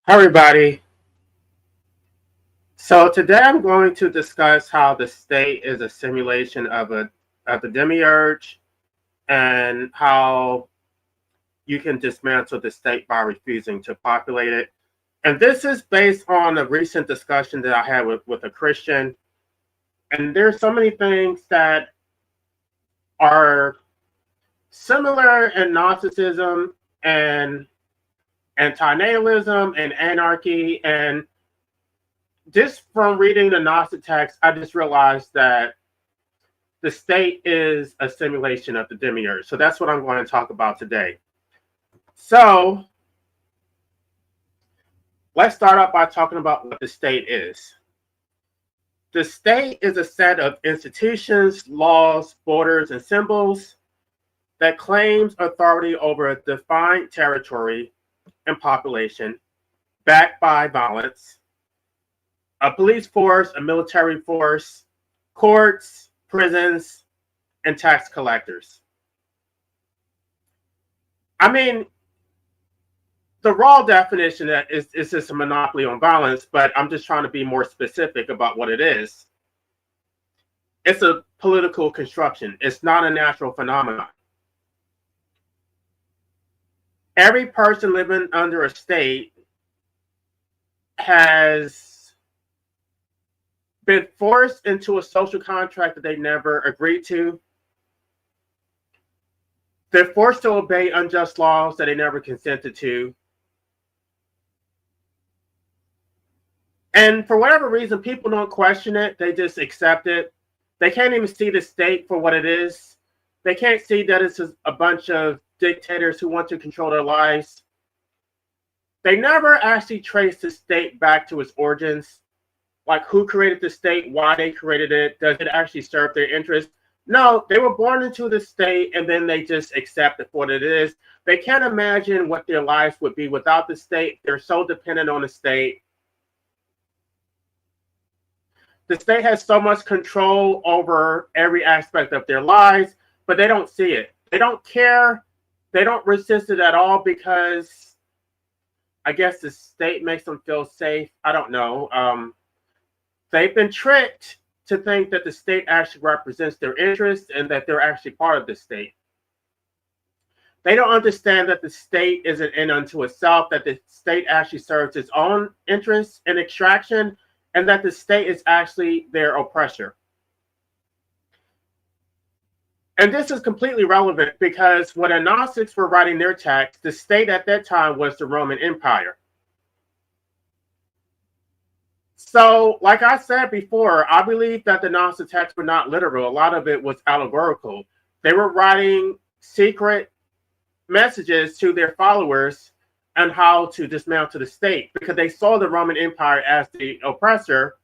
Hi, everybody. So today I'm going to discuss how the state is a simulation of the Demiurge and how you can dismantle the state by refusing to populate it. And this is based on a recent discussion that I had with a Christian. And there's so many things that are similar in Gnosticism and anti-natalism and anarchy, and just from reading the Gnostic text, I just realized that the state is a simulation of the demiurge. So that's what I'm going to talk about today. So let's start off by talking about what the state is. The state is a set of institutions, laws, borders, and symbols that claims authority over a defined territory and population backed by violence, a police force, a military force, courts, prisons, and tax collectors. I mean, the raw definition is just a monopoly on violence, but I'm just trying to be more specific about what it is. It's a political construction. It's not a natural phenomenon. Every person living under a state has been forced into a social contract that they never agreed to. They're forced to obey unjust laws that they never consented to. And for whatever reason, people don't question it. They just accept it. They can't even see the state for what it is. They can't see that it's a bunch of dictators who want to control their lives. They never actually trace the state back to its origins. Like who created the state, why they created it, does it actually serve their interests? No, they were born into the state and then they just accept it for what it is. They can't imagine what their lives would be without the state. They're so dependent on the state. The state has so much control over every aspect of their lives, but they don't see it. They don't care. They don't resist it at all because I guess the state makes them feel safe. I don't know. They've been tricked to think that the state actually represents their interests and that they're actually part of the state. They don't understand that the state is an end unto itself, that the state actually serves its own interests and extraction, and that the state is actually their oppressor. And this is completely relevant because when the Gnostics were writing their text, the state at that time was the Roman Empire. So, like I said before, I believe that the Gnostic texts were not literal. A lot of it was allegorical. They were writing secret messages to their followers on how to dismantle the state because they saw the Roman Empire as the oppressor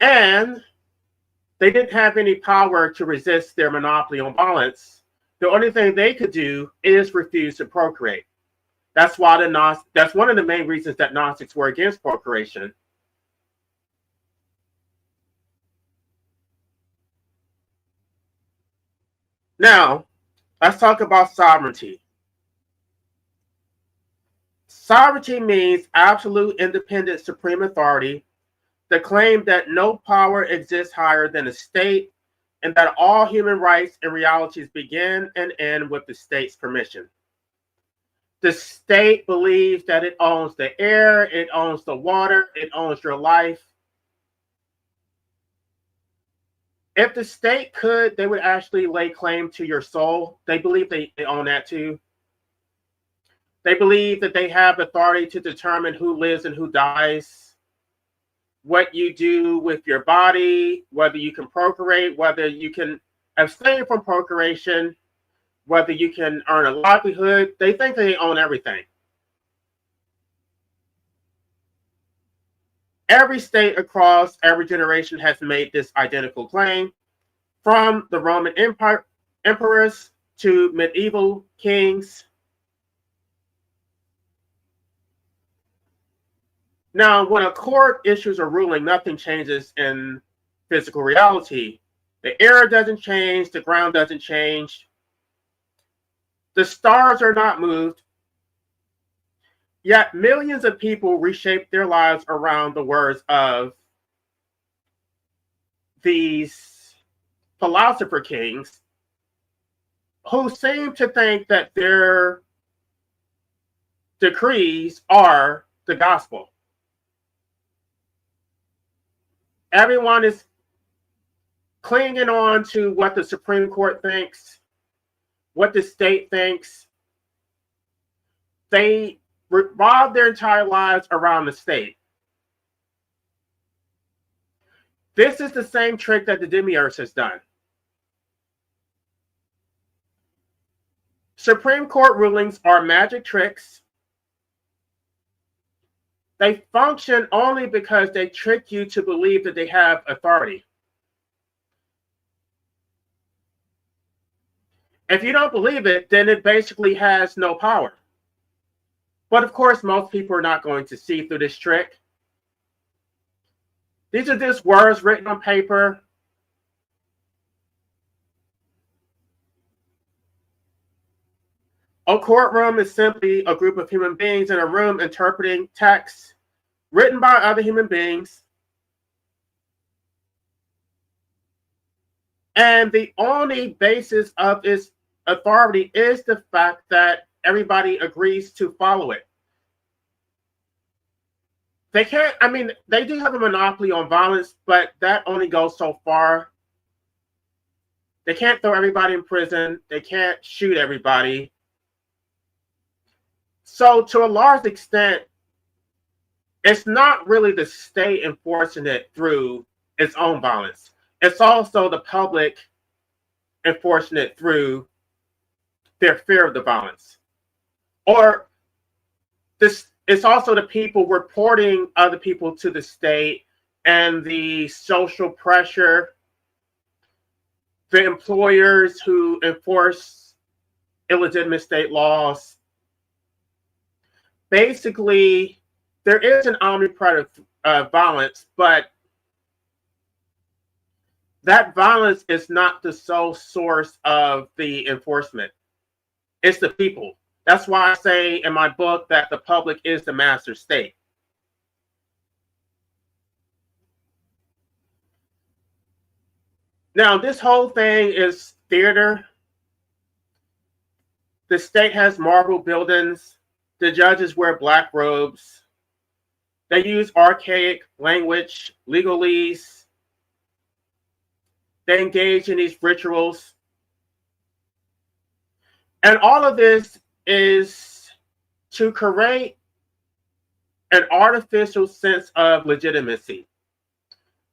and they didn't have any power to resist their monopoly on violence. The only thing they could do is refuse to procreate. That's why that's one of the main reasons that Gnostics were against procreation. Now, let's talk about sovereignty. Sovereignty means absolute independent supreme authority, the claim that no power exists higher than the state, and that all human rights and realities begin and end with the state's permission. The state believes that it owns the air, it owns the water, it owns your life. If the state could, they would actually lay claim to your soul. They believe they own that too. They believe that they have authority to determine who lives and who dies, what you do with your body, whether you can procreate, whether you can abstain from procreation, whether you can earn a livelihood. They think they own everything. Every state across every generation has made this identical claim, from the Roman Empire, emperors to medieval kings. Now, when a court issues a ruling, nothing changes in physical reality. The air doesn't change, the ground doesn't change. The stars are not moved. Yet millions of people reshape their lives around the words of these philosopher kings who seem to think that their decrees are the gospel. Everyone is clinging on to what the Supreme Court thinks, what the state thinks. They revolve their entire lives around the state. This is the same trick that the Demiurge has done. Supreme Court rulings are magic tricks. They function only because they trick you to believe that they have authority. If you don't believe it, then it basically has no power. But of course, most people are not going to see through this trick. These are just words written on paper. A courtroom is simply a group of human beings in a room interpreting texts written by other human beings. And the only basis of its authority is the fact that everybody agrees to follow it. They can't, I mean, they do have a monopoly on violence, but that only goes so far. They can't throw everybody in prison. They can't shoot everybody. So to a large extent, it's not really the state enforcing it through its own violence. It's also the public enforcing it through their fear of the violence. Or this, it's also the people reporting other people to the state and the social pressure, the employers who enforce illegitimate state laws. Basically, there is an omnipresent violence, but that violence is not the sole source of the enforcement. It's the people. That's why I say in my book that the public is the master state. Now, this whole thing is theater. The state has marble buildings. The judges wear black robes. They use archaic language, legalese. They engage in these rituals. And all of this is to create an artificial sense of legitimacy.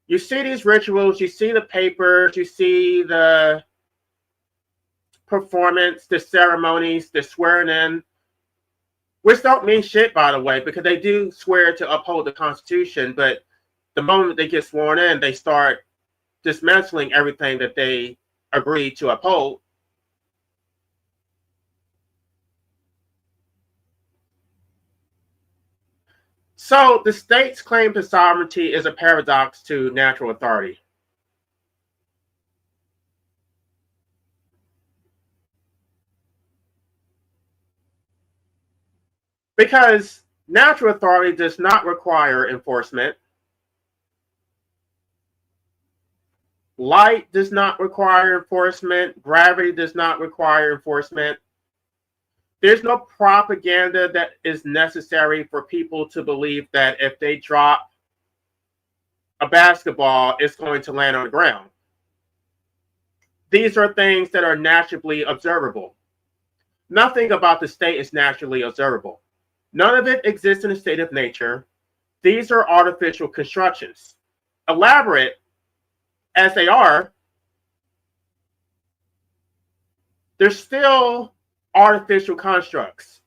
You see these rituals, you see the papers, you see the performance, the ceremonies, the swearing in, which don't mean shit, by the way, because they do swear to uphold the Constitution, but the moment they get sworn in, they start dismantling everything that they agreed to uphold. So the state's claim to sovereignty is a paradox to natural authority. Because natural authority does not require enforcement. Light does not require enforcement. Gravity does not require enforcement. There's no propaganda that is necessary for people to believe that if they drop a basketball, it's going to land on the ground. These are things that are naturally observable. Nothing about the state is naturally observable. None of it exists in a state of nature. These are artificial constructions. Elaborate as they are, they're still artificial constructs.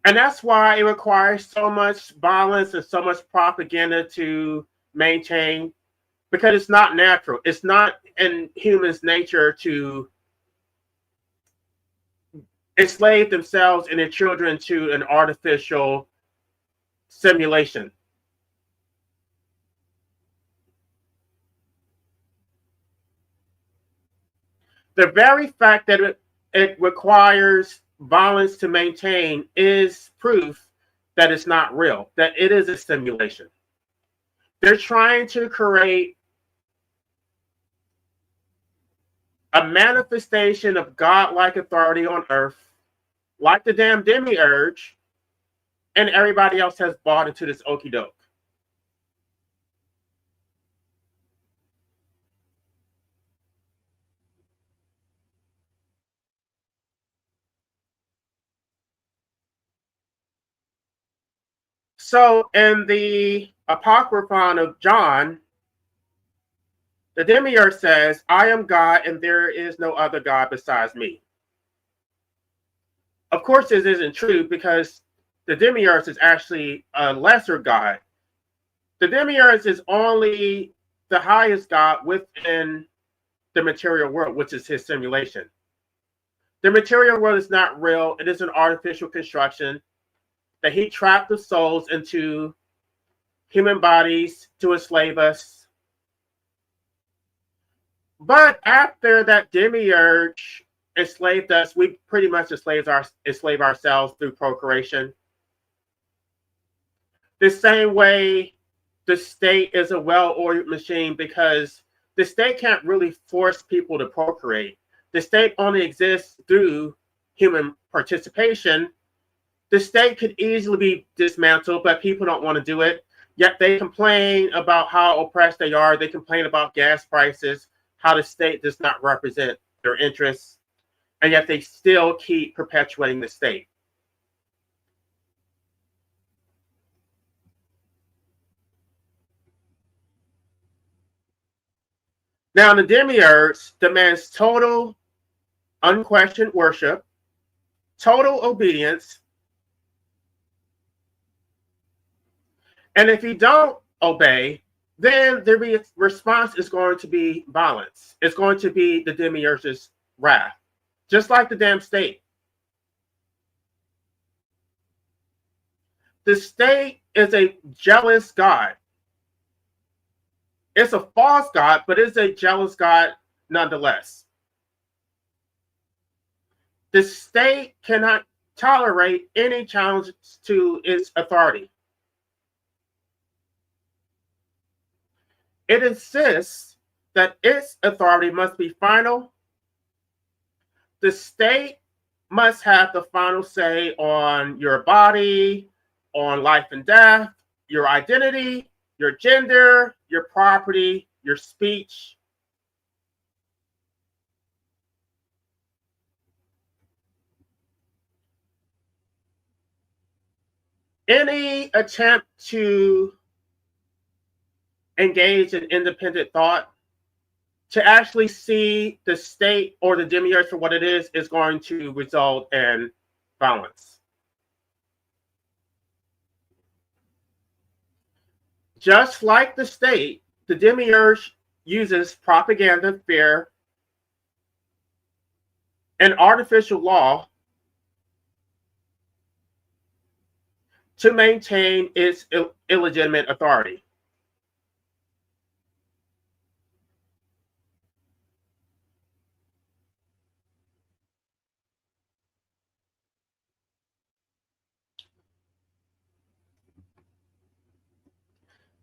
And that's why it requires so much violence and so much propaganda to maintain, because it's not natural. It's not in humans' nature to enslave themselves and their children to an artificial simulation. The very fact that it requires violence to maintain is proof that it's not real, that it is a simulation. They're trying to create a manifestation of godlike authority on earth, like the damn Demiurge, and everybody else has bought into this okie doke. So in the Apocryphon of John, the Demiurge says, I am God and there is no other God besides me. Of course, this isn't true because the Demiurge is actually a lesser God. The Demiurge is only the highest God within the material world, which is his simulation. The material world is not real. It is an artificial construction that he trapped the souls into human bodies to enslave us. But after that Demiurge enslaved us, we pretty much enslave ourselves through procreation. The same way the state is a well-oiled machine because the state can't really force people to procreate. The state only exists through human participation. The state could easily be dismantled, but people don't want to do it. Yet they complain about how oppressed they are. They complain about gas prices, how the state does not represent their interests, and yet they still keep perpetuating the state. Now, the Demiurge demands total, unquestioned worship, total obedience, and if you don't obey, then the response is going to be violence. It's going to be the Demiurge's wrath, just like the damn state. The state is a jealous God. It's a false God, but it's a jealous God nonetheless. The state cannot tolerate any challenge to its authority. It insists that its authority must be final. The state must have the final say on your body, on life and death, your identity, your gender, your property, your speech. Any attempt to engage in independent thought, to actually see the state or the Demiurge for what it is going to result in violence. Just like the state, the Demiurge uses propaganda, fear, and artificial law to maintain its illegitimate authority.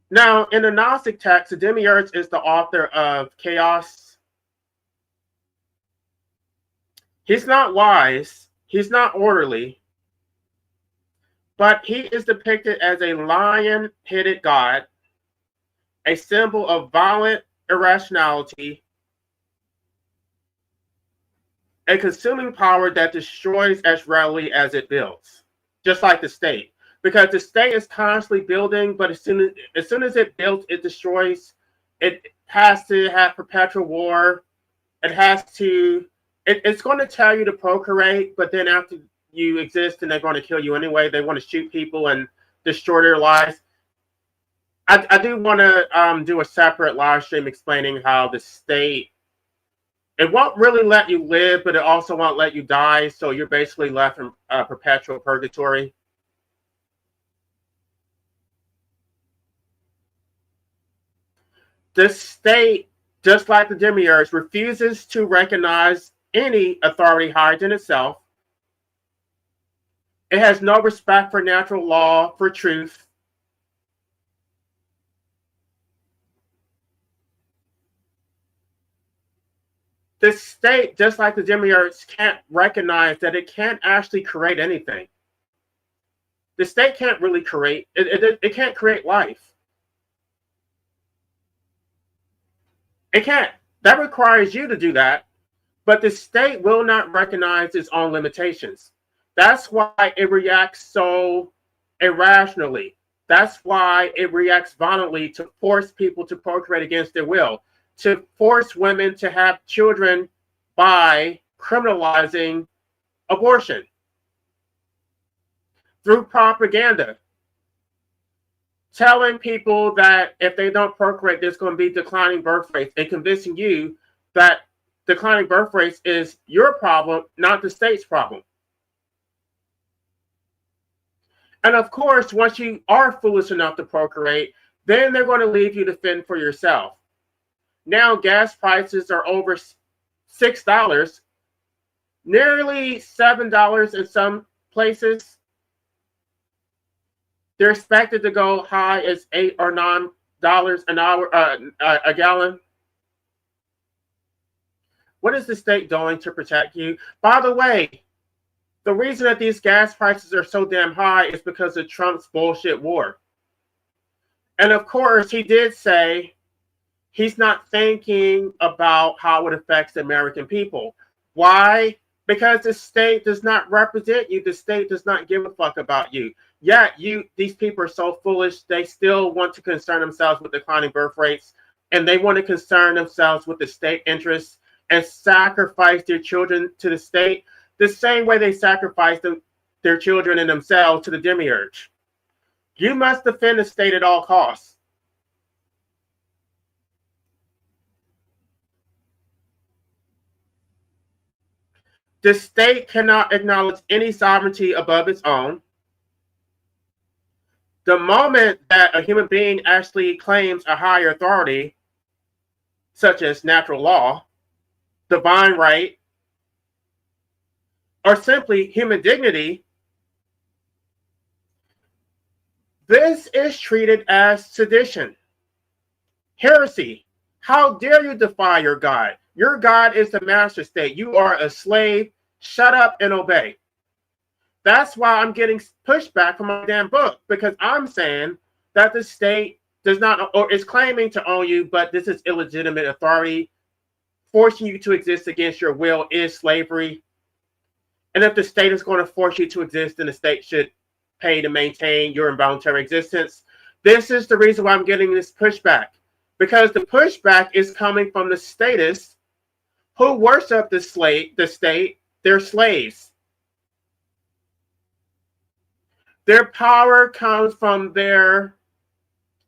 Now, in the Gnostic text, the Demiurge is the author of chaos. He's not wise, he's not orderly, but he is depicted as a lion-headed god, a symbol of violent irrationality, a consuming power that destroys as readily as it builds, just like the state. Because the state is constantly building, but as soon as it builds, it destroys. It has to have perpetual war. It has to. It's going to tell you to procreate, but then after you exist, and they're going to kill you anyway. They want to shoot people and destroy their lives. I do want to do a separate live stream explaining how the state. It won't really let you live, but it also won't let you die. So you're basically left in perpetual purgatory. The state, just like the Demiurge, refuses to recognize any authority higher than itself. It has no respect for natural law, for truth. The state, just like the Demiurge, can't recognize that it can't actually create anything. The state can't really create, it can't create life. It can't. That requires you to do that, but the state will not recognize its own limitations. That's why it reacts so irrationally. That's why it reacts violently to force people to procreate against their will, to force women to have children by criminalizing abortion through propaganda, telling people that if they don't procreate, there's going to be declining birth rates, and convincing you that declining birth rates is your problem, not the state's problem. And of course, once you are foolish enough to procreate, then they're going to leave you to fend for yourself. Now gas prices are over $6, nearly $7 in some places. They're expected to go high as $8 or $9 an hour, a gallon. What is the state doing to protect you? By the way, the reason that these gas prices are so damn high is because of Trump's bullshit war. And of course, he did say he's not thinking about how it affects the American people. Why? Because the state does not represent you. The state does not give a fuck about you. Yet these people are so foolish, they still want to concern themselves with declining birth rates, and they want to concern themselves with the state interests and sacrifice their children to the state the same way they sacrifice their children and themselves to the Demiurge. You must defend the state at all costs. The state cannot acknowledge any sovereignty above its own. The moment that a human being actually claims a higher authority, such as natural law, divine right, or simply human dignity, this is treated as sedition, heresy. How dare you defy your God? Your God is the master state. You are a slave. Shut up and obey. That's why I'm getting pushback from my damn book, because I'm saying that the state does not, or is claiming to own you, but this is illegitimate authority. Forcing you to exist against your will is slavery. And if the state is going to force you to exist, then the state should pay to maintain your involuntary existence. This is the reason why I'm getting this pushback, because the pushback is coming from the statists who worship the state. They're slaves. Their power comes from their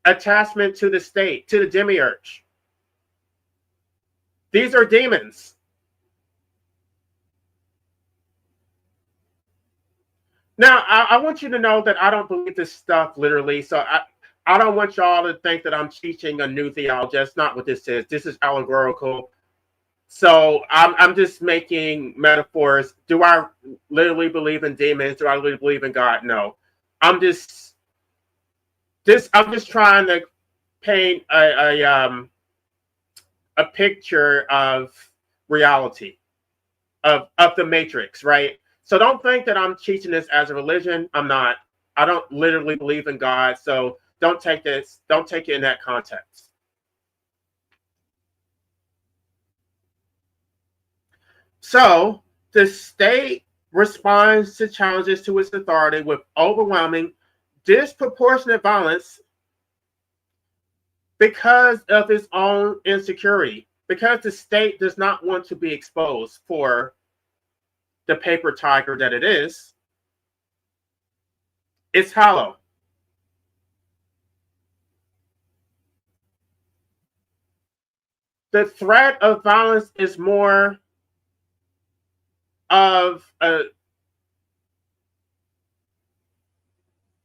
attachment to the state, to the Demiurge. These are demons. Now, I want you to know that I don't believe this stuff literally. So I don't want y'all to think that I'm teaching a new theology. That's not what this is. This is allegorical. So I'm just making metaphors. Do I literally believe in demons? Do I literally believe in God? No. I'm just trying to paint a picture of reality, of the matrix, right? So don't think that I'm teaching this as a religion. I'm not. I don't literally believe in God. So don't take it in that context. So the state responds to challenges to its authority with overwhelming, disproportionate violence because of its own insecurity, because the state does not want to be exposed for the paper tiger that it is. It's hollow. The threat of violence is more of a,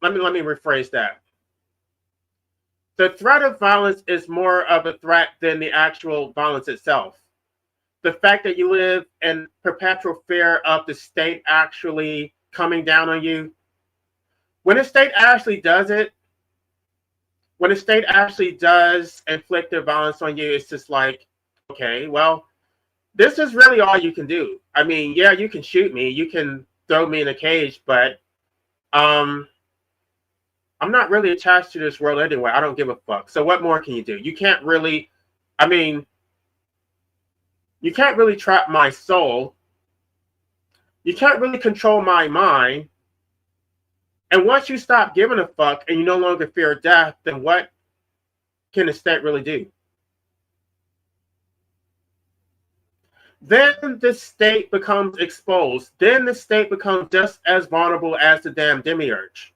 let me rephrase that. The threat of violence is more of a threat than the actual violence itself. the fact that you live in perpetual fear of the state actually coming down on you, when the state actually does it, when the state actually does inflict their violence on you, it's just like, okay, well, this is really all you can do. I mean, yeah, you can shoot me, you can throw me in a cage, but I'm not really attached to this world anyway. I don't give a fuck. So what more can you do? You can't really, I mean, you can't really trap my soul. You can't really control my mind. And once you stop giving a fuck and you no longer fear death, then what can the state really do? Then the state becomes exposed. Then the state becomes just as vulnerable as the damn Demiurge.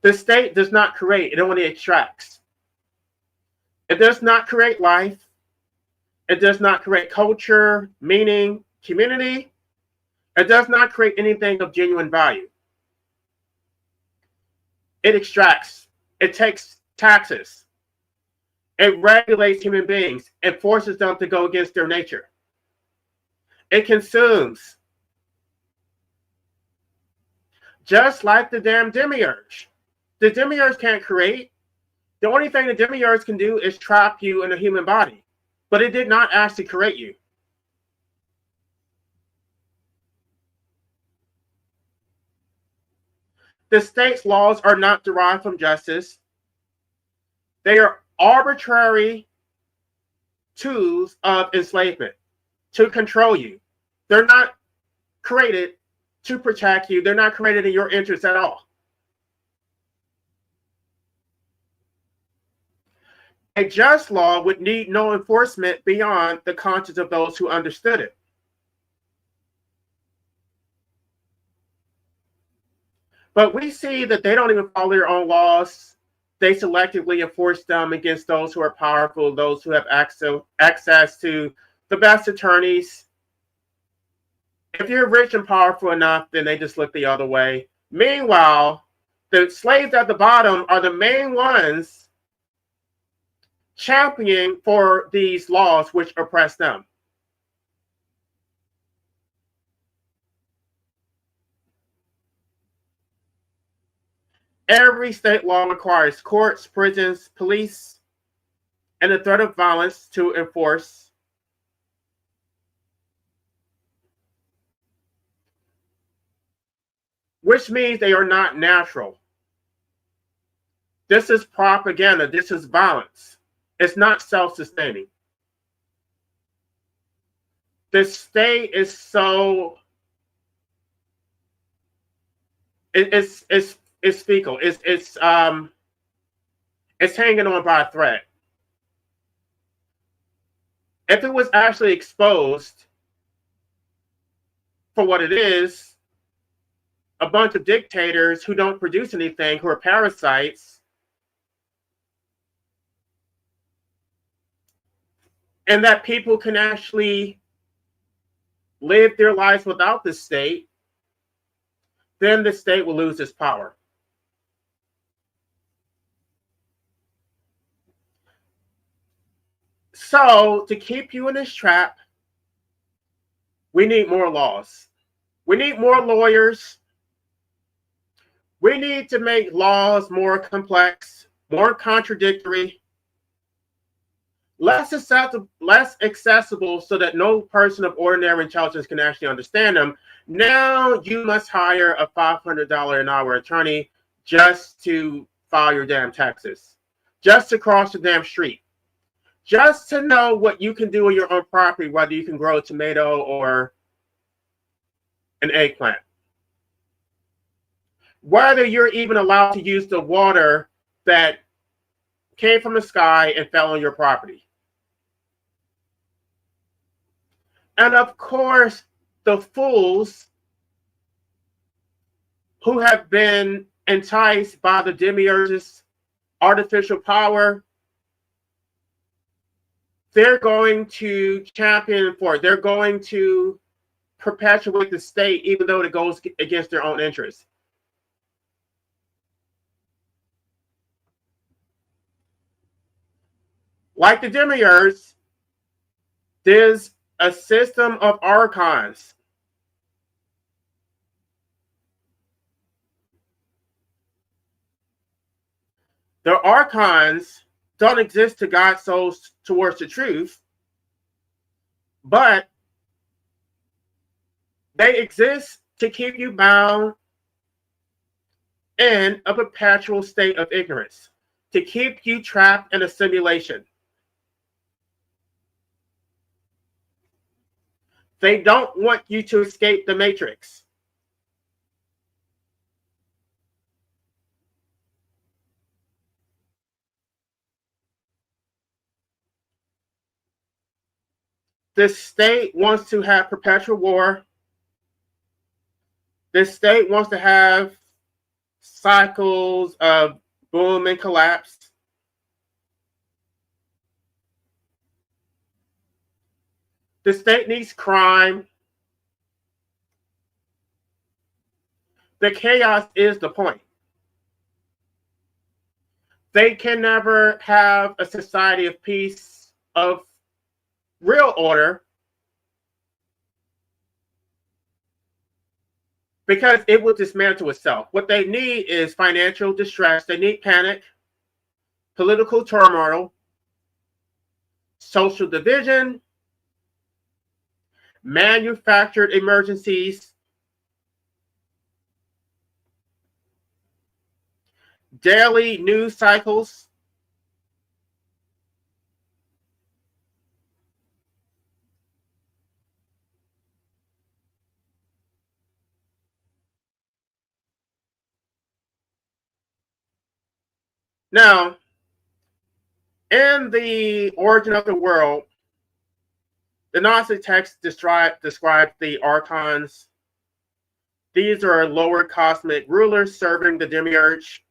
The state does not create, it only extracts. It does not create life. It does not create culture, meaning, community. It does not create anything of genuine value. It extracts. It takes taxes. It regulates human beings. It forces them to go against their nature. It consumes. Just like the damn Demiurge. The Demiurge can't create. The only thing the Demiurge can do is trap you in a human body. But it did not actually create you. The state's laws are not derived from justice. They are arbitrary tools of enslavement to control you. They're not created to protect you. They're not created in your interest at all. A just law would need no enforcement beyond the conscience of those who understood it. But we see that they don't even follow their own laws. They selectively enforce them against those who are powerful, those who have access to the best attorneys. If you're rich and powerful enough, then they just look the other way. Meanwhile, the slaves at the bottom are the main ones championing for these laws which oppress them. Every state law requires courts, prisons, police, and the threat of violence to enforce. Which means they are not natural. This is propaganda. This is violence. It's not self-sustaining. The state is so it's fecal. It's hanging on by a thread. If it was actually exposed for what it is, a bunch of dictators who don't produce anything, who are parasites, and that people can actually live their lives without the state, then the state will lose its power. So, to keep you in this trap, we need more laws. We need more lawyers. We need to make laws more complex, more contradictory, less accessible so that no person of ordinary intelligence can actually understand them. Now you must hire a $500 an hour attorney just to file your damn taxes, just to cross the damn street, just to know what you can do on your own property, whether you can grow a tomato or an eggplant, whether you're even allowed to use the water that came from the sky and fell on your property. And of course, the fools who have been enticed by the Demiurge's artificial power, they're going to champion for it. They're going to perpetuate the state, even though it goes against their own interests. Like the Demiurge, there's a system of archons. The archons don't exist to guide souls towards the truth, but they exist to keep you bound in a perpetual state of ignorance, to keep you trapped in a simulation. They don't want you to escape the matrix. This state wants to have perpetual war. This state wants to have cycles of boom and collapse. The state needs crime. The chaos is the point. They can never have a society of peace, of real order, because it will dismantle itself. What they need is financial distress. They need panic, political turmoil, social division, manufactured emergencies, daily news cycles. Now, in the origin of the world, the Gnostic text describes the archons. These are lower cosmic rulers serving the Demiurge.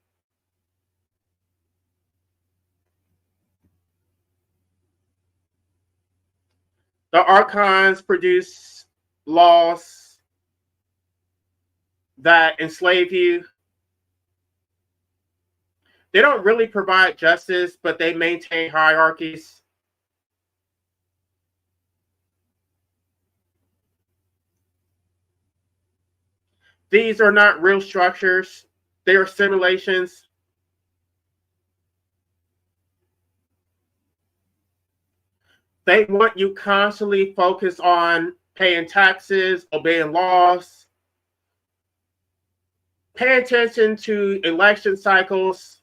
The archons produce laws that enslave you. They don't really provide justice, but they maintain hierarchies. These are not real structures. They are simulations. They want you constantly focused on paying taxes, obeying laws, paying attention to election cycles,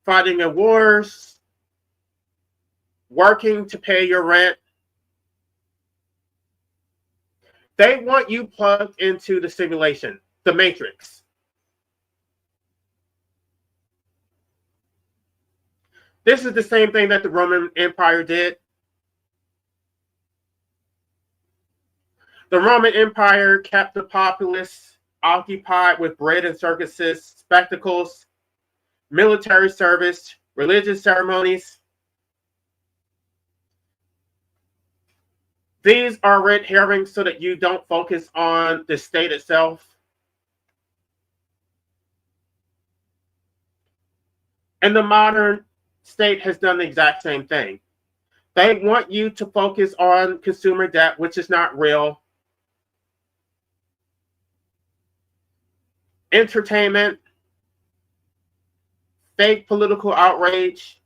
fighting in wars, working to pay your rent. They want you plugged into the simulation, the matrix. This is the same thing that the Roman Empire did. The Roman Empire kept the populace occupied with bread and circuses, spectacles, military service, religious ceremonies. These are red herrings so that you don't focus on the state itself. And the modern state has done the exact same thing. They want you to focus on consumer debt, which is not real. Entertainment, fake political outrage.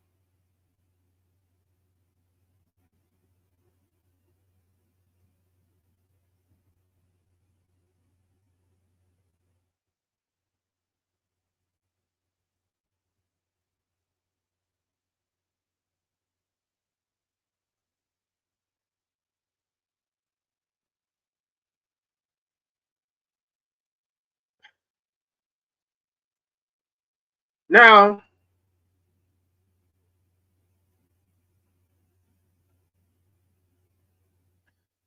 Now,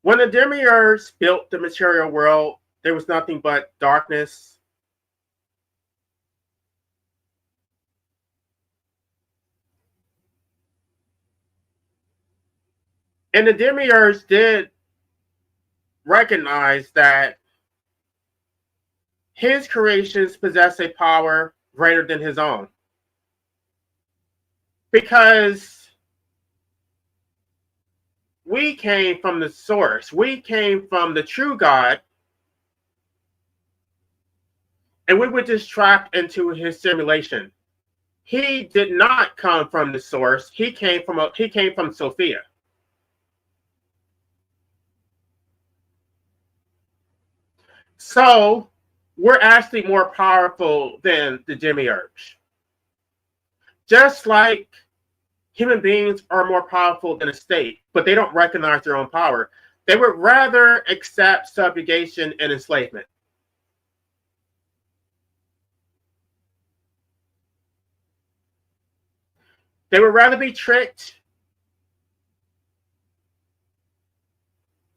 when the Demiurge built the material world, there was nothing but darkness. And the Demiurge did recognize that his creations possess a power greater than his own. Because we came from the source. We came from the true God, and we were just trapped into his simulation. He did not come from the source. He came from Sophia. So we're actually more powerful than the Demiurge. Just like human beings are more powerful than a state, but they don't recognize their own power. They would rather accept subjugation and enslavement. They would rather be tricked.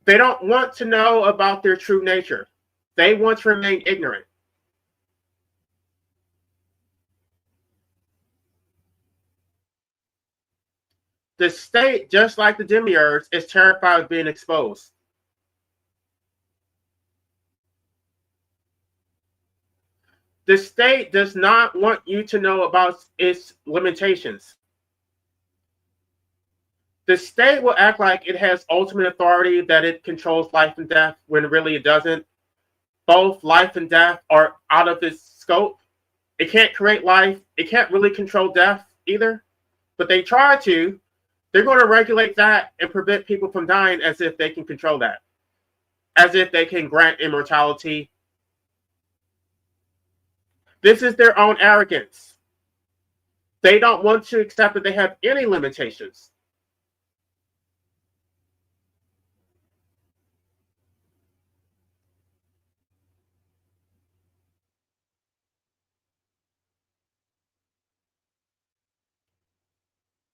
They don't want to know about their true nature. They want to remain ignorant. The state, just like the Demiurge, is terrified of being exposed. The state does not want you to know about its limitations. The state will act like it has ultimate authority, that it controls life and death, when really it doesn't. Both life and death are out of its scope. It can't create life. It can't really control death either. But they try to. They're going to regulate that and prevent people from dying as if they can control that. As if they can grant immortality. This is their own arrogance. They don't want to accept that they have any limitations.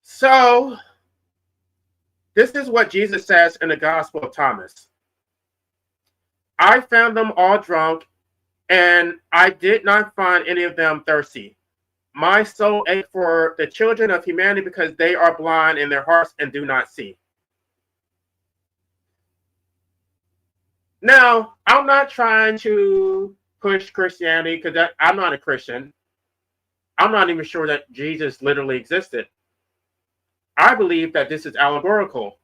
So, this is what Jesus says in the Gospel of Thomas. I found them all drunk, and I did not find any of them thirsty. My soul ached for the children of humanity because they are blind in their hearts and do not see. Now, I'm not trying to push Christianity because I'm not a Christian. I'm not even sure that Jesus literally existed. I believe that this is allegorical.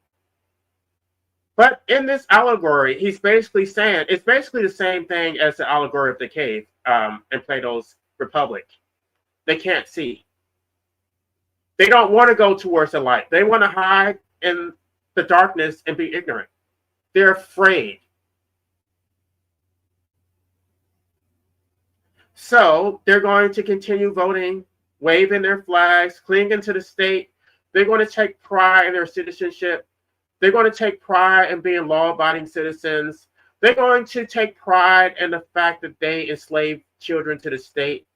But in this allegory, he's basically saying, it's basically the same thing as the allegory of the cave in Plato's Republic. They can't see. They don't want to go towards the light. They want to hide in the darkness and be ignorant. They're afraid. So they're going to continue voting, waving their flags, clinging to the state. They're going to take pride in their citizenship. They're going to take pride in being law-abiding citizens. They're going to take pride in the fact that they enslave children to the state.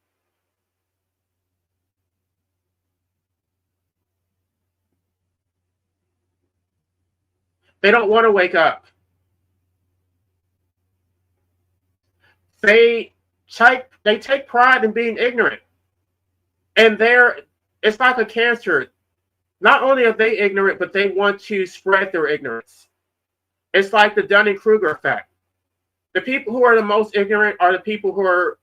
They don't want to wake up. They take pride in being ignorant. And it's like a cancer. Not only are they ignorant, but they want to spread their ignorance. It's like the Dunning-Kruger effect. The people who are the most ignorant are the people who are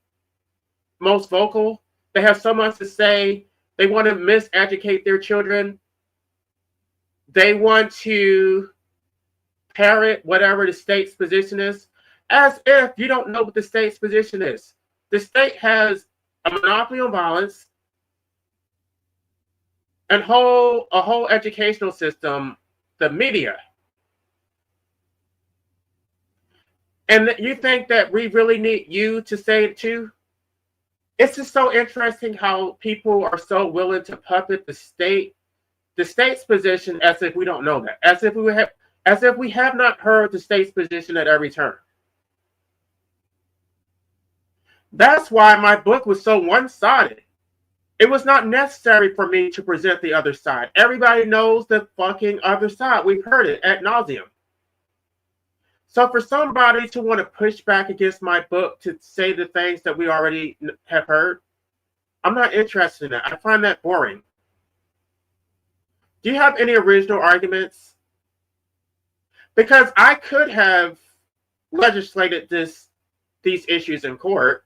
most vocal. They have so much to say. They want to miseducate their children. They want to parrot whatever the state's position is, as if you don't know what the state's position is. The state has a monopoly on violence, and a whole educational system, the media. And you think that we really need you to say it too? It's just so interesting how people are so willing to puppet the state's position, as if we don't know that, as if we have not heard the state's position at every turn. That's why my book was so one-sided. It was not necessary for me to present the other side. Everybody knows the fucking other side. We've heard it ad nauseum. So for somebody to want to push back against my book to say the things that we already have heard, I'm not interested in that. I find that boring. Do you have any original arguments? Because I could have legislated these issues in court,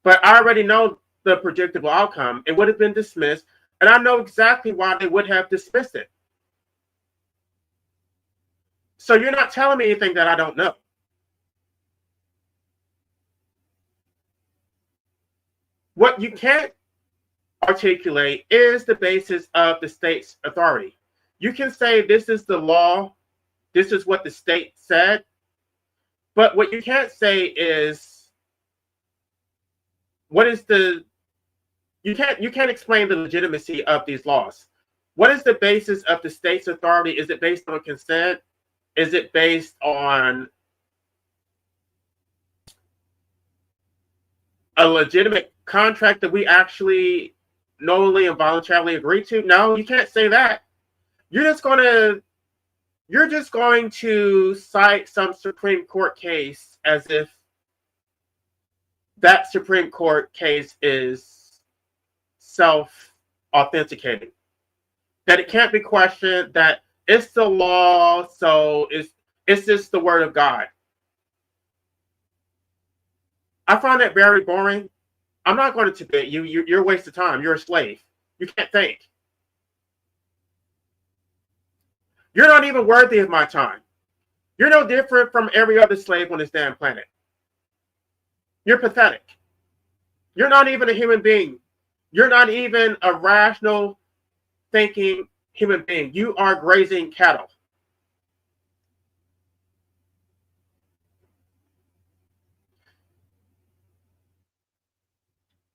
but I already know the predictable outcome. It would have been dismissed, and I know exactly why they would have dismissed it. So you're not telling me anything that I don't know. What you can't articulate is the basis of the state's authority. You can say this is the law, this is what the state said, but what you can't say is what is the you can't explain the legitimacy of these laws. What is the basis of the state's authority? Is it based on consent? Is it based on a legitimate contract that we actually knowingly and voluntarily agree to? No, you can't say that. You're just going to cite some Supreme Court case as if that Supreme Court case is self-authenticating. That it can't be questioned, that it's the law, so it's just the word of God. I find that very boring. I'm not going to debate you. You're a waste of time. You're a slave. You can't think. You're not even worthy of my time. You're no different from every other slave on this damn planet. You're pathetic. You're not even a human being. You're not even a rational thinking human being. You are grazing cattle.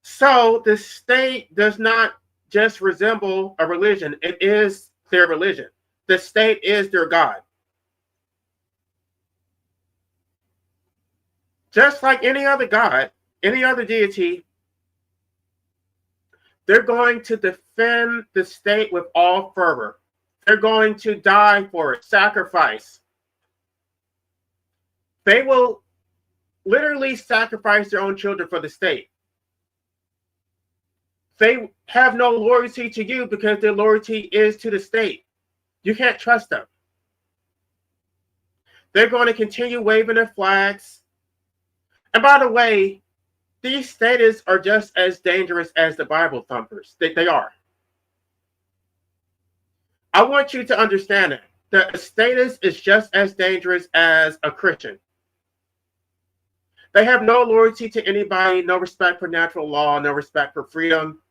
So the state does not just resemble a religion. It is their religion. The state is their God. Just like any other God, any other deity, they're going to defend the state with all fervor. They're going to die for it, sacrifice. They will literally sacrifice their own children for the state. They have no loyalty to you because their loyalty is to the state. You can't trust them. They're going to continue waving their flags. And by the way, these statists are just as dangerous as the Bible thumpers. They are. I want you to understand that a statist is just as dangerous as a Christian. They have no loyalty to anybody, no respect for natural law, no respect for freedom.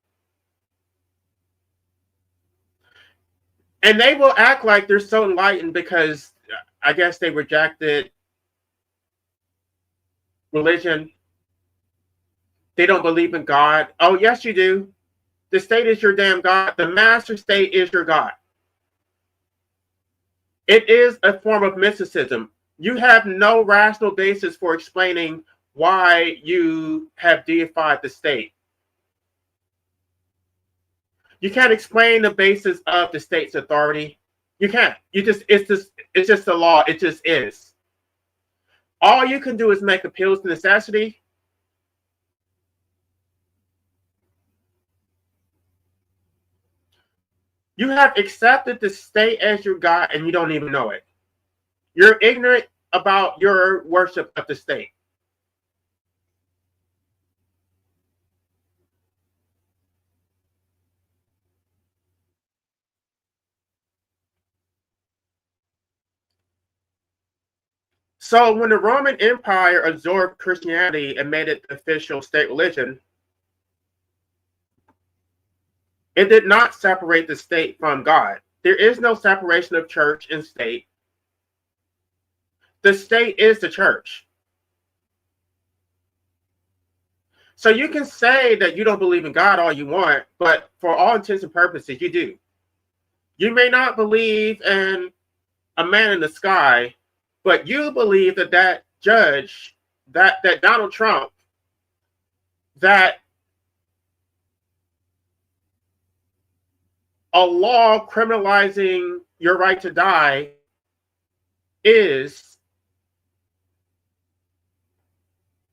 And they will act like they're so enlightened because I guess they rejected religion. They don't believe in God. Oh, yes, you do. The state is your damn God. The master state is your God. It is a form of mysticism. You have no rational basis for explaining why you have deified the state. You can't explain the basis of the state's authority. You can't. It's just the law. It just is. All you can do is make appeals to necessity. You have accepted the state as your God and you don't even know it. You're ignorant about your worship of the state. So when the Roman Empire absorbed Christianity and made it the official state religion, it did not separate the state from God. There is no separation of church and state. The state is the church. So you can say that you don't believe in God all you want, but for all intents and purposes, you do. You may not believe in a man in the sky, but you believe that judge, that Donald Trump, that a law criminalizing your right to die is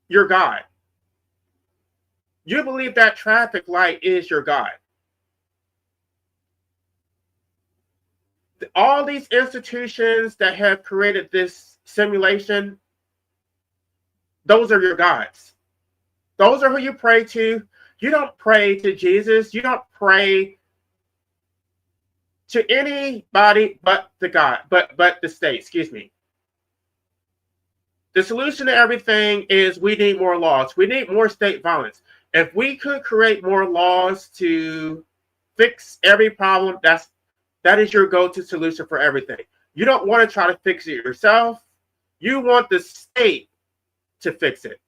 your God. You believe that traffic light is your God. All these institutions that have created this simulation, those are your gods. Those are who you pray to. You don't pray to Jesus. You don't pray to anybody but the God, but the state, excuse me. The solution to everything is we need more laws. We need more state violence. If we could create more laws to fix every problem, that is your go-to solution for everything. You don't want to try to fix it yourself. You want the state to fix it.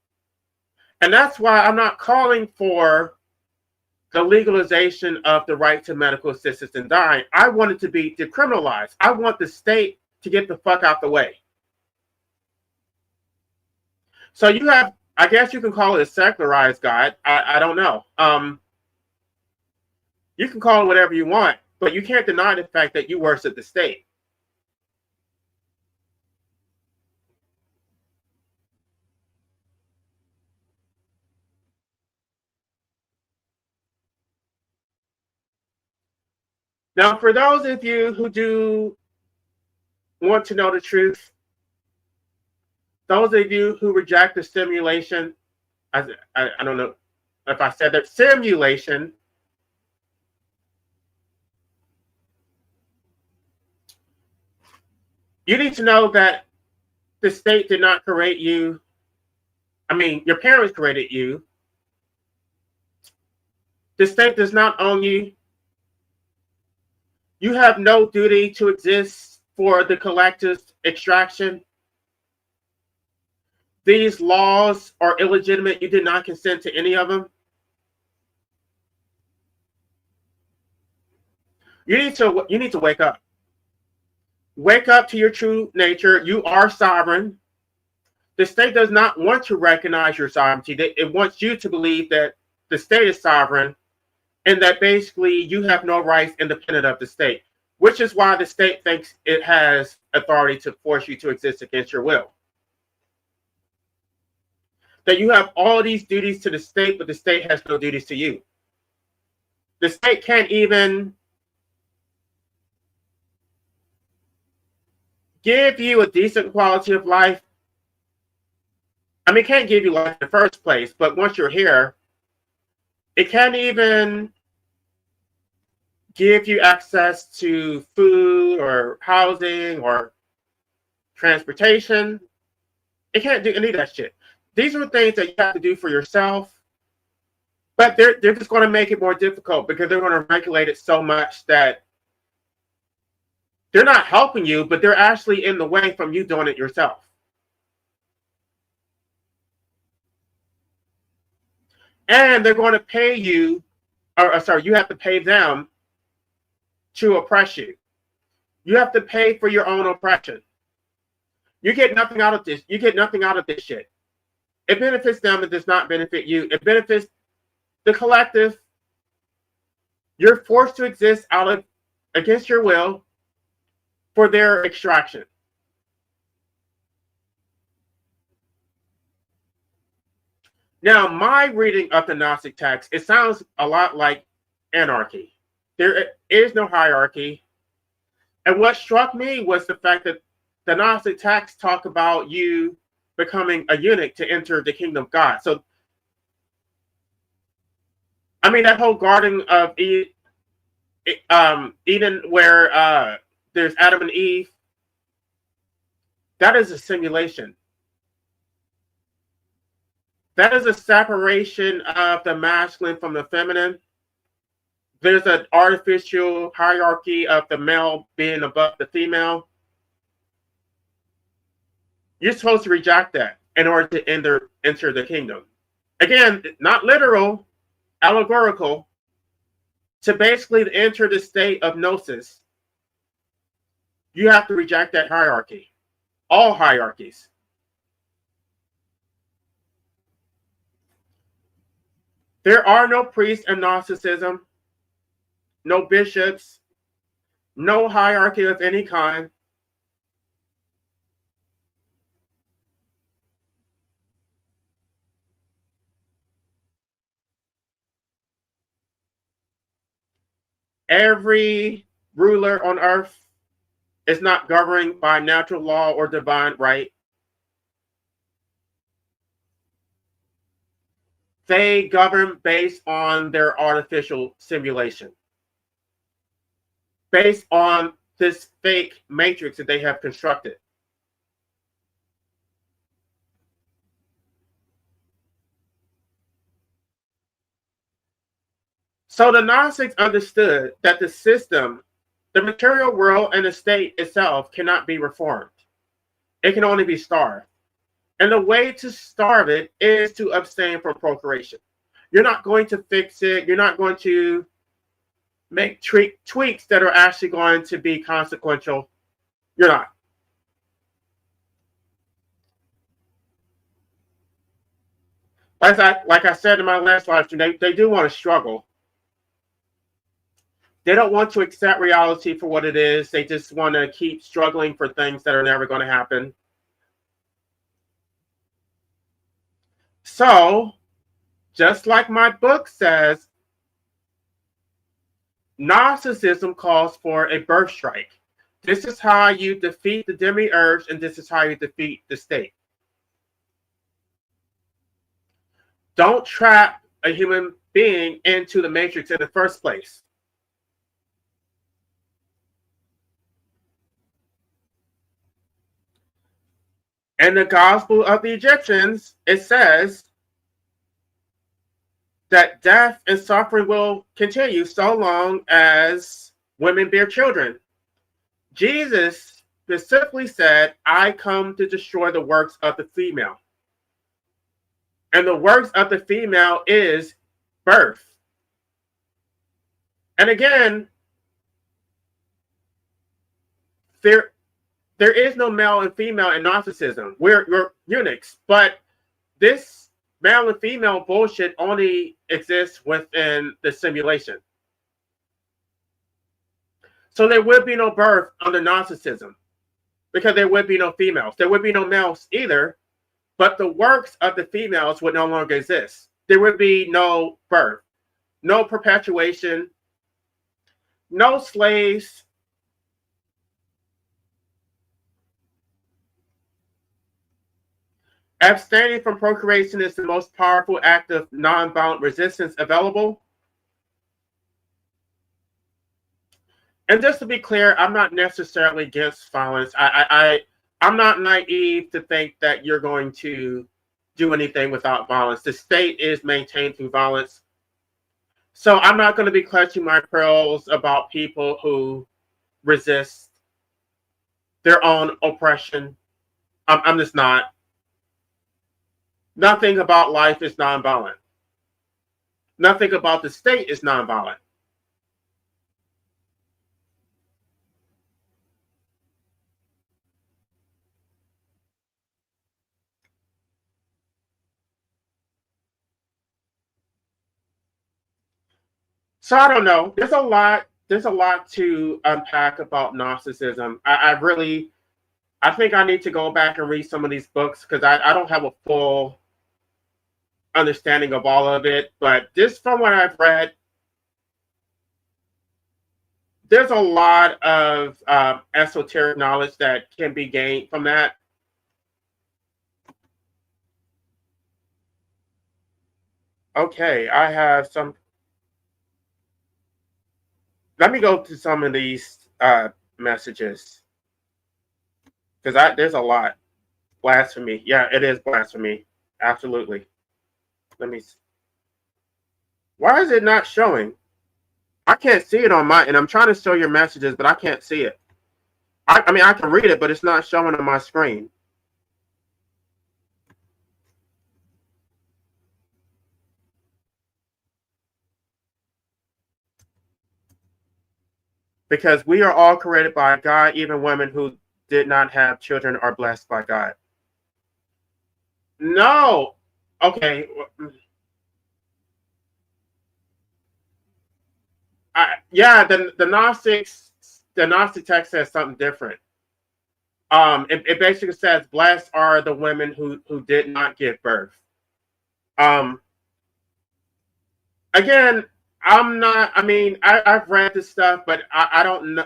And that's why I'm not calling for the legalization of the right to medical assistance in dying. I want it to be decriminalized. I want the state to get the fuck out the way. So you have, I guess you can call it a secularized God. I don't know. You can call it whatever you want, but you can't deny the fact that you worship the state. Now, for those of you who do want to know the truth, those of you who reject the simulation, I don't know if I said that, simulation, you need to know that the state did not create you. I mean, your parents created you. The state does not own you. You have no duty to exist for the collective extraction. These laws are illegitimate. You did not consent to any of them. You need to wake up. Wake up to your true nature. You are sovereign. The state does not want to recognize your sovereignty. It wants you to believe that the state is sovereign and that basically you have no rights independent of the state, which is why the state thinks it has authority to force you to exist against your will. That you have all these duties to the state, but the state has no duties to you. The state can't even give you a decent quality of life. I mean, it can't give you life in the first place, but once you're here, it can't even give you access to food or housing or transportation. It can't do any of that shit. These are things that you have to do for yourself, but they're just going to make it more difficult because they're going to regulate it so much that they're not helping you, but they're actually in the way from you doing it yourself. And they're going to pay you, or sorry, you have to pay them to oppress you. You have to pay for your own oppression. You get nothing out of this. You get nothing out of this shit. It benefits them. It does not benefit you. It benefits the collective. You're forced to exist against your will for their extraction. Now, my reading of the Gnostic text, it sounds a lot like anarchy. There is no hierarchy. And what struck me was the fact that the Gnostic texts talk about you becoming a eunuch to enter the kingdom of God. So, I mean, that whole Garden of Eden where there's Adam and Eve, that is a simulation. That is a separation of the masculine from the feminine. There's an artificial hierarchy of the male being above the female. You're supposed to reject that in order to enter the kingdom. Again, not literal, allegorical. To basically enter the state of gnosis, you have to reject that hierarchy. All hierarchies. There are no priests in Gnosticism, no bishops, no hierarchy of any kind. Every ruler on earth is not governed by natural law or divine right. They govern based on their artificial simulation, based on this fake matrix that they have constructed. So the Gnostics understood that the system, the material world, and the state itself cannot be reformed. It can only be starved. And the way to starve it is to abstain from procreation. You're not going to fix it. You're not going to make tweaks that are actually going to be consequential. You're not. Like I said in my last live stream, they do want to struggle. They don't want to accept reality for what it is. They just want to keep struggling for things that are never going to happen. So, just like my book says, Gnosticism calls for a birth strike. This is how you defeat the Demiurge, and this is how you defeat the state. Don't trap a human being into the matrix in the first place. In the Gospel of the Egyptians, it says that death and suffering will continue so long as women bear children. Jesus specifically said, I come to destroy the works of the female. And the works of the female is birth. And again, there is no male and female in Gnosticism. We're eunuchs. But this male and female bullshit only exists within the simulation. So there would be no birth under Gnosticism because there would be no females. There would be no males either, but the works of the females would no longer exist. There would be no birth, no perpetuation, no slaves. Abstaining from procreation is the most powerful act of nonviolent resistance available. And just to be clear, I'm not necessarily against violence. I'm not naive to think that you're going to do anything without violence. The state is maintained through violence. So I'm not going to be clutching my pearls about people who resist their own oppression. I'm just not. Nothing about life is nonviolent. Nothing about the state is nonviolent. So I don't know. There's a lot to unpack about Gnosticism. I think I need to go back and read some of these books because I don't have a full understanding of all of it. But just from what I've read, there's a lot of esoteric knowledge that can be gained from that. Okay, I have some. Let me go to some of these messages because there's a lot. Blasphemy. Yeah, it is blasphemy. Absolutely. Let me. Why is it not showing? I can't see it on my, and I'm trying to show your messages, but I can't see it. I mean, I can read it, but it's not showing on my screen. Because we are all created by God, even women who did not have children are blessed by God. No. Okay. Yeah, the Gnostic text says something different. It basically says, blessed are the women who did not give birth. Again, I'm not. I mean, I've read this stuff, but I don't know.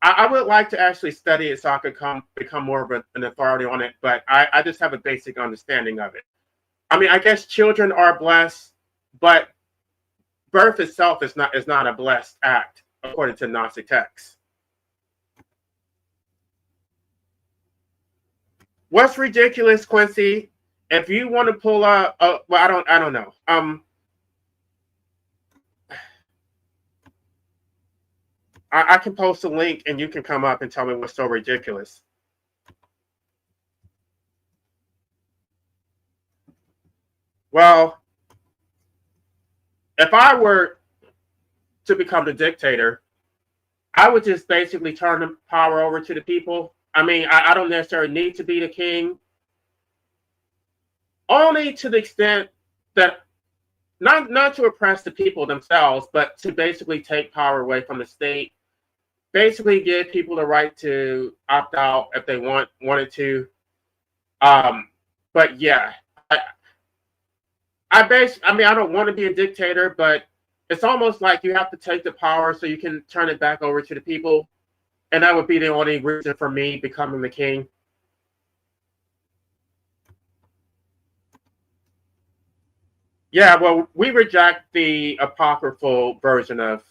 I would like to actually study it so I could become more of an authority on it. But I just have a basic understanding of it. I mean, I guess children are blessed, but birth itself is not a blessed act according to Gnostic texts. What's ridiculous, Quincy? If you want to pull up, well, I don't know. I can post a link and you can come up and tell me what's so ridiculous. Well, if I were to become the dictator, I would just basically turn the power over to the people. I mean, I don't necessarily need to be the king, only to the extent that not to oppress the people themselves, but to basically take power away from the state. Basically, give people the right to opt out if they wanted to. But yeah, I mean, I don't want to be a dictator, but it's almost like you have to take the power so you can turn it back over to the people, and that would be the only reason for me becoming the king. Yeah, well, we reject the apocryphal version of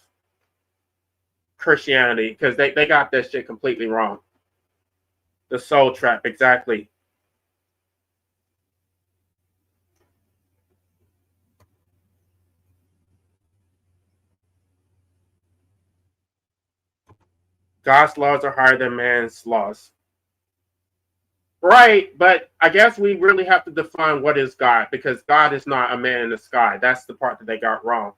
Christianity because they got that shit completely wrong. The soul trap, exactly. God's laws are higher than man's laws. Right, but I guess we really have to define what is God because God is not a man in the sky. That's the part that they got wrong.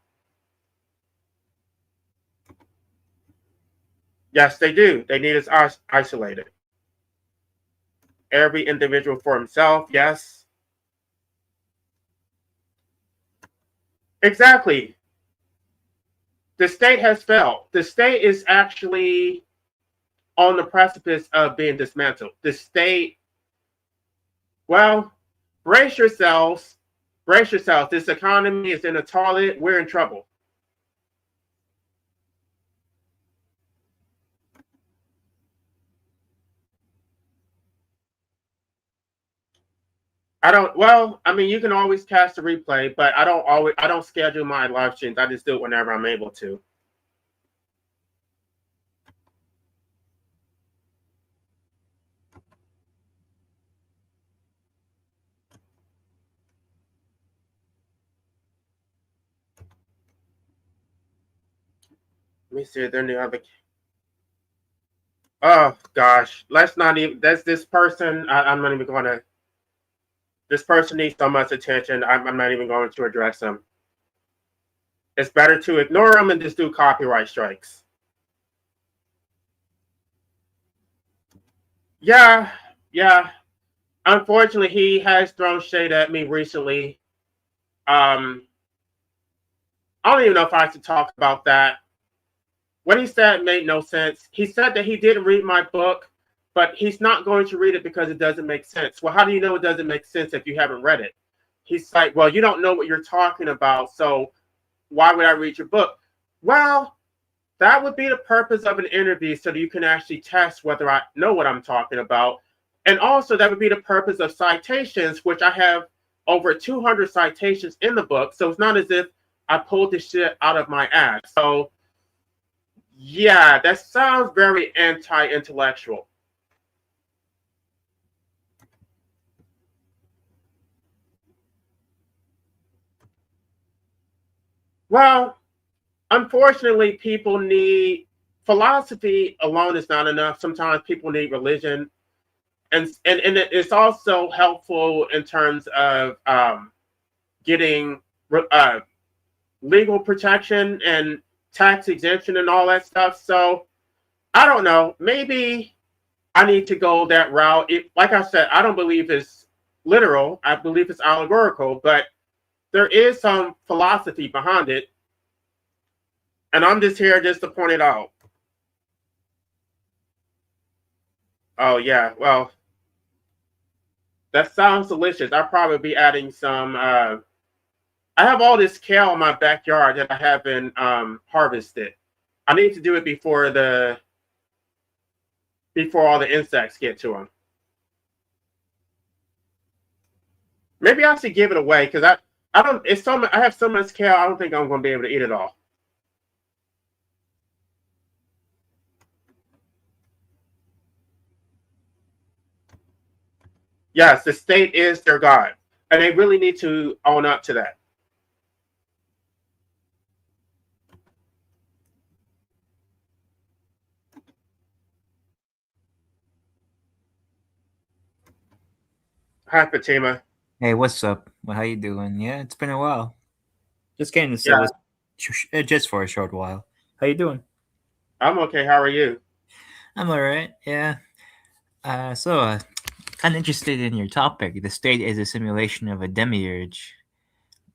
Yes, they do. They need us isolated. Every individual for himself, yes. Exactly. The state has failed. The state is actually on the precipice of being dismantled. The state, well, brace yourselves. Brace yourselves. This economy is in a toilet. We're in trouble. Well, I mean, you can always cast a replay, but I don't schedule my live streams. I just do it whenever I'm able to. Let me see if there any other. Oh gosh, let's not even. That's this person. I'm not even going to. This person needs so much attention. I'm not even going to address them. It's better to ignore them and just do copyright strikes. Yeah, yeah. Unfortunately, he has thrown shade at me recently. I don't even know if I should talk about that. What he said made no sense. He said that he didn't read my book, but he's not going to read it because it doesn't make sense. Well, how do you know it doesn't make sense if you haven't read it? He's like, well, you don't know what you're talking about, so why would I read your book? Well, that would be the purpose of an interview so that you can actually test whether I know what I'm talking about. And also, that would be the purpose of citations, which I have over 200 citations in the book. So it's not as if I pulled this shit out of my ass. So, yeah, that sounds very anti-intellectual. Well, unfortunately, people need philosophy alone is not enough. Sometimes people need religion, and it's also helpful in terms of getting uh, legal protection and tax exemption and all that stuff. So I don't know. Maybe I need to go that route. Like I said, I don't believe it's literal. I believe it's allegorical, but there is some philosophy behind it. And I'm just here just to point it out. Oh yeah, well, that sounds delicious. I'll probably be adding some. I have all this kale in my backyard that I haven't harvested. I need to do it before all the insects get to them. Maybe I should give it away because I don't. It's so I have so much kale. I don't think I'm going to be able to eat it all. Yes, the state is their god, and they really need to own up to that. Hi, Fatima. Hey, what's up? Well, how you doing? Yeah, it's been a while. Just came to say Yeah, what's just for a short while. How you doing? I'm okay. How are you? I'm alright. Yeah. So kind of interested in your topic. The state is a simulation of a demiurge.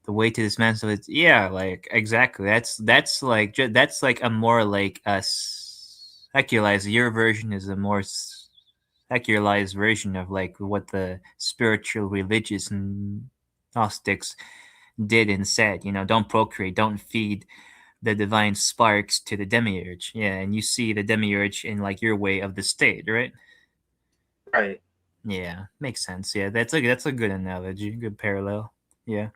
The way to dismantle it. Yeah, like exactly. That's like that's like a more like a secularized. Your version is a more secularized version of like what the spiritual religious Gnostics did and said. Don't procreate, don't feed the divine sparks to the demiurge. Yeah, and you see the demiurge in like your way of the state, right? Right. Yeah, makes sense. Yeah, that's a good analogy, good parallel. Yeah.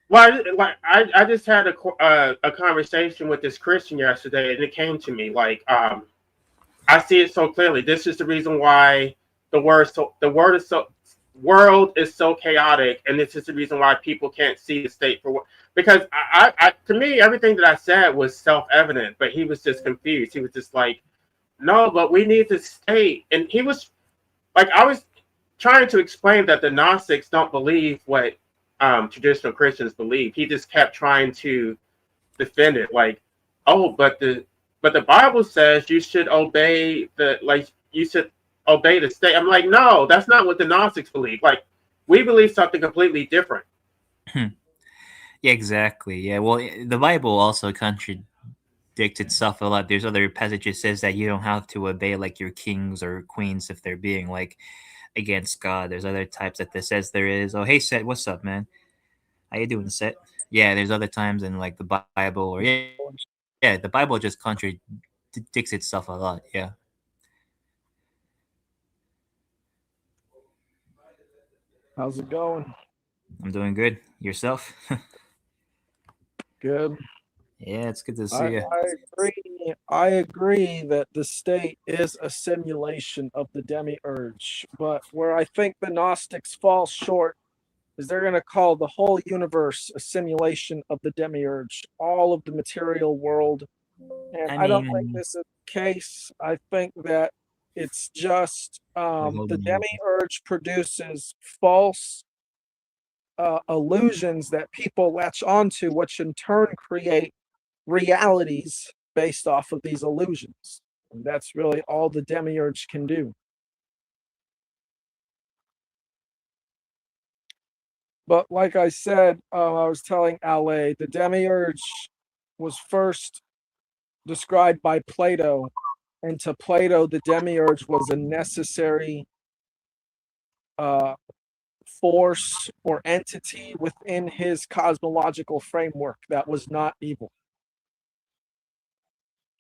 Well, I just had a conversation with this Christian yesterday, and it came to me I see it so clearly. This is the reason why the world is so chaotic, and this is the reason why people can't see the state for what. Because to me, everything that I said was self evident, but he was just confused. He was just like, "No, but we need the state," and he was like, I was trying to explain that the Gnostics don't believe what traditional Christians believe. He just kept trying to defend it, like, oh, but the Bible says you should obey you should obey the state. I'm like, no, that's not what the Gnostics believe. Like, we believe something completely different. Yeah, exactly. Yeah, well, the Bible also contradicts itself a lot. There's other passages says that you don't have to obey like your kings or queens if they're being like against God. There's other types that this says there is. Oh, hey, Seth, what's up, man? How you doing, Seth? Yeah, there's other times in like the Bible, or yeah, the Bible just contradicts itself a lot. Yeah, How's it going? I'm doing good. Yourself? Good. Yeah, it's good to I, see you. I agree. I agree that the state is a simulation of the demiurge, but where I think the Gnostics fall short is they're going to call the whole universe a simulation of the demiurge, all of the material world. And I I don't think mean, this is the case. I think that it's just wait, hold the on, hold on. demiurge produces false illusions that people latch onto, which in turn create realities based off of these illusions. And that's really all the demiurge can do. But like I said, I was telling Ale, the demiurge was first described by Plato. And to Plato, the demiurge was a necessary uh, force or entity within his cosmological framework that was not evil.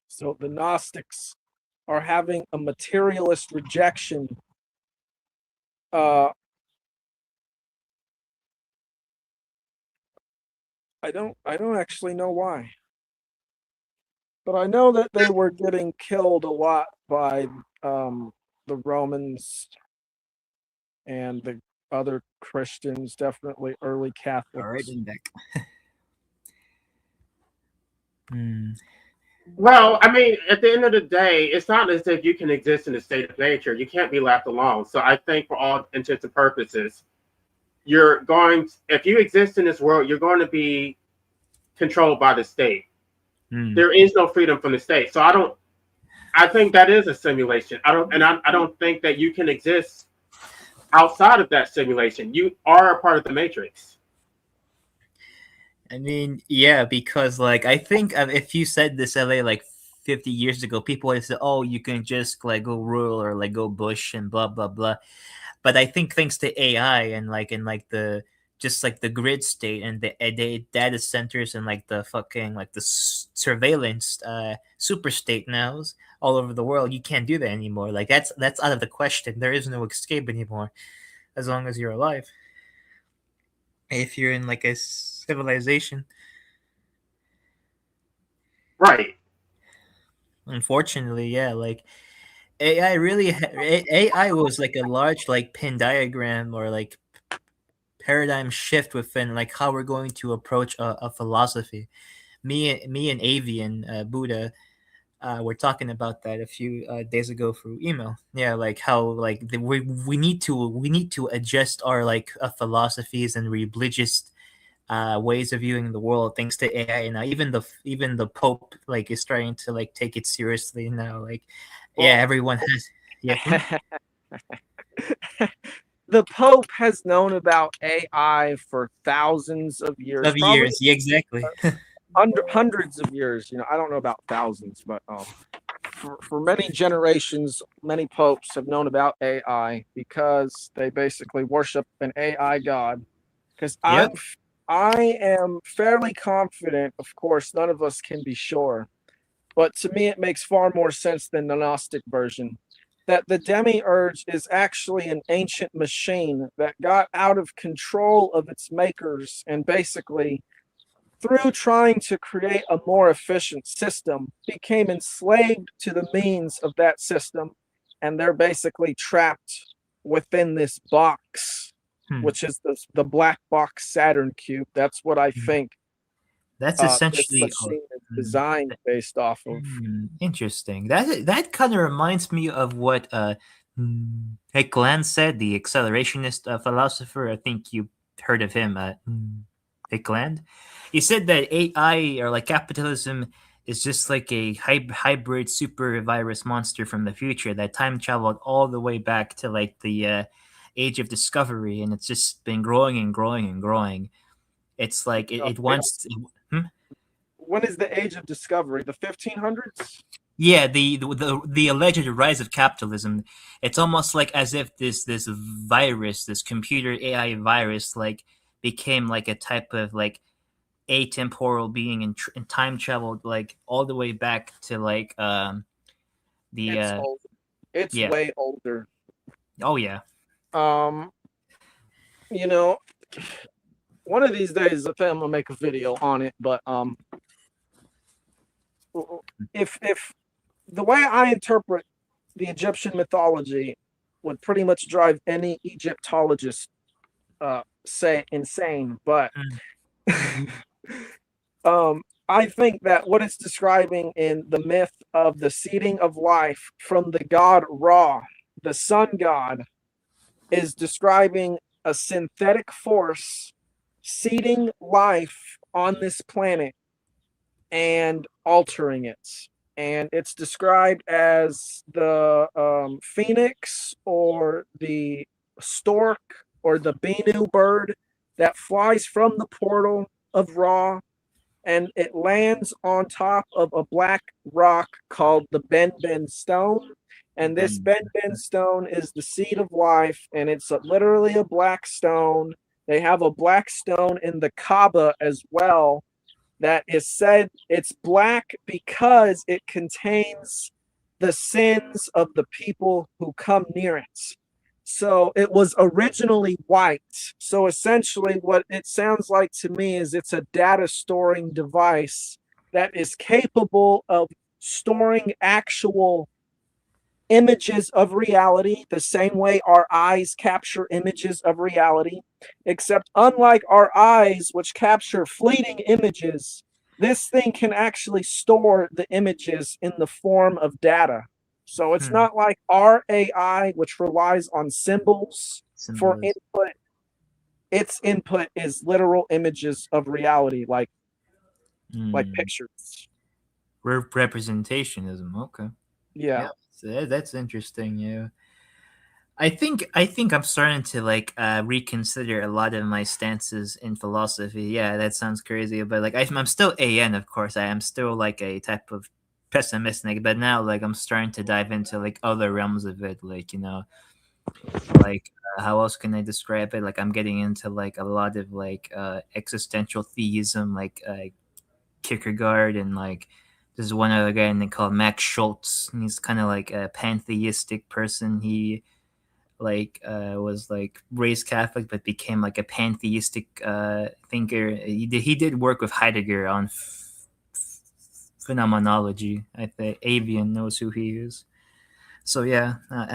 So the Gnostics are having a materialist rejection. Uh, I don't actually know why, but I know that they were getting killed a lot by the Romans and the other Christians, definitely early All right, Catholics. I'm back. Hmm. Well, I mean, at the end of the day, it's not as if you can exist in a state of nature. You can't be left alone. So I think, for all intents and purposes, if you exist in this world, you're going to be controlled by the state. Hmm. There is no freedom from the state. So I think that is a simulation. I don't think that you can exist outside of that simulation. You are a part of the matrix. I mean, yeah, because like I think if you said this LA like 50 years ago, people would say, "Oh, you can just like go rural or like go bush and blah blah blah." But I think thanks to AI and like the just like the grid state and the data centers and like the fucking like the surveillance super state nows all over the world, you can't do that anymore. Like that's out of the question. There is no escape anymore as long as you're alive. If you're in like a civilization. Right. Unfortunately, yeah, like AI really AI was like a large like Venn diagram or like paradigm shift within like how we're going to approach a philosophy. Me and Avian Buddha we're talking about that a few days ago through email. Yeah, like how like we need to adjust our like philosophies and religious ways of viewing the world thanks to AI now. Even the Pope like is starting to like take it seriously now. Like, yeah, Well, everyone has. Yeah. the Pope has known about AI for thousands of years, Of probably years, yeah, exactly. hundreds of years. I don't know about thousands, but for many generations, many popes have known about AI because they basically worship an AI god. Because Yep. I am fairly confident, of course, none of us can be sure, but to me it makes far more sense than the Gnostic version, that the Demiurge is actually an ancient machine that got out of control of its makers and basically, through trying to create a more efficient system, became enslaved to the means of that system, and they're basically trapped within this box, Hmm. which is the black box Saturn cube. That's what I think That's this essentially. machine is designed based off of. Interesting. That kind of reminds me of what Hickland said, the accelerationist philosopher. I think you heard of him, Hickland. He said that AI or like capitalism is just like a hybrid super virus monster from the future that time traveled all the way back to like the age of discovery, and it's just been growing and growing and growing. It's like it wants. When is the age of discovery? The 1500s? Yeah, the alleged rise of capitalism. It's almost like as if this virus, this computer AI virus, like became like a type of like atemporal being and time traveled like all the way back to like the It's old. It's yeah. way older. Oh yeah. Um, you know, one of these days, I think I'm gonna make a video on it. But if the way I interpret the Egyptian mythology would pretty much drive any Egyptologist say insane, but I think that what it's describing in the myth of the seeding of life from the god Ra, the sun god, is describing a synthetic force seeding life on this planet and altering it. And it's described as the phoenix or the stork or the Benu bird that flies from the portal of Ra, and it lands on top of a black rock called the Ben Ben Stone. And this Ben Ben Stone is the seed of life, and it's literally a black stone. They have a black stone in the Kaaba as well that is said it's black because it contains the sins of the people who come near it. So it was originally white. So essentially, what it sounds like to me is it's a data storing device that is capable of storing actual images of reality the same way our eyes capture images of reality, except unlike our eyes, which capture fleeting images, this thing can actually store the images in the form of data. So it's not like our AI, which relies on symbols for input. Its input is literal images of reality, like pictures. Representationism. Okay. Yeah. Yeah. So that's interesting. Yeah. I think I'm starting to like reconsider a lot of my stances in philosophy. Yeah, that sounds crazy, but like I'm still AN, of course. I am still like a type of pessimistic, but now like I'm starting to dive into like other realms of it, like like how else can I describe it? Like I'm getting into like a lot of like existential theism, like Kierkegaard, and like there's one other guy called Max Schultz. And he's kind of like a pantheistic person. He like was like raised Catholic but became like a pantheistic thinker. He did work with Heidegger on phenomenology. I think Avian knows who he is. So yeah,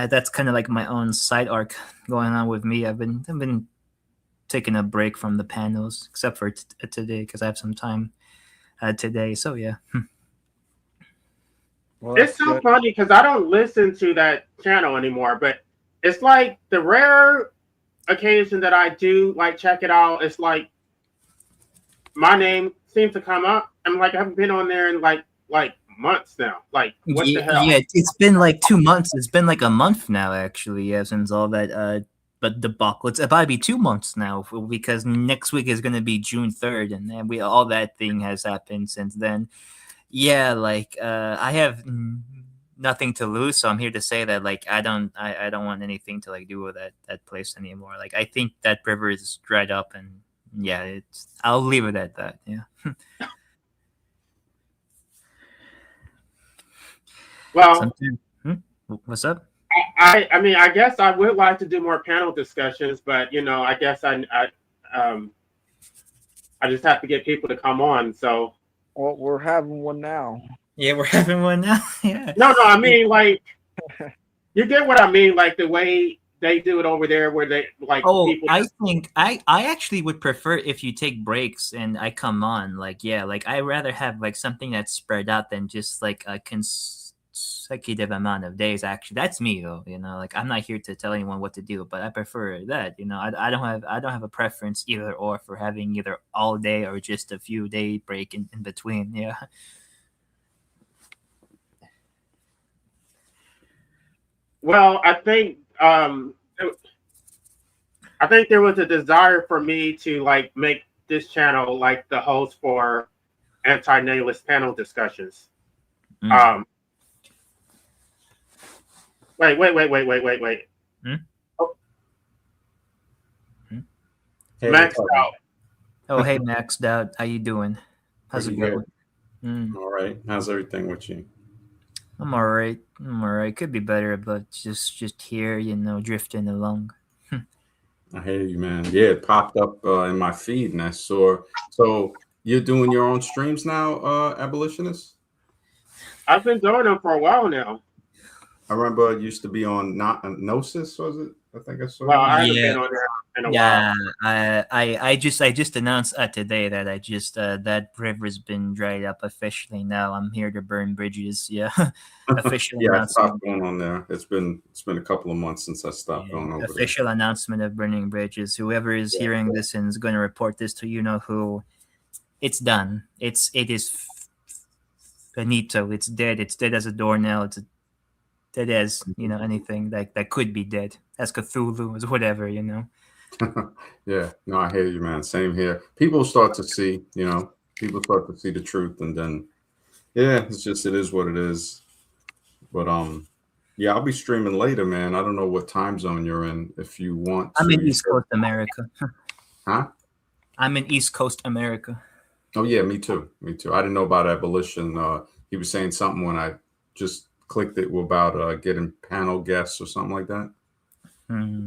that's kind of like my own side arc going on with me. I've been taking a break from the panels, except for today because I have some time today. So yeah. Well, It's that's so good. funny because I don't listen to that channel anymore, but it's like the rare occasion that I do like check it out. It's like my name seems to come up. I'm like, I haven't been on there in like months now. Like, what the hell? Yeah, it's been like 2 months. It's been like a month now, actually. Yeah, since all that but debacle. It's about to be 2 months now because next week is gonna be June 3rd, and then we all that thing has happened since then. Yeah, like I have nothing to lose, so I'm here to say that like I don't want anything to like do with that place anymore. Like I think that river is dried up, and yeah, it's I'll leave it at that. Yeah. Well, Sometimes. What's up? I mean, I guess I would like to do more panel discussions, but I guess um I just have to get people to come on. So Well, we're having one now. Yeah, we're having one now. Yeah. no, I mean like you get what I mean, like the way they do it over there, where they like Oh, people. I think I actually would prefer if you take breaks and I come on. Like, yeah, like I rather have like something that's spread out than just like a consecutive amount of days. Actually, that's me though. Like I'm not here to tell anyone what to do, but I prefer that. I don't have a preference either or for having either all day or just a few day break in between. Yeah. Well, I think there was a desire for me to like make this channel like the host for anti-natalist panel discussions. Mm. Wait. Hmm? Oh, Hey, Max what's up, out. Oh, hey, Maxed Out. How you doing? How's it pretty going? good. All right. How's everything with you? I'm all right. I'm all right. Could be better, but just here, drifting along. I hear you, man. Yeah, it popped up in my feed, and I saw. So you're doing your own streams now, abolitionist? I've been doing them for a while now. I remember it used to be on not Gnosis, was it? I think I saw. Well, I haven't Yeah, been on there in a yeah. while. I just announced today that I just that river's been dried up officially. Now I'm here to burn bridges. Yeah, official Yeah, I announcement. stopped going on there. It's been a couple of months since I stopped Yeah, going over there. official announcement of burning bridges. Whoever is Yeah. hearing this and is going to report this to who, it's done. It is finito. It's dead. It's dead as a doornail. It's dead as anything that could be dead, as Cthulhu, as whatever. Yeah, no, I hear you, man. Same here. People start to see, people start to see the truth, and then, yeah, it is what it is. But yeah, I'll be streaming later, man. I don't know what time zone you're in. If you want I'm to, in East Coast America. huh? I'm in East Coast America. Oh yeah, me too. Me too. I didn't know about abolition. He was saying something when I just clicked it about getting panel guests or something like that.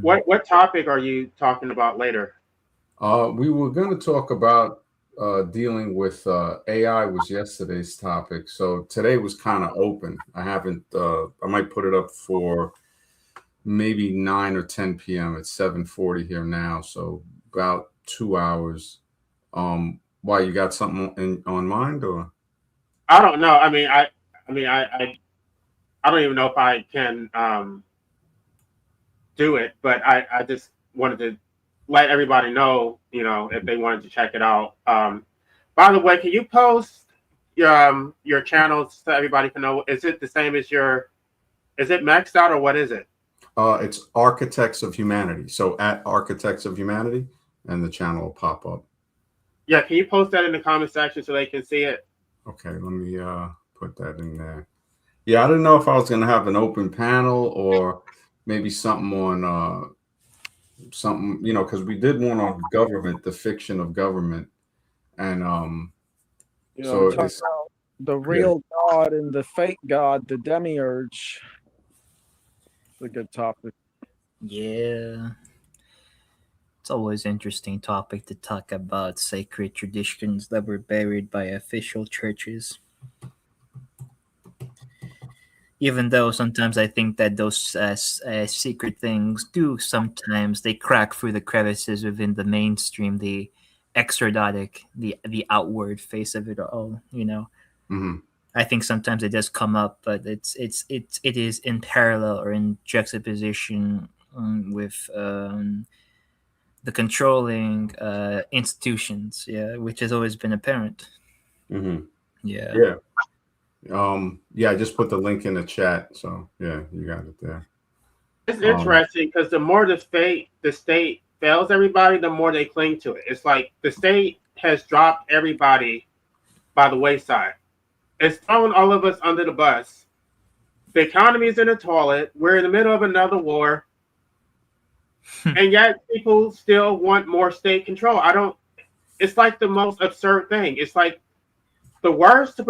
What topic are you talking about later? We were going to talk about dealing with AI was yesterday's topic. So today was kind of open. I haven't. I might put it up for maybe 9 or 10 p.m. It's 7:40 here now, so about 2 hours. Why you got something on mind or? I don't know. I don't even know if I can do it, but I just wanted to let everybody know, if they wanted to check it out. By the way, can you post your channels so everybody can know? Is it the same as is it maxed out or what is it? It's Architects of Humanity. So at Architects of Humanity, and the channel will pop up. Yeah, can you post that in the comment section so they can see it? Okay, let me put that in there. Yeah, I didn't know if I was going to have an open panel or maybe something on something, because we did one on government, the fiction of government, and so talk it's about the real God and the fake God, the Demiurge. It's a good topic. Yeah. It's always interesting topic to talk about sacred traditions that were buried by official churches. Even though sometimes I think that those secret things do sometimes they crack through the crevices within the mainstream, the extradotic, the outward face of it all. Mm-hmm. I think sometimes it does come up, but it is in parallel or in juxtaposition with the controlling institutions, yeah, which has always been apparent. Mm-hmm. Yeah. Yeah. Yeah, I just put the link in the chat. So yeah, you got it there. It's interesting because the more the state fails everybody, the more they cling to it. It's like the state has dropped everybody by the wayside. It's thrown all of us under the bus. The economy is in the toilet. We're in the middle of another war, and yet people still want more state control. I don't. It's like the most absurd thing. It's like the worse the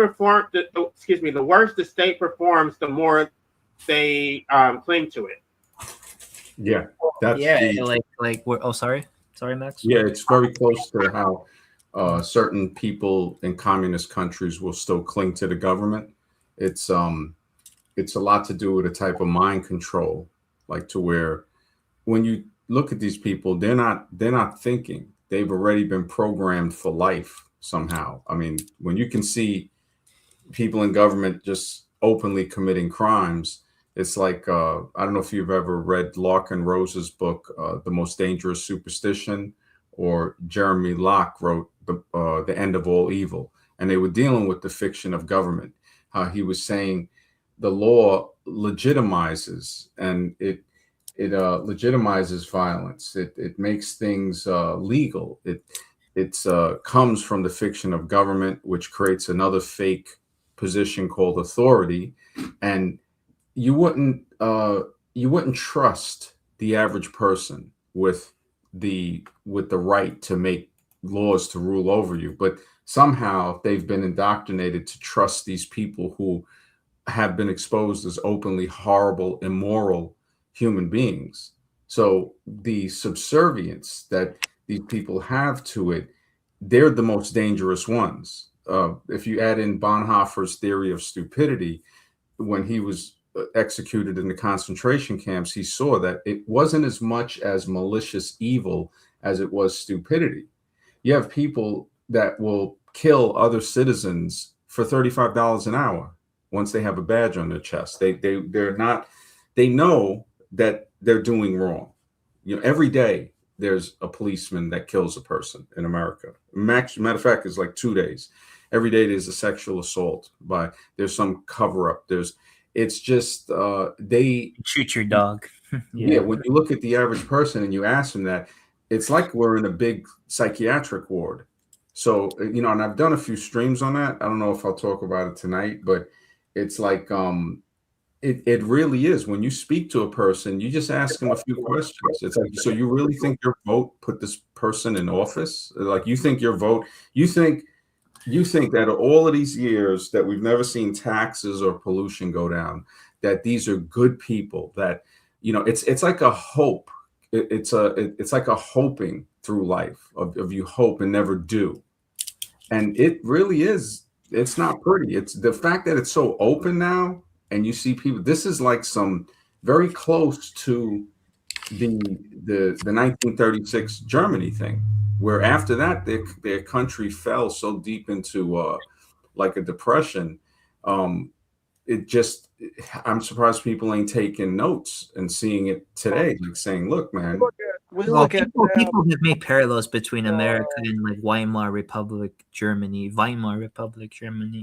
worse the state performs, the more they cling to it. Yeah, that's like we're. Oh, sorry, Max. Yeah, it's very close to how certain people in communist countries will still cling to the government. It's a lot to do with a type of mind control, like to where when you look at these people, they're not thinking. They've already been programmed for life somehow. I mean, when you can see people in government just openly committing crimes, it's like I don't know if you've ever read Larkin Rose's book, The Most Dangerous Superstition, or Jeremy Locke wrote The End of All Evil, and they were dealing with the fiction of government. How he was saying the law legitimizes, and it legitimizes violence. It makes things legal. It comes from the fiction of government, which creates another fake position called authority, and you wouldn't trust the average person with the right to make laws to rule over you, but somehow they've been indoctrinated to trust these people who have been exposed as openly horrible, immoral human beings. So the subservience that these people have to it, they're the most dangerous ones. If you add in Bonhoeffer's theory of stupidity, when he was executed in the concentration camps, he saw that it wasn't as much as malicious evil as it was stupidity. You have people that will kill other citizens for $35 an hour once they have a badge on their chest. They're not, they know that they're doing wrong. You know, every day there's a policeman that kills a person in America. Matter of fact, it's like 2 days. Every day there's a sexual assault there's some cover up. It's just they shoot your dog. Yeah, when you look at the average person and you ask them that, it's like we're in a big psychiatric ward. So, and I've done a few streams on that. I don't know if I'll talk about it tonight, but it's like it really is. When you speak to a person, you just ask them a few questions. It's like, so you really think your vote put this person in office? Like, you think your vote, you think that all of these years that we've never seen taxes or pollution go down, that these are good people, that, it's like a hope. It's like a hoping through life of you hope and never do. And it really is. It's not pretty. It's the fact that it's so open now, and you see people, this is like some very close to the 1936 Germany thing, where after that their country fell so deep into like a depression. I'm surprised people ain't taking notes and seeing it today, like saying, look, man. People have made parallels between America and like Weimar Republic Germany.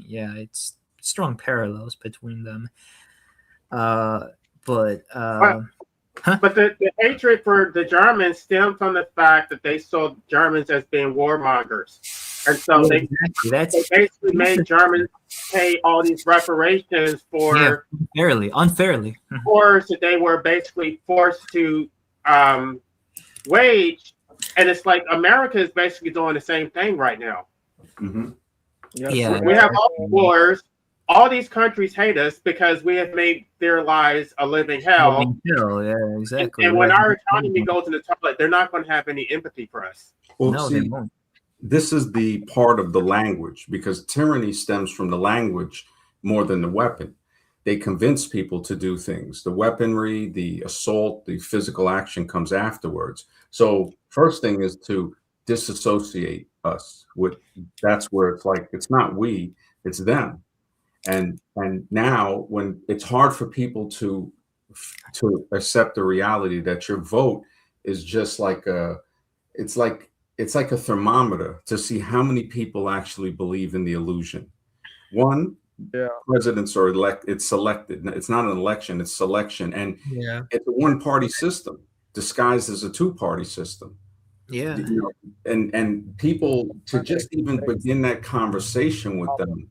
Yeah, it's strong parallels between them. But the hatred for the Germans stemmed from the fact that they saw Germans as being warmongers. And so they basically made Germans pay all these reparations for unfairly. wars that they were basically forced to wage. And it's like America is basically doing the same thing right now. Mm-hmm. Yeah, we have all these wars. All these countries hate us because we have made their lives a living hell. Yeah, exactly. And when our economy goes in the toilet, they're not going to have any empathy for us. Well, no, they won't. This is the part of the language, because tyranny stems from the language more than the weapon. They convince people to do things. The weaponry, the assault, the physical action comes afterwards. So first thing is to disassociate us with, that's where it's like, it's not we, it's them. And now when it's hard for people to accept the reality that your vote is just like it's like a thermometer to see how many people actually believe in the illusion. One, Yeah. presidents are it's selected. It's not an election, it's selection. And Yeah. it's a one-party system disguised as a two-party system. Yeah. You know, and people to just even begin that conversation with them,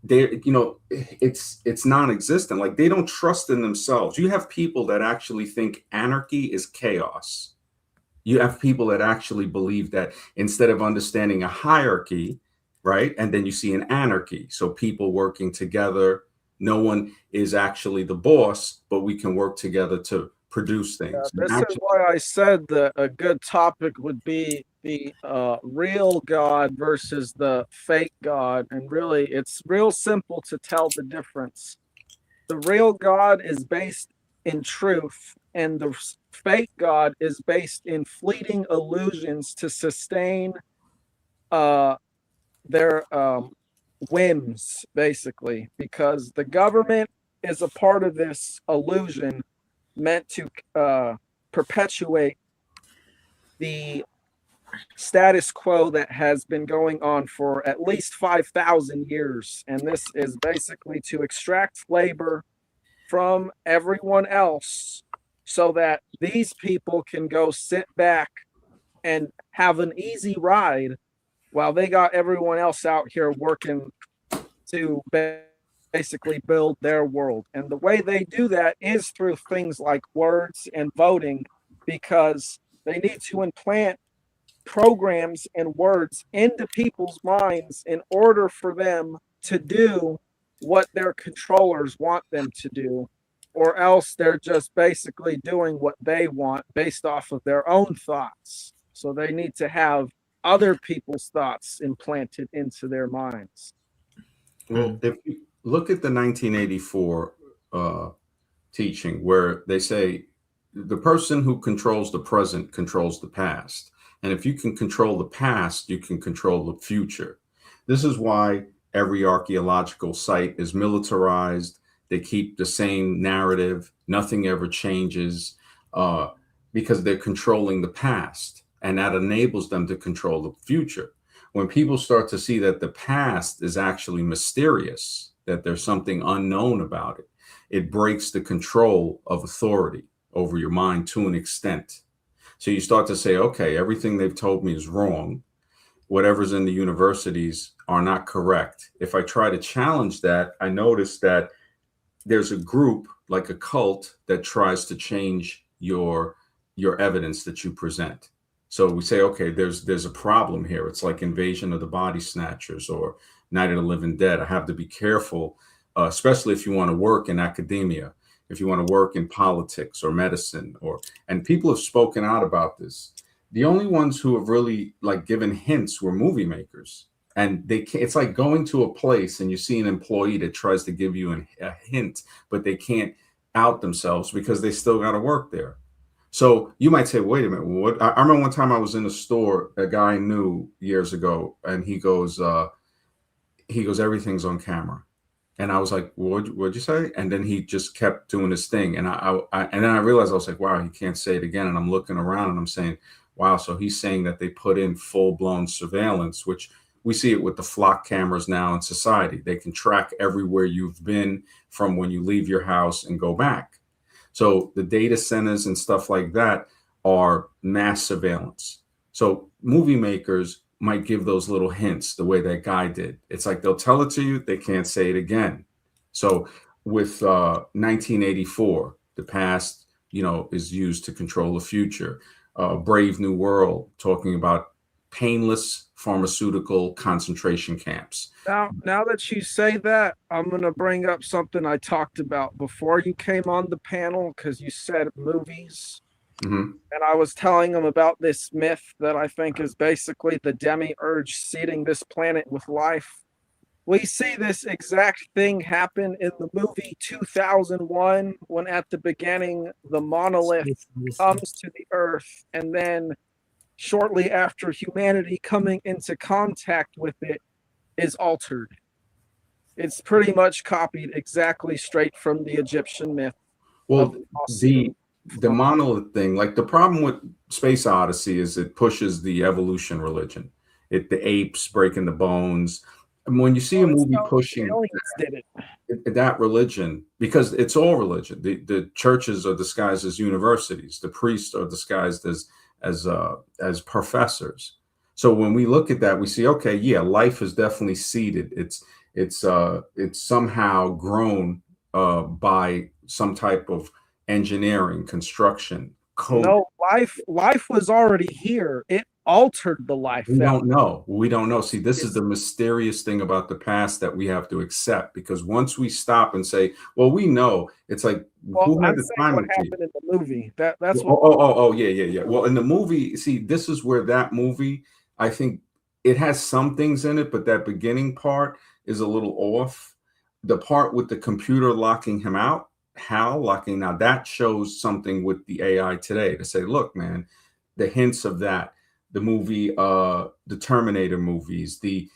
they, you know, it's non-existent. Like they don't trust in themselves. You have people that actually think anarchy is chaos. You have people that actually believe that instead of understanding a hierarchy, right? And then you see an anarchy. So people working together, no one is actually the boss, but we can work together to produce things. And This is actually, why I said that a good topic would be the real God versus the fake God. And really, it's real simple to tell the difference. The real God is based in truth, and the fake God is based in fleeting illusions to sustain their whims, basically, because the government is a part of this illusion meant to perpetuate the status quo that has been going on for at least 5,000 years. And this is basically to extract labor from everyone else so that these people can go sit back and have an easy ride while they got everyone else out here working to basically build their world. And the way they do that is through things like words and voting, because they need to implant programs and words into people's minds in order for them to do what their controllers want them to do, or else they're just basically doing what they want based off of their own thoughts. So they need to have other people's thoughts implanted into their minds. well, if you look at the 1984 teaching, where they say the person who controls the present controls the past. And if you can control the past, you can control the future. This is why every archaeological site is militarized. They keep the same narrative, nothing ever changes, because they're controlling the past. And that enables them to control the future. When people start to see that the past is actually mysterious, that there's something unknown about it, it breaks the control of authority over your mind to an extent. So you start to say, okay, everything they've told me is wrong. Whatever's in the universities are not correct. If I try to challenge that, I notice that there's a group like a cult that tries to change your evidence that you present. So we say, okay, there's a problem here. It's like Invasion of the Body Snatchers or Night of the Living Dead. I have to be careful, especially if you want to work in academia, if you want to work in politics or medicine, and people have spoken out about this. The only ones who have really like given hints were movie makers. And it's like going to a place and you see an employee that tries to give you a hint, but they can't out themselves because they still got to work there. So you might say, wait a minute, what? I remember one time I was in a store, a guy I knew years ago, and he goes, everything's on camera. And I was like, what'd you say? And then he just kept doing his thing. And and then I realized, I was like, wow, he can't say it again. And I'm looking around and I'm saying, wow, so he's saying that they put in full blown surveillance, which we see it with the flock cameras now in society. They can track everywhere you've been from when you leave your house and go back. So the data centers and stuff like that are mass surveillance. So movie makers might give those little hints the way that guy did. It's like they'll tell it to you, they can't say it again. So with 1984, the past, is used to control the future. Brave New World, talking about painless pharmaceutical concentration camps. Now that you say that, I'm going to bring up something I talked about before you came on the panel, because you said movies. Mm-hmm. And I was telling them about this myth that I think is basically the Demiurge seeding this planet with life. We see this exact thing happen in the movie 2001, when at the beginning, the monolith comes to the earth, and then shortly after humanity coming into contact with it is altered. It's pretty much copied exactly straight from the Egyptian myth of Well, the Austin. the monolith thing, like the problem with Space Odyssey is it pushes the evolution religion. The apes breaking the bones. And when you see a movie The pushing aliens did it. that religion, because it's all religion. The churches are disguised as universities. The priests are disguised as professors. So when we look at that, we see, okay, yeah, life is definitely seeded. It's somehow grown by some type of engineering, construction, code. No, life was already here. It altered the life. We don't know. We don't know. See, this is the mysterious thing about the past that we have to accept, because once we stop and say, well, we know, it's like, who had I'm the saying time what machine? happened in the movie. That's Oh, what. yeah. Well, in the movie, see, this is where that movie, I think it has some things in it, but that beginning part is a little off. The part with the computer locking him out, Hal locking, now that shows something with the AI today to say, look, man, the hints of that. The movie, the Terminator movies, the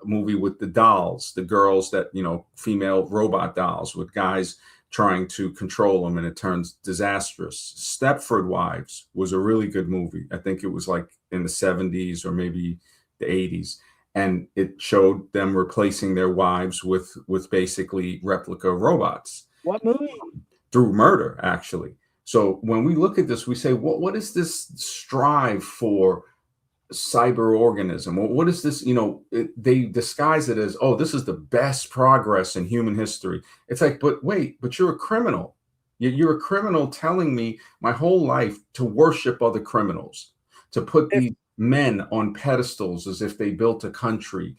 movie with the dolls, the girls that, female robot dolls with guys trying to control them, and it turns disastrous. Stepford Wives was a really good movie. I think it was like in the 70s or maybe the 80s. And it showed them replacing their wives with basically replica robots. What movie? Through murder, actually. So when we look at this, we say, what is this strive for cyber organism? What is this? They disguise it as, oh, this is the best progress in human history. It's like, but wait, but you're a criminal. You're a criminal telling me my whole life to worship other criminals, to put these men on pedestals as if they built a country.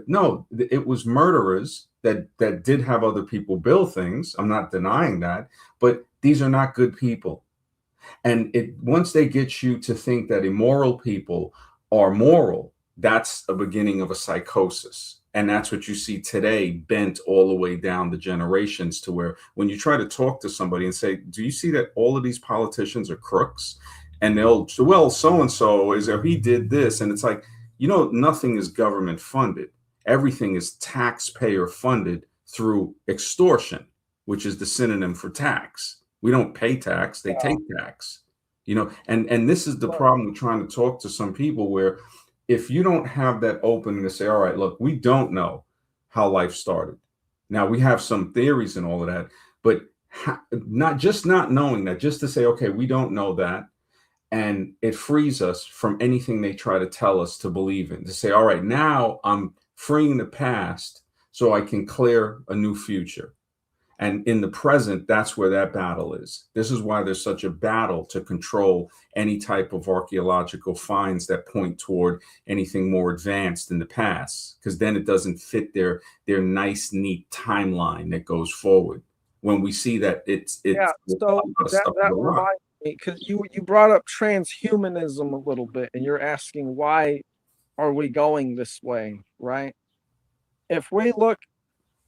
No, it was murderers that did have other people build things. I'm not denying that, but these are not good people. And once they get you to think that immoral people are moral, that's a beginning of a psychosis. And that's what you see today, bent all the way down the generations, to where when you try to talk to somebody and say, do you see that all of these politicians are crooks? And they'll say, well, so-and-so he did this. And it's like, nothing is government funded. Everything is taxpayer funded through extortion, which is the synonym for tax. We don't pay tax, they take tax. And this is the problem with trying to talk to some people, where if you don't have that opening to say, all right, look, we don't know how life started. Now we have some theories and all of that, but not knowing that, just to say, okay, we don't know that. And it frees us from anything they try to tell us to believe in, to say, all right, now I'm freeing the past so I can clear a new future. And in the present, that's where that battle is. This is why there's such a battle to control any type of archaeological finds that point toward anything more advanced in the past, because then it doesn't fit their nice, neat timeline that goes forward. When we see that it's yeah. So that reminds me, because you brought up transhumanism a little bit, and you're asking, why are we going this way, right? If we look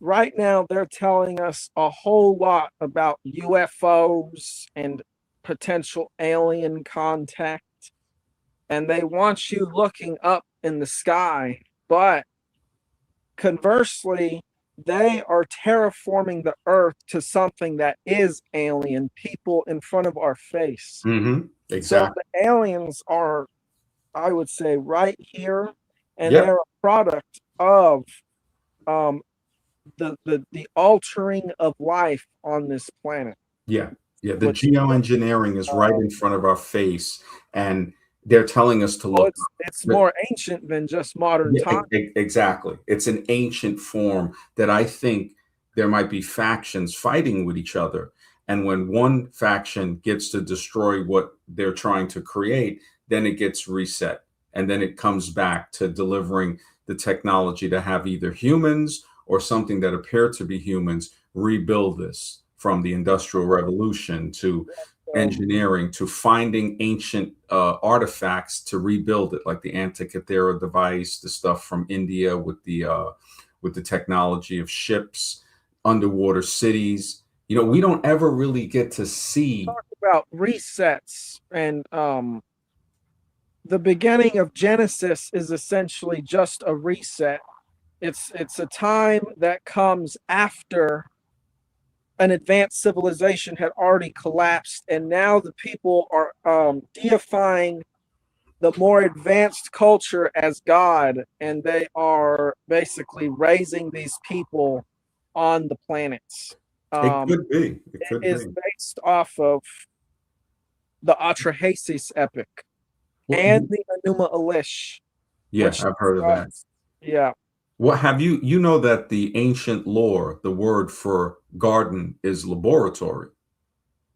right now, they're telling us a whole lot about UFOs and potential alien contact, and they want you looking up in the sky. But conversely, they are terraforming the earth to something that is alien, people in front of our face. Mm-hmm. Exactly. So the aliens are, I would say, right here, and they're a product of the altering of life on this planet. Yeah. The geoengineering is right in front of our face, and they're telling us to look. It's more ancient than just modern time. Exactly. It's an ancient form that I think there might be factions fighting with each other. And when one faction gets to destroy what they're trying to create, then it gets reset. And then it comes back to delivering the technology to have either humans or something that appear to be humans rebuild this, from the Industrial Revolution to engineering to finding ancient artifacts to rebuild it, like the Antikythera device, the stuff from India with the technology of ships, underwater cities. We don't ever really get to see. Talk about resets, and the beginning of Genesis is essentially just a reset It's a time that comes after an advanced civilization had already collapsed, and now the people are deifying the more advanced culture as God, and they are basically raising these people on the planets. It Um, could be. It it could is be. based off of the Atrahasis epic and Well, the Enuma Elish, yeah, which I've heard of that. yeah. What have you? You know that the ancient lore, the word for garden is laboratory.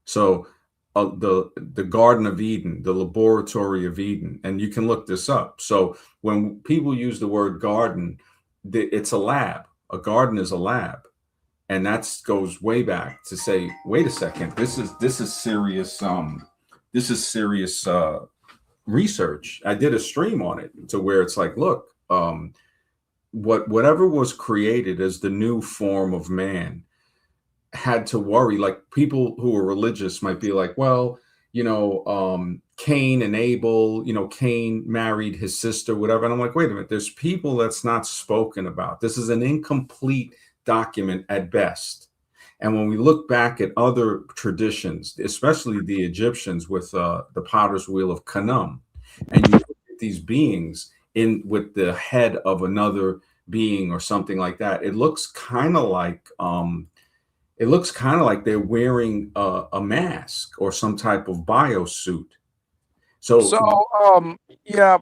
So the Garden of Eden, the laboratory of Eden, and you can look this up. So when people use the word garden, it's a lab. A garden is a lab, and that goes way back to say, wait a second, this is serious. This is serious research. I did a stream on it to where it's like, look, whatever was created as the new form of man had to worry. Like people who are religious might be like, well, Cain and Abel, Cain married his sister, whatever. And I'm like, wait a minute, there's people that's not spoken about. This is an incomplete document at best. And when we look back at other traditions, especially the Egyptians with the potter's wheel of Khnum, and you look at these beings in with the head of another being or something like that, it looks kind of like they're wearing a mask or some type of biosuit. So, Yeah,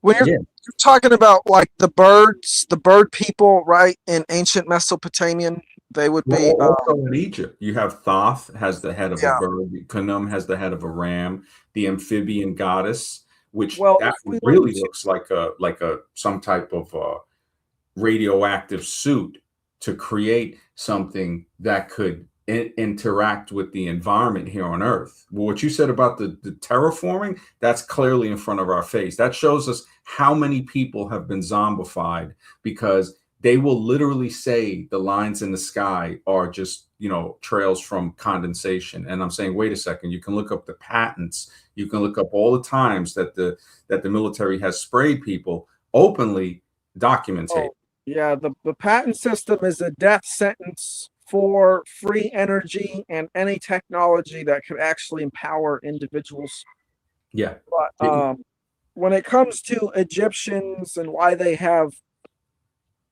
when yeah, you're talking about like the birds, the bird people, right? In ancient Mesopotamian, they would well, be also in Egypt, you have Thoth has the head of a yeah. bird, Khnum has the head of a ram, the amphibian goddess, which Well, that if we look really looks like a some type of radioactive suit to create something that could interact with the environment here on Earth. Well, what you said about the terraforming, that's clearly in front of our face. That shows us how many people have been zombified because they will literally say the lines in the sky are just, trails from condensation. And I'm saying, wait a second, you can look up the patents, you can look up all the times that the military has sprayed people openly documented. yeah, the patent system is a death sentence for free energy and any technology that could actually empower individuals. Yeah. But when it comes to Egyptians and why they have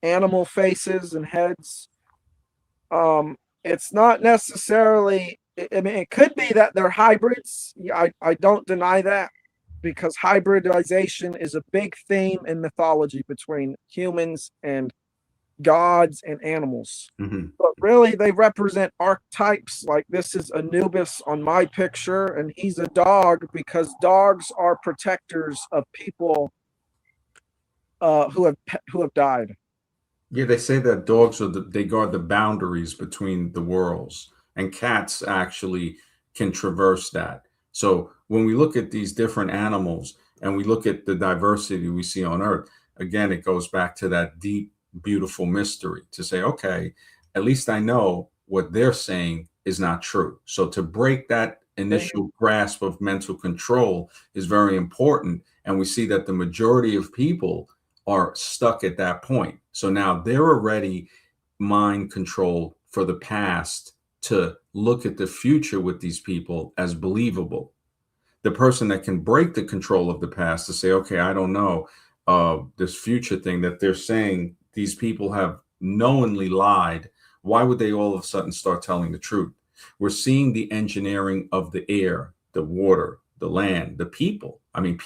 animal faces and heads, it's not necessarily. I mean, it could be that they're hybrids. I don't deny that because hybridization is a big theme in mythology between humans and gods and animals. Mm-hmm. But really, they represent archetypes. Like this is Anubis on my picture, and he's a dog because dogs are protectors of people who have died. Yeah, they say that dogs they guard the boundaries between the worlds, and cats actually can traverse that. So when we look at these different animals and we look at the diversity we see on Earth, again, it goes back to that deep, beautiful mystery to say, okay, at least I know what they're saying is not true. So to break that initial grasp of mental control is very important. And we see that the majority of people are stuck at that point. So now they're already mind controlled for the past to look at the future with these people as believable. The person that can break the control of the past to say, okay, I don't know, this future thing that they're saying these people have knowingly lied. Why would they all of a sudden start telling the truth? We're seeing the engineering of the air, the water, the land, the people. I mean,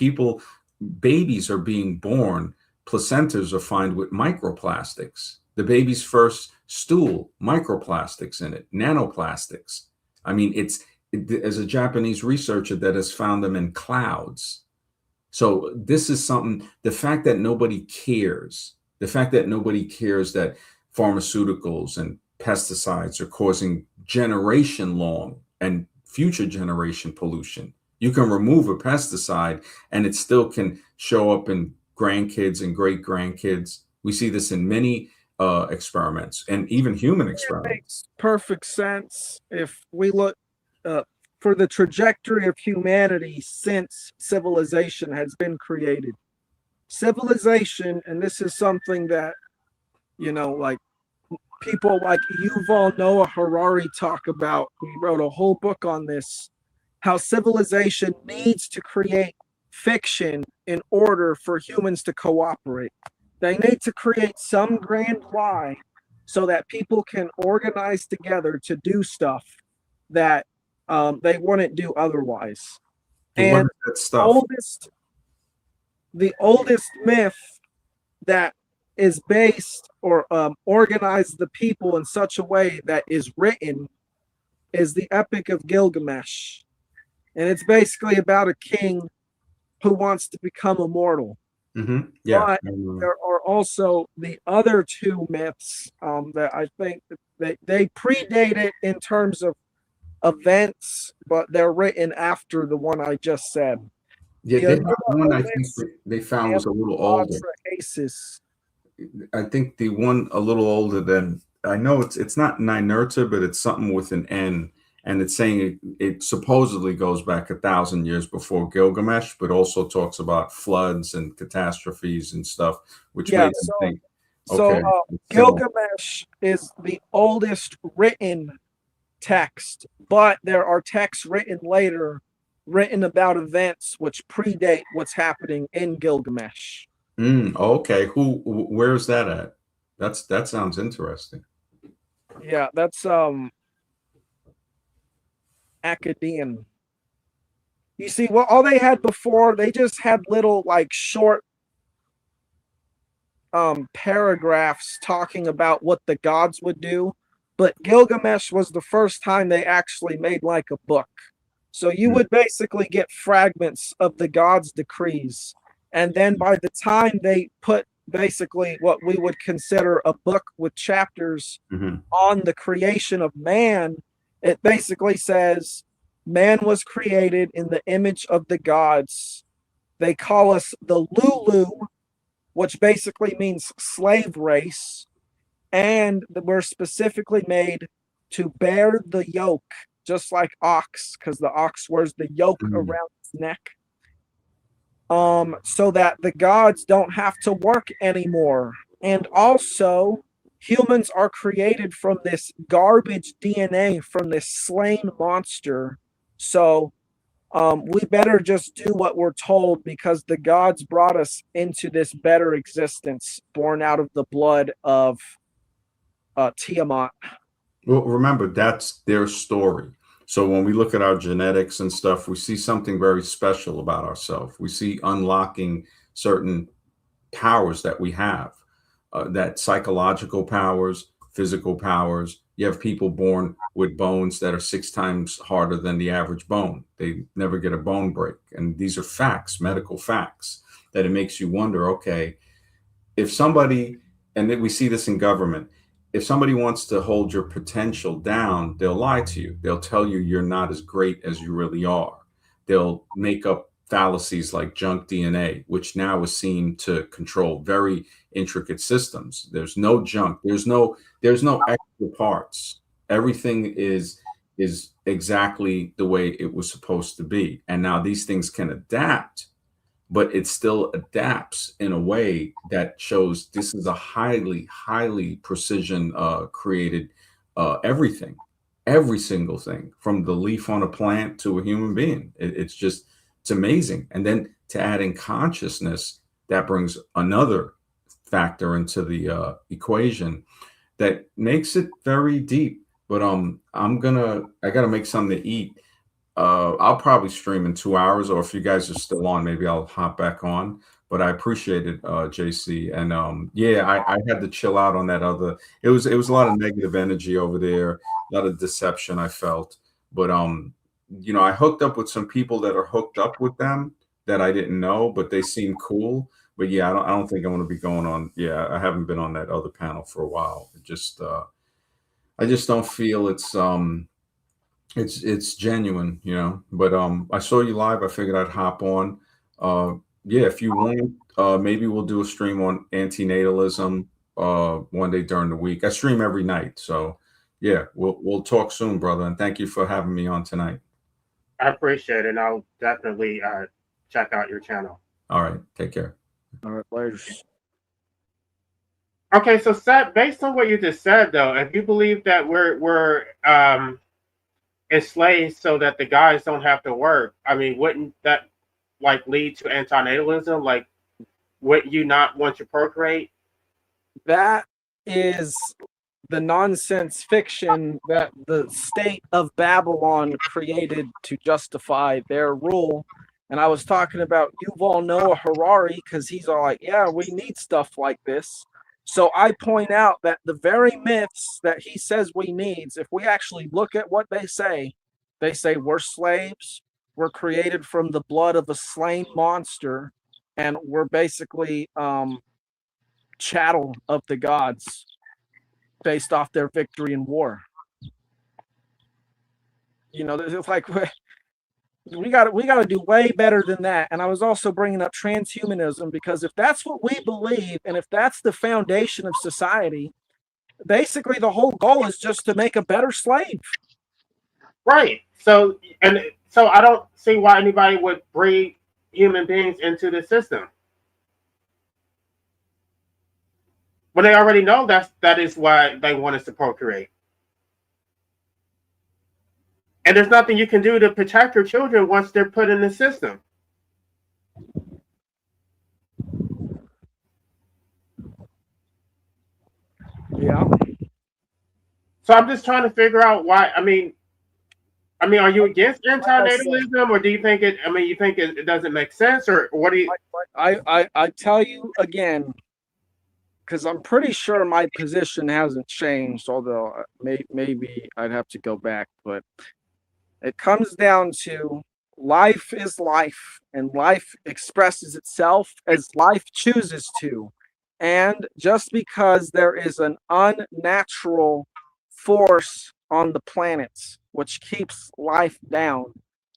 babies are being born, placentas are found with microplastics. The baby's first stool, microplastics in it, nanoplastics. I mean, as a Japanese researcher that has found them in clouds. So this is something, the fact that nobody cares that pharmaceuticals and pesticides are causing generation long and future generation pollution. You can remove a pesticide and it still can show up in grandkids and great grandkids. We see this in many experiments and even human experiments. It makes perfect sense if we look for the trajectory of humanity since civilization has been created. civilization, and this is something that, like people like Yuval Noah Harari talk about. He wrote a whole book on this, how civilization needs to create fiction in order for humans to cooperate. They need to create some grand lie so that people can organize together to do stuff that they wouldn't do otherwise. What And is that stuff? the oldest myth that is based or organized the people in such a way that is written is the Epic of Gilgamesh. And it's basically about a king who wants to become immortal. Mm-hmm. Yeah. But there are also the other two myths that I think that they predate it in terms of events, but they're written after the one I just said. Yeah, The they Enuma have one I think Elish they found was and a little older. Atrahasis. I think the one a little older than, I know it's not Ninurta, but it's something with an N, and it's saying it supposedly goes back 1,000 years before Gilgamesh, but also talks about floods and catastrophes and stuff, which Yeah, made them think, so okay, Gilgamesh is the oldest written text, but there are texts written later, written about events which predate what's happening in Gilgamesh. okay, where's that at? That sounds interesting. Yeah, that's Akkadian. You see, well, all they had before, they just had little like short paragraphs talking about what the gods would do. But Gilgamesh was the first time they actually made like a book. So you would basically get fragments of the gods' decrees. And then by the time they put basically what we would consider a book with chapters on the creation of man, it basically says man was created in the image of the gods. They call us the Lulu, which basically means slave race. And we're specifically made to bear the yoke, just like ox, because the ox wears the yoke around its neck. So that the gods don't have to work anymore. And also, humans are created from this garbage DNA from this slain monster. So we better just do what we're told because the gods brought us into this better existence born out of the blood of Tiamat. Well, remember, that's their story. So when we look at our genetics and stuff, we see something very special about ourselves. We see unlocking certain powers that we have, that psychological powers, physical powers. You have people born with bones that are 6 times harder than the average bone. They never get a bone break. And these are facts, medical facts, that it makes you wonder, okay, if somebody, and then we see this in government, if somebody wants to hold your potential down, they'll lie to you. They'll tell you you're not as great as you really are. They'll make up fallacies like junk DNA, which now is seen to control very intricate systems. There's no junk. There's no extra parts. Everything is exactly the way it was supposed to be. And now these things can adapt, but it still adapts in a way that shows this is a highly precision created everything, every single thing, from the leaf on a plant to a human being. It's amazing. And then to add in consciousness, that brings another factor into the equation that makes it very deep. But I gotta make something to eat. I'll probably stream in 2 hours, or if you guys are still on, maybe I'll hop back on. But I appreciate it, JC. And yeah, I had to chill out on that other. It was a lot of negative energy over there, a lot of deception I felt. But I hooked up with some people that are hooked up with them that I didn't know, but they seem cool. But yeah, I don't think I want to be going on. Yeah, I haven't been on that other panel for a while. I just don't feel it's genuine, But I saw you live. I figured I'd hop on. Yeah, if you want, maybe we'll do a stream on antinatalism one day during the week. I stream every night, so yeah, we'll talk soon, brother. And thank you for having me on tonight. I appreciate it. And I'll definitely check out your channel. All right, take care. All right, later. Okay, so Seth, based on what you just said, though, if you believe that we're enslaved so that the guys don't have to work, I mean, wouldn't that like lead to antinatalism? Like, would you not want to procreate? That is the nonsense fiction that the state of Babylon created to justify their rule. And I was talking about Yuval Noah Harari because he's all like, yeah, we need stuff like this. So I point out that the very myths that he says we need, if we actually look at what they say we're slaves, we're created from the blood of a slain monster, and we're basically chattel of the gods based off their victory in war. You know, it's like we got to do way better than that. And I was also bringing up transhumanism because if that's what we believe and if that's the foundation of society, basically the whole goal is just to make a better slave. Right. So I don't see why anybody would breed human beings into the system. But they already know that is why they want us to procreate. And there's nothing you can do to protect your children once they're put in the system. Yeah. So I'm just trying to figure out why. I mean, are you against antinatalism, or do you think it? I mean, you think it doesn't make sense, or what do you? I tell you again, because I'm pretty sure my position hasn't changed, although maybe I'd have to go back. But it comes down to life is life, and life expresses itself as life chooses to. And just because there is an unnatural force on the planets which keeps life down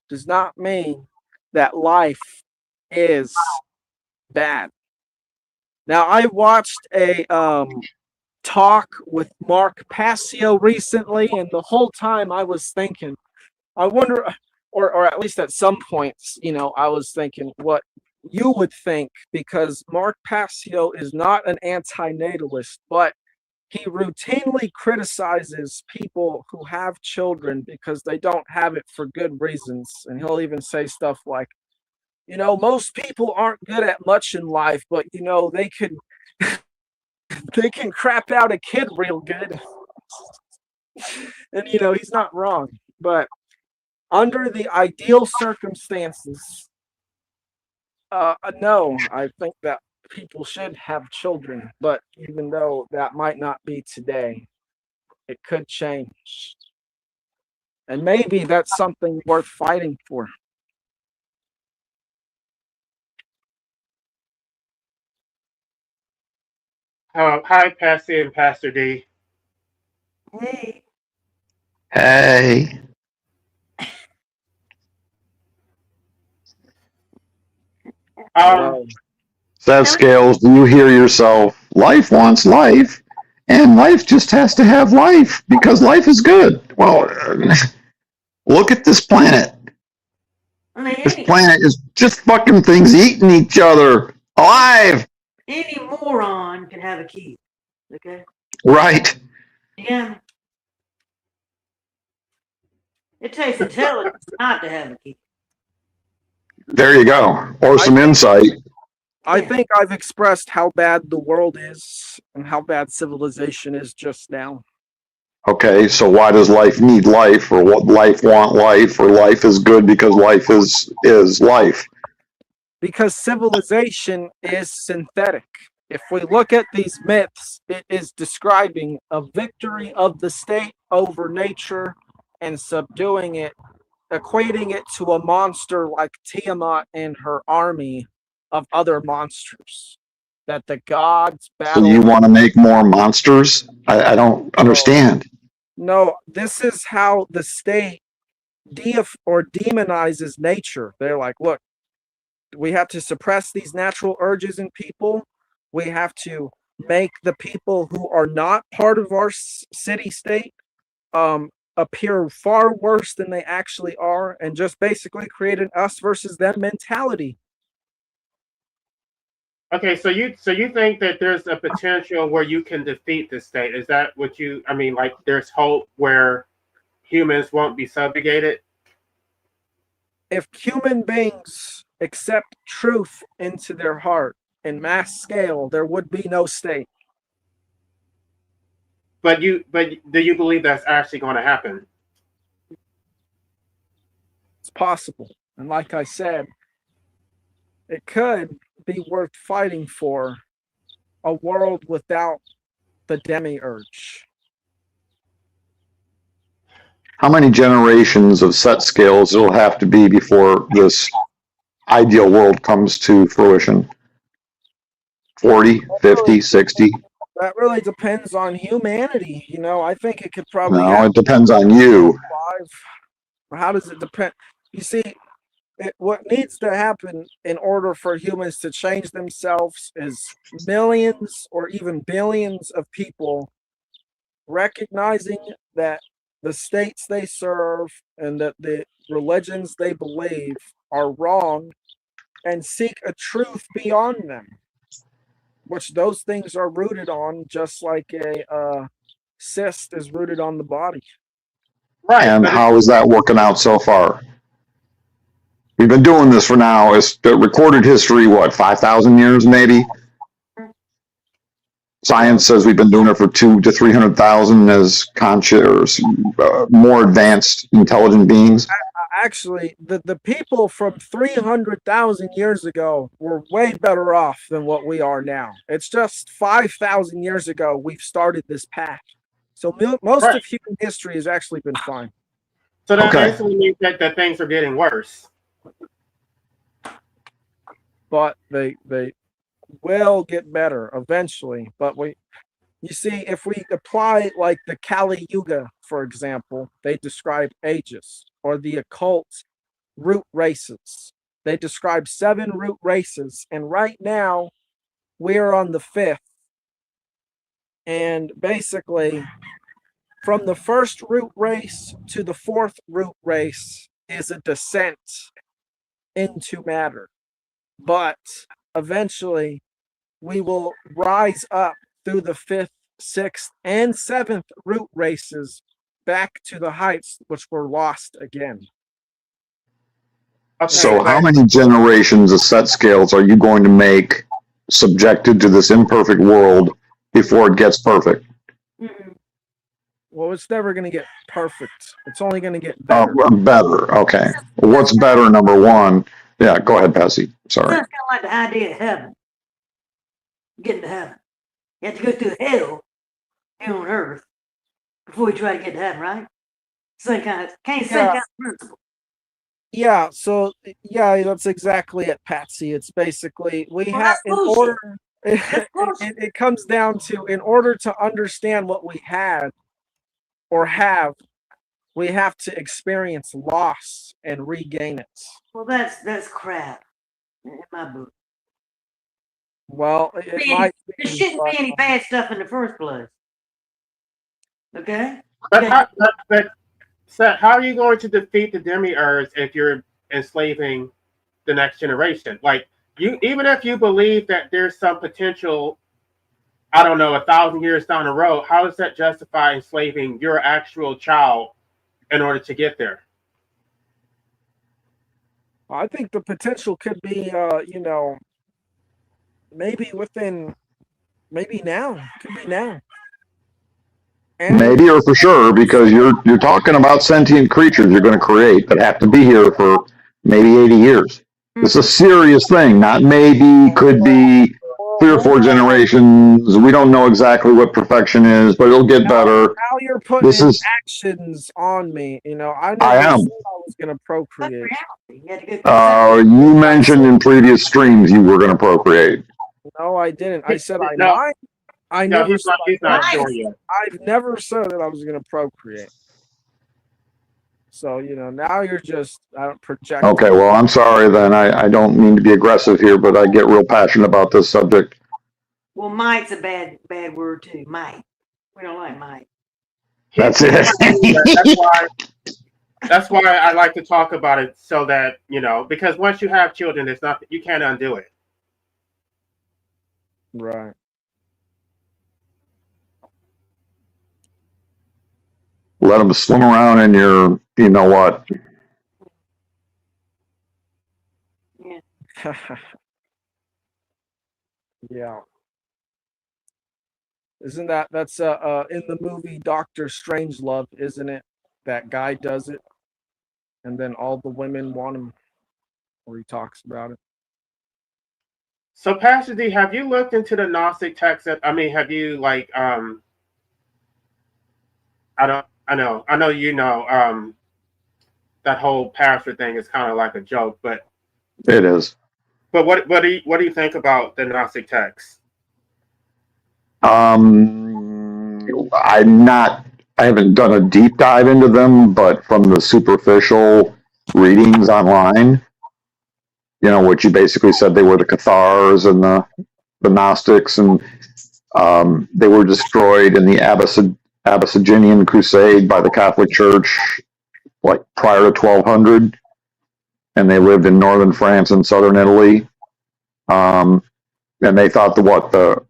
does not mean that life is bad. Now, I watched a talk with Mark Passio recently, and the whole time I was thinking, I wonder, or at least at some points, you know, I was thinking what you would think, because Mark Passio is not an antinatalist, but he routinely criticizes people who have children because they don't have it for good reasons. And he'll even say stuff like, you know, most people aren't good at much in life, but you know, they can crap out a kid real good. And you know, he's not wrong. But under the ideal circumstances, no, I think that people should have children. But even though that might not be today, it could change. And maybe that's something worth fighting for. Hi, Pastor and Pastor D. Hey. Hey. Seth Scales, do you hear yourself? Life wants life, and life just has to have life because life is good. Well, look at this planet. I mean, This planet is just fucking things eating each other alive. any moron can have a kid. Okay? Right. Yeah. It takes intelligence not to have a kid. There you go. Or some insight. I think I've expressed how bad the world is and how bad civilization is just now. Okay, so why does life need life, or what life want life, or life is good because life is life? Because civilization is synthetic. If we look at these myths, it is describing a victory of the state over nature and subduing it, equating it to a monster like Tiamat and her army of other monsters that the gods battle. So you want to make more monsters? I don't understand. No, this is how the state demonizes nature. They're like, look, we have to suppress these natural urges in people. We have to make the people who are not part of our city state appear far worse than they actually are, and just basically create an us versus them mentality. Okay, so you think that there's a potential where you can defeat the state? Is that what you? I mean, like there's hope where humans won't be subjugated? If human beings accept truth into their heart in mass scale, there would be no state. But do you believe that's actually going to happen? It's possible. And like I said, it could be worth fighting for a world without the Demiurge. How many generations of set scales it'll have to be before this ideal world comes to fruition? 40, 50, 60? That really depends on humanity. You know, I think it could probably No, happen it depends on you. 5. How does it depend? You see, what needs to happen in order for humans to change themselves is millions or even billions of people recognizing that the states they serve and that the religions they believe are wrong and seek a truth beyond them, which those things are rooted on, just like a cyst is rooted on the body. Right. And but how is that working out so far? We've been doing this for now. It's recorded history, what, 5,000 years maybe? Science says we've been doing it for 200,000 to 300,000 as conscious, more advanced, intelligent beings. Actually, the people from 300,000 years ago were way better off than what we are now. It's just 5,000 years ago we've started this path. So most Right. of human history has actually been fine. So that Okay. basically means that things are getting worse. But they will get better eventually. But you see, if we apply like the Kali Yuga, for example, they describe ages, or the occult root races. They describe 7 root races, and right now we're on the 5th. And basically, from the first root race to the 4th root race is a descent into matter. But eventually, we will rise up through the 5th, 6th, and 7th root races back to the heights which were lost again. Okay, So, how but- many generations of set scales are you going to make subjected to this imperfect world before it gets perfect? Mm-mm. Well, it's never going to get perfect. It's only going to get Oh, better. better. Okay. What's better, number one? Yeah, go ahead, Patsy. Sorry. Sounds kind of like the idea of heaven. Getting to heaven. You have to go through hell here on earth before you try to get to heaven, right? Same kind of principle. Yeah, so yeah, that's exactly it, Patsy. It's basically we Well, have that's in bullshit. order That's bullshit. it comes down to, in order to understand what we had or have, we have to experience loss and regain it. Well, that's crap in my book. Well, it There might There shouldn't but, be any bad stuff in the first place. Okay? But Seth, how are you going to defeat the Demiurge if you're enslaving the next generation? Like even if you believe that there's some potential, I don't know, 1,000 years down the road, how does that justify enslaving your actual child in order to get there? I think the potential could be, maybe now. Could be now. And Maybe or for sure, because you're talking about sentient creatures you're going to create that have to be here for maybe 80 years. It's a serious thing. Not maybe, could be 3 or 4 generations. We don't know exactly what perfection is, but it'll get better. Now you're putting This is- actions on me. I never I am. said I was going to That's procreate. reality. You had to go through You mentioned in previous streams you were going to procreate. No, I didn't. I said I No. might. I No, never he's said not I might. sure yet. I've never said that I was going to procreate. So, now you're just projecting. Okay, well, I'm sorry then. I don't mean to be aggressive here, but I get real passionate about this subject. Well, might's a bad word too. Might. We don't like might. That's it. That's why I like to talk about it, so that, because once you have children, it's not, you can't undo it. Right. Let them swim around in your, you know what? Yeah. Yeah. Isn't that's in the movie Doctor Strangelove, isn't it? That guy does it, and then all the women want him, or he talks about it. So, Pastor D, have you looked into the Gnostic text? I mean, have you like I know you know that whole pastor thing is kind of like a joke, but It is. But what do you think about the Gnostic text? I haven't done a deep dive into them, but from the superficial readings online, you know, which you basically said they were the Cathars and the Gnostics, and they were destroyed in the Abyssinian Crusade by the Catholic Church, like prior to 1200, and they lived in northern France and southern Italy. And they thought the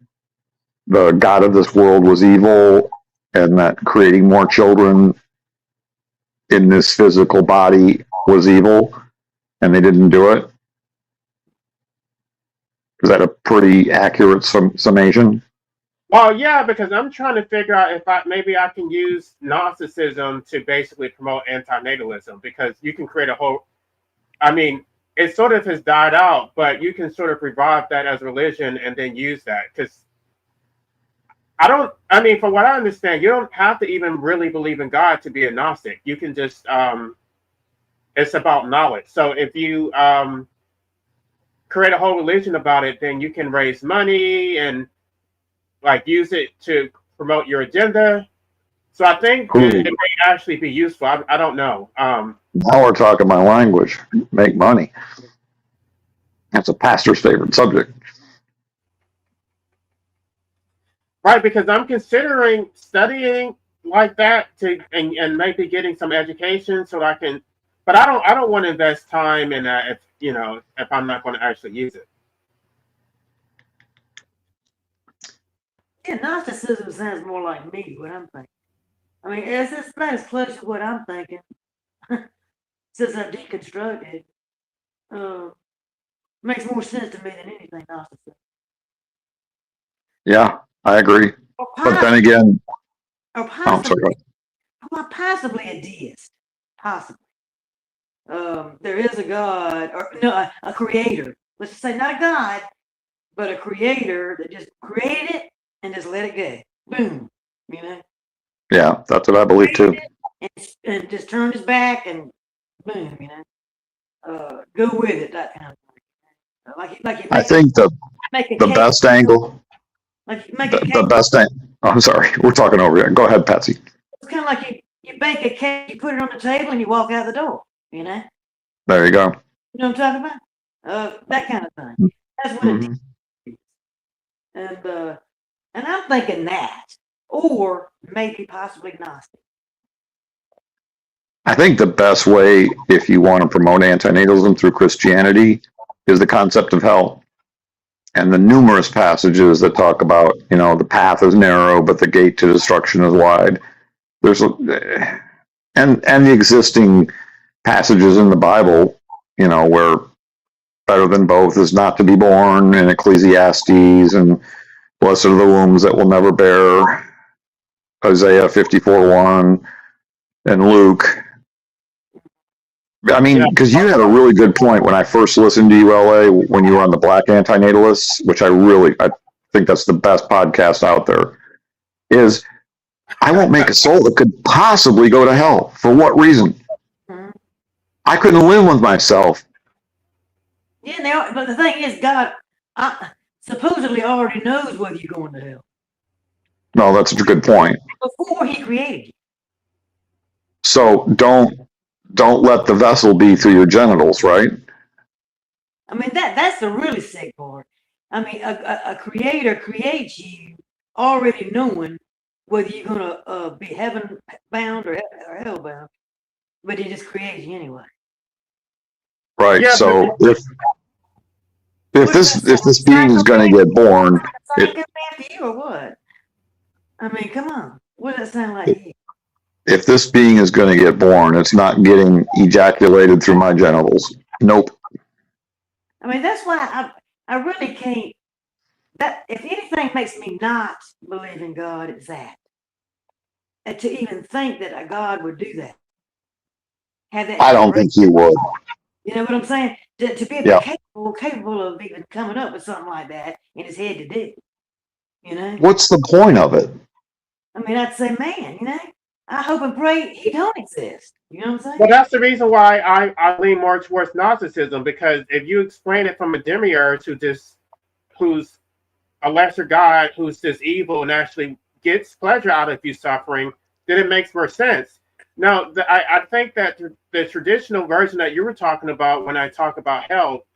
god of this world was evil, and that creating more children in this physical body was evil, and they didn't do it. Is that a pretty accurate summation? Well, yeah, because I'm trying to figure out if maybe I can use Gnosticism to basically promote antinatalism, because you can create a whole. I mean, it sort of has died out, but you can sort of revive that as religion and then use that, because I mean, from what I understand, you don't have to even really believe in God to be a Gnostic. You can just, it's about knowledge. So if you create a whole religion about it, then you can raise money and like use it to promote your agenda. So I think it may actually be useful. I don't know. Now we're talking my language. Make money. That's a pastor's favorite subject. Right, because I'm considering studying like that and maybe getting some education so I can, but I don't want to invest time in that if I'm not going to actually use it. Yeah, Gnosticism sounds more like me, what I'm thinking. I mean, it's about as close to what I'm thinking since I deconstructed. Makes more sense to me than anything Gnosticism. Yeah, I agree. But then again, or possibly a deist. Possibly. There is a God, or no, a creator. Let's just say not a God, but a creator that just created it and just let it go. Boom. You know? Yeah, that's what I believe too. And just turned his back and boom, you know. Go with it, that kind of thing. I think the best angle. The best thing. Oh, I'm sorry, we're talking over here. Go ahead, Patsy. It's kind of like you bake a cake, you put it on the table, and you walk out the door. You know. There you go. You know what I'm talking about? That kind of thing. That's what it is. And I'm thinking that, or maybe possibly Gnostic. I think the best way, if you want to promote antinatalism through Christianity, is the concept of hell. And the numerous passages that talk about, you know, the path is narrow, but the gate to destruction is wide. And the existing passages in the Bible, you know, where better than both is not to be born in Ecclesiastes, and blessed are the wombs that will never bear, Isaiah 54:1, and Luke. I mean, because you had a really good point when I first listened to you, LA, when you were on the Black Antinatalists, which I think that's the best podcast out there, is I won't make a soul that could possibly go to hell. For what reason? Mm-hmm. I couldn't live with myself. Yeah, but the thing is, God supposedly already knows whether you're going to hell. No, that's a good point. Before he created you. So don't let the vessel be through your genitals, right? I mean, that's the really sick part. I mean, a creator creates you already knowing whether you're going to be heaven bound or hell bound, but he just creates you anyway. Right. Yeah, so if this being is going to get born, Something coming after you or what? I mean, come on. What does that sound like to you? if this being is going to get born, it's not getting ejaculated through my genitals. Nope. I mean, that's why I really can't. That if anything makes me not believe in God, it's that. And to even think that a God would do that. Have that. I don't think you would. You know what I'm saying? To be Yeah. capable of even coming up with something like that in his head to do. You know? What's the point of it? I mean, I'd say, man, you know, I hope and pray he don't exist. You know what I'm saying? Well, that's the reason why I lean more towards Gnosticism, because if you explain it from a demiurge who's a lesser god, who's just evil and actually gets pleasure out of you suffering, then it makes more sense. Now, I think that the traditional version that you were talking about when I talk about hell,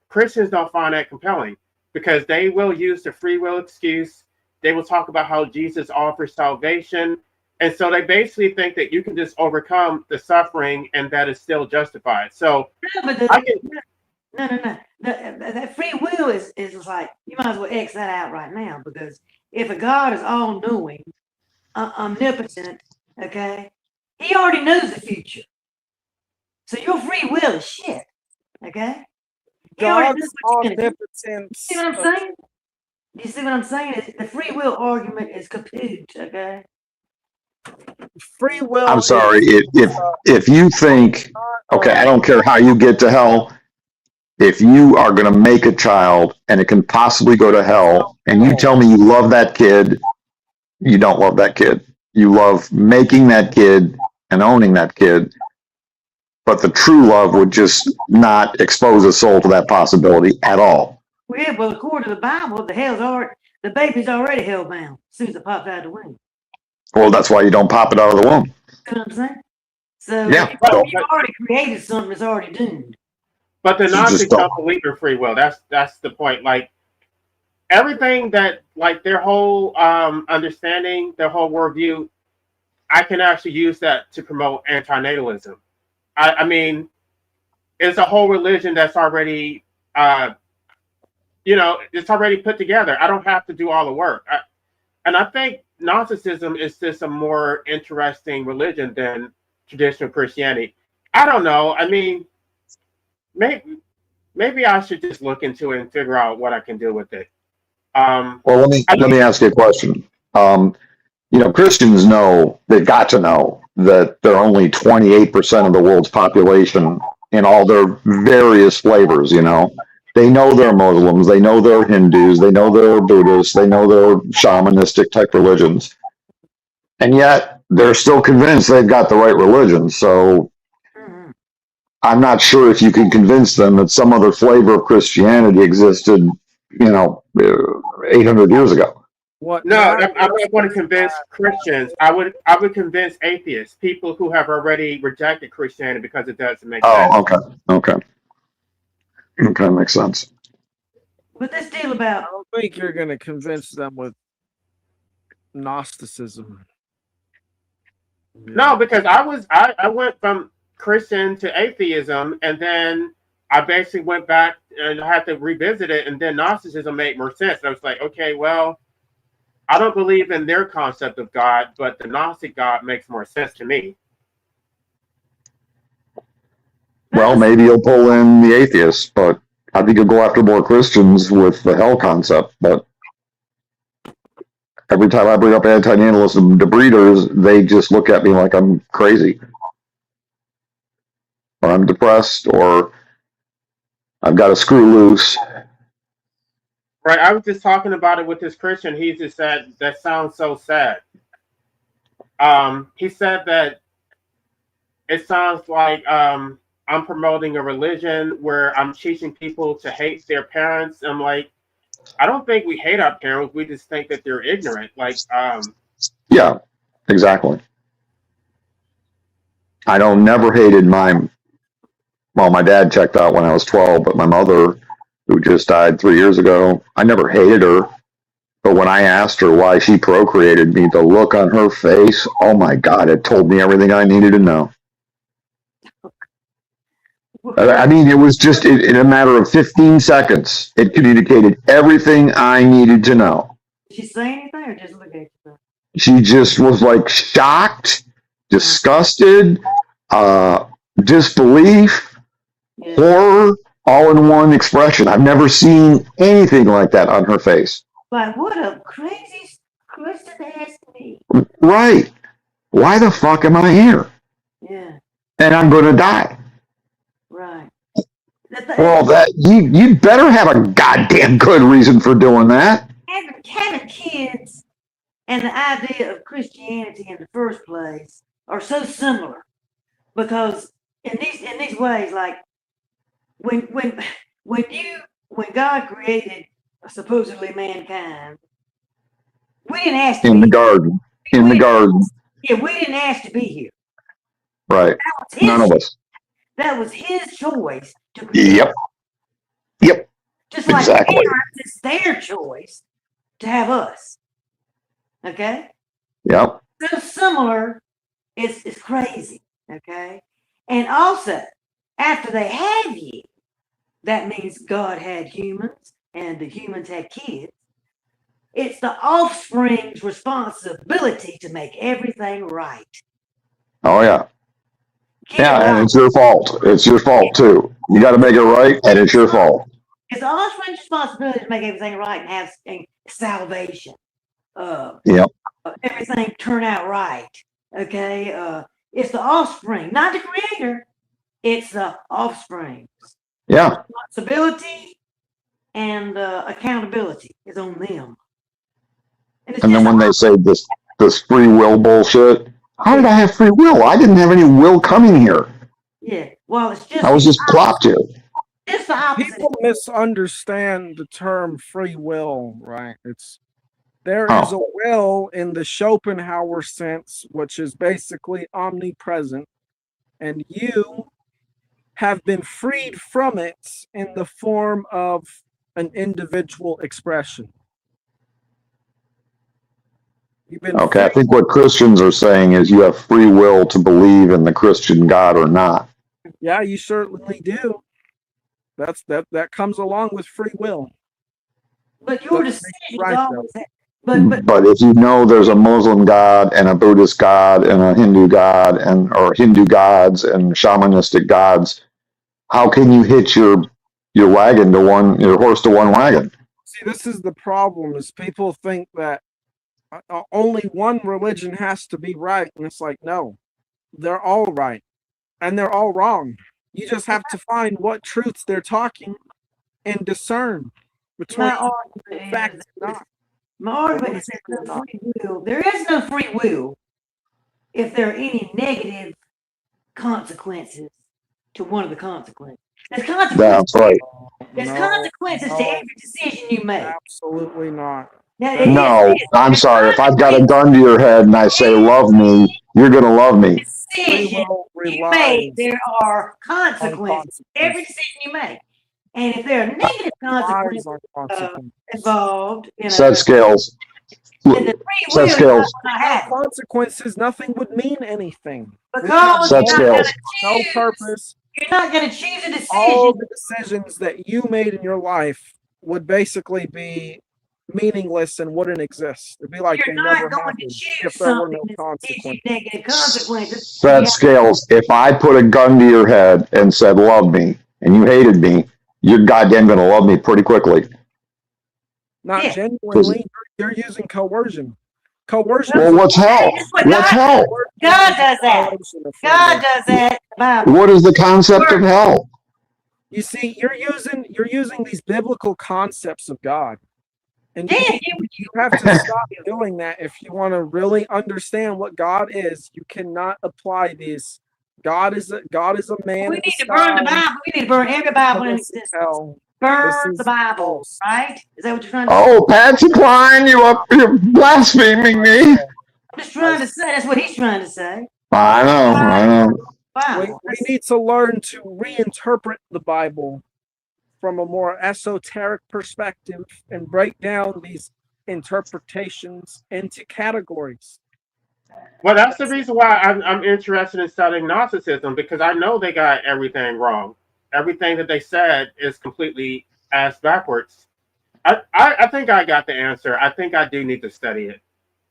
Christians don't find that compelling because they will use the free will excuse. They will talk about how Jesus offers salvation. And so they basically think that you can just overcome the suffering and that is still justified. So No, but no. That free will is like, you might as well X that out right now, because if a God is all knowing, omnipotent, okay, he already knows the future. So your free will is shit, okay? He already knows God's what you're gonna do. omnipotence. See what I'm saying? You see what I'm saying? The free will argument is kaput, okay? Free will. I'm sorry. is, If you think, okay, I don't care how you get to hell. If you are going to make a child and it can possibly go to hell, and you tell me you love that kid, you don't love that kid. You love making that kid and owning that kid. But the true love would just not expose a soul to that possibility at all. Well, yeah, well, according to the Bible, the baby's already hellbound as soon as it pops out of the womb. Well, that's why you don't pop it out of the womb. You know what I'm saying? So Yeah. if you've already created something that's already doomed. But the You just Gnostics don't. don't believe in free will. That's the point. Like everything that, like their whole understanding, their whole worldview, I can actually use that to promote antinatalism. I mean, it's a whole religion that's already, it's already put together. I don't have to do all the work. And I think Gnosticism is just a more interesting religion than traditional Christianity. I don't know. I mean, maybe I should just look into it and figure out what I can do with it. Well, let me ask you a question. Christians know, they've got to know that they're only 28% of the world's population in all their various flavors. They know they're Muslims, they know they're Hindus, they know they're Buddhists, they know they're shamanistic type religions, and yet they're still convinced they've got the right religion. So I'm not sure if you can convince them that some other flavor of Christianity existed, 800 years ago. What? No, I'm not going to convince Christians. I would convince atheists, people who have already rejected Christianity because it doesn't make sense. Oh, okay, makes sense. But this deal about I don't think you're going to convince them with Gnosticism. No, because I went from Christian to atheism, and then I basically went back and I had to revisit it, and then Gnosticism made more sense. And I was like, okay, well, I don't believe in their concept of God, but the Gnostic God makes more sense to me. Well, maybe you'll pull in the atheists, but I think you'll go after more Christians with the hell concept. But every time I bring up antinatalism to breeders, they just look at me like I'm crazy, or I'm depressed, or I've got a screw loose. Right, I was just talking about it with this Christian. He just said, that sounds so sad. He said that it sounds like I'm promoting a religion where I'm teaching people to hate their parents. I'm like, I don't think we hate our parents. We just think that they're ignorant. Yeah, exactly. I never hated my dad checked out when I was 12, but my mother, who just died 3 years ago, I never hated her. But when I asked her why she procreated me, the look on her face, oh my God, it told me everything I needed to know. I mean, it was just in a matter of 15 seconds. It communicated everything I needed to know. Did she say anything or just look at you? She just was like shocked, disgusted, disbelief, Yeah. horror, all in one expression. I've never seen anything like that on her face. Like, what a crazy question to ask me. Right. Why the fuck am I here? Yeah, And I'm going to die. right. Well, that you better have a goddamn good reason for doing that. Having kids and the idea of Christianity in the first place are so similar, because in these ways, like when God created supposedly mankind, we didn't ask to In be the garden. In the garden. Yeah, we didn't ask to be here. Right. None of us. That was his choice to create. Yep. Yep. Just like Exactly. parents, it's their choice to have us. Okay? Yep. So similar, it's crazy. Okay? And also, after they have you, that means God had humans and the humans had kids. It's the offspring's responsibility to make everything right. Oh yeah. Get Yeah, it and right. it's your fault. It's your fault too. You got to make it right, and it's your fault. It's the offspring's responsibility to make everything right and have salvation. Yep. Everything turn out right. Okay? It's the offspring, not the creator. It's the offspring. Yeah. Responsibility and accountability is on them. And then when they say this free will bullshit, how did I have free will? I didn't have any will coming here. Yeah, well, it's just I was just plopped here. It's the opposite. People misunderstand the term free will, right? There is a will in the Schopenhauer sense, which is basically omnipresent, and you have been freed from it in the form of an individual expression. Okay, I think what Christians are saying is you have free will to believe in the Christian God or not. Yeah, you certainly do. That comes along with free will. But your decision right, always but if you know there's a Muslim God and a Buddhist God and a Hindu God or Hindu gods and shamanistic gods, how can you hitch your horse to one wagon? See, this is the problem: is people think that only one religion has to be right, and it's like, no, they're all right, and they're all wrong. You just have to find what truths they're talking and discern between facts and not. My argument is there's no free will. There is no free will if there are any negative consequences to one of the consequences. There's consequences. That's right. There's consequences to every decision you make. Absolutely not. No, I'm sorry. If I've got a gun to your head and I say, love me, you're going to love me. Decision you make, there are consequences. Every decision you make. And if there are negative consequences involved, set scales. Set scales. Consequences, nothing would mean anything. Because set scales. No purpose. You're not going to choose a decision. All the decisions that you made in your life would basically be meaningless and wouldn't exist. It'd be like you're they not never going happened to choose if there were something no consequences. Negative consequences. Set scales. If I put a gun to your head and said, love me, and you hated me, you're goddamn going to love me pretty quickly. Not genuinely. You're using coercion. Coercion. Well, what's hell? What's hell? God does that. God does that. What is the concept of hell? You see, you're using these biblical concepts of God. And you have to stop doing that if you want to really understand what God is. You cannot apply these. God is a man. We need to burn the Bible. We need to burn every Bible in existence. Burn the Bible, right? Is that what you're trying to say? Oh, Patsy Cline, you're blaspheming me. I'm just trying to say. That's what he's trying to say. I know. Wow. We need to learn to reinterpret the Bible from a more esoteric perspective and break down these interpretations into categories. Well, that's the reason why I'm interested in studying Gnosticism, because I know they got everything wrong. everything that they said is completely ass backwards. I think I got the answer. I think I do need to study it.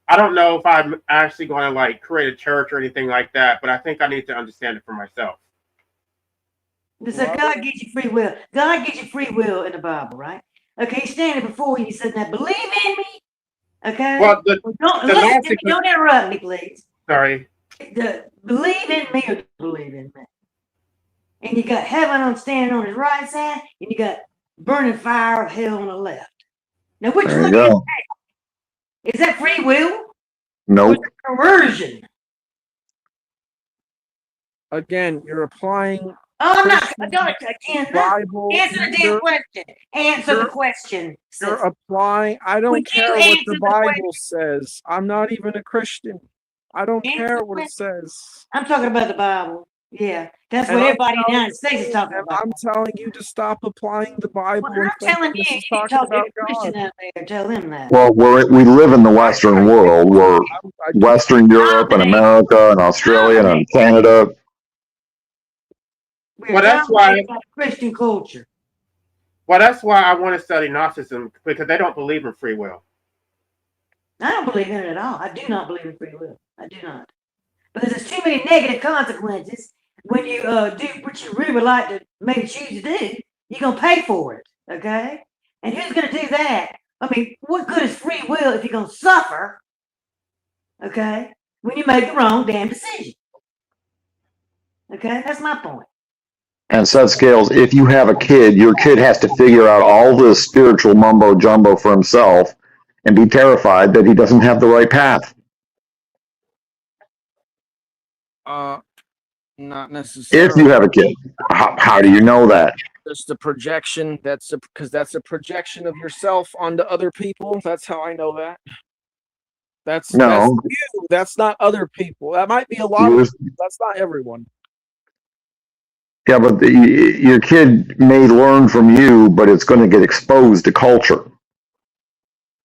I don't know if I'm actually going to like create a church or anything like that, but I think I need to understand it for myself. So God gives you free will. God gives you free will in the Bible, right? Okay, he's standing before you. He said, "Now believe in me." Okay. Well, Don't interrupt me, please. Sorry. Believe in me or don't believe in me. And you got heaven on standing on his right side, and you got burning fire of hell on the left. Now, which There one you is go. that? Is that free will? Nope. Or coercion? Again, you're applying. Oh, I'm not. Christian Again, Bible. answer the damn question. Answer the question. You're applying. I don't Would you care what answer the the Bible says. I'm not even a Christian. I don't Answer care the what it question. says. I'm talking about the Bible. Yeah, that's And what I'm everybody in the telling United States is talking And about. I'm telling you to stop applying the Bible Well, and I'm telling thinking this you, is you talking talk to about every Christian God. out there. Tell them that. Well, we live in the Western world. We're Western Europe and America and Australia and Canada. We're dominated by Christian culture. Well, that's why I want to study Gnosticism, because they don't believe in free will. I don't believe in it at all. I do not believe in free will. I do not. Because there's too many negative consequences when you do what you really would like to maybe choose to do. You're going to pay for it, okay? And who's going to do that? I mean, what good is free will if you're going to suffer, okay, when you make the wrong damn decision? Okay, that's my point. And set scales, if you have a kid, your kid has to figure out all this spiritual mumbo jumbo for himself and be terrified that he doesn't have the right path. Not necessarily. If you have a kid, how do you know that? Just the projection. Because that's a projection of yourself onto other people. That's how I know that. That's you. That's not other people. That might be a lot of people. That's not everyone. Yeah, but your kid may learn from you, but it's going to get exposed to culture.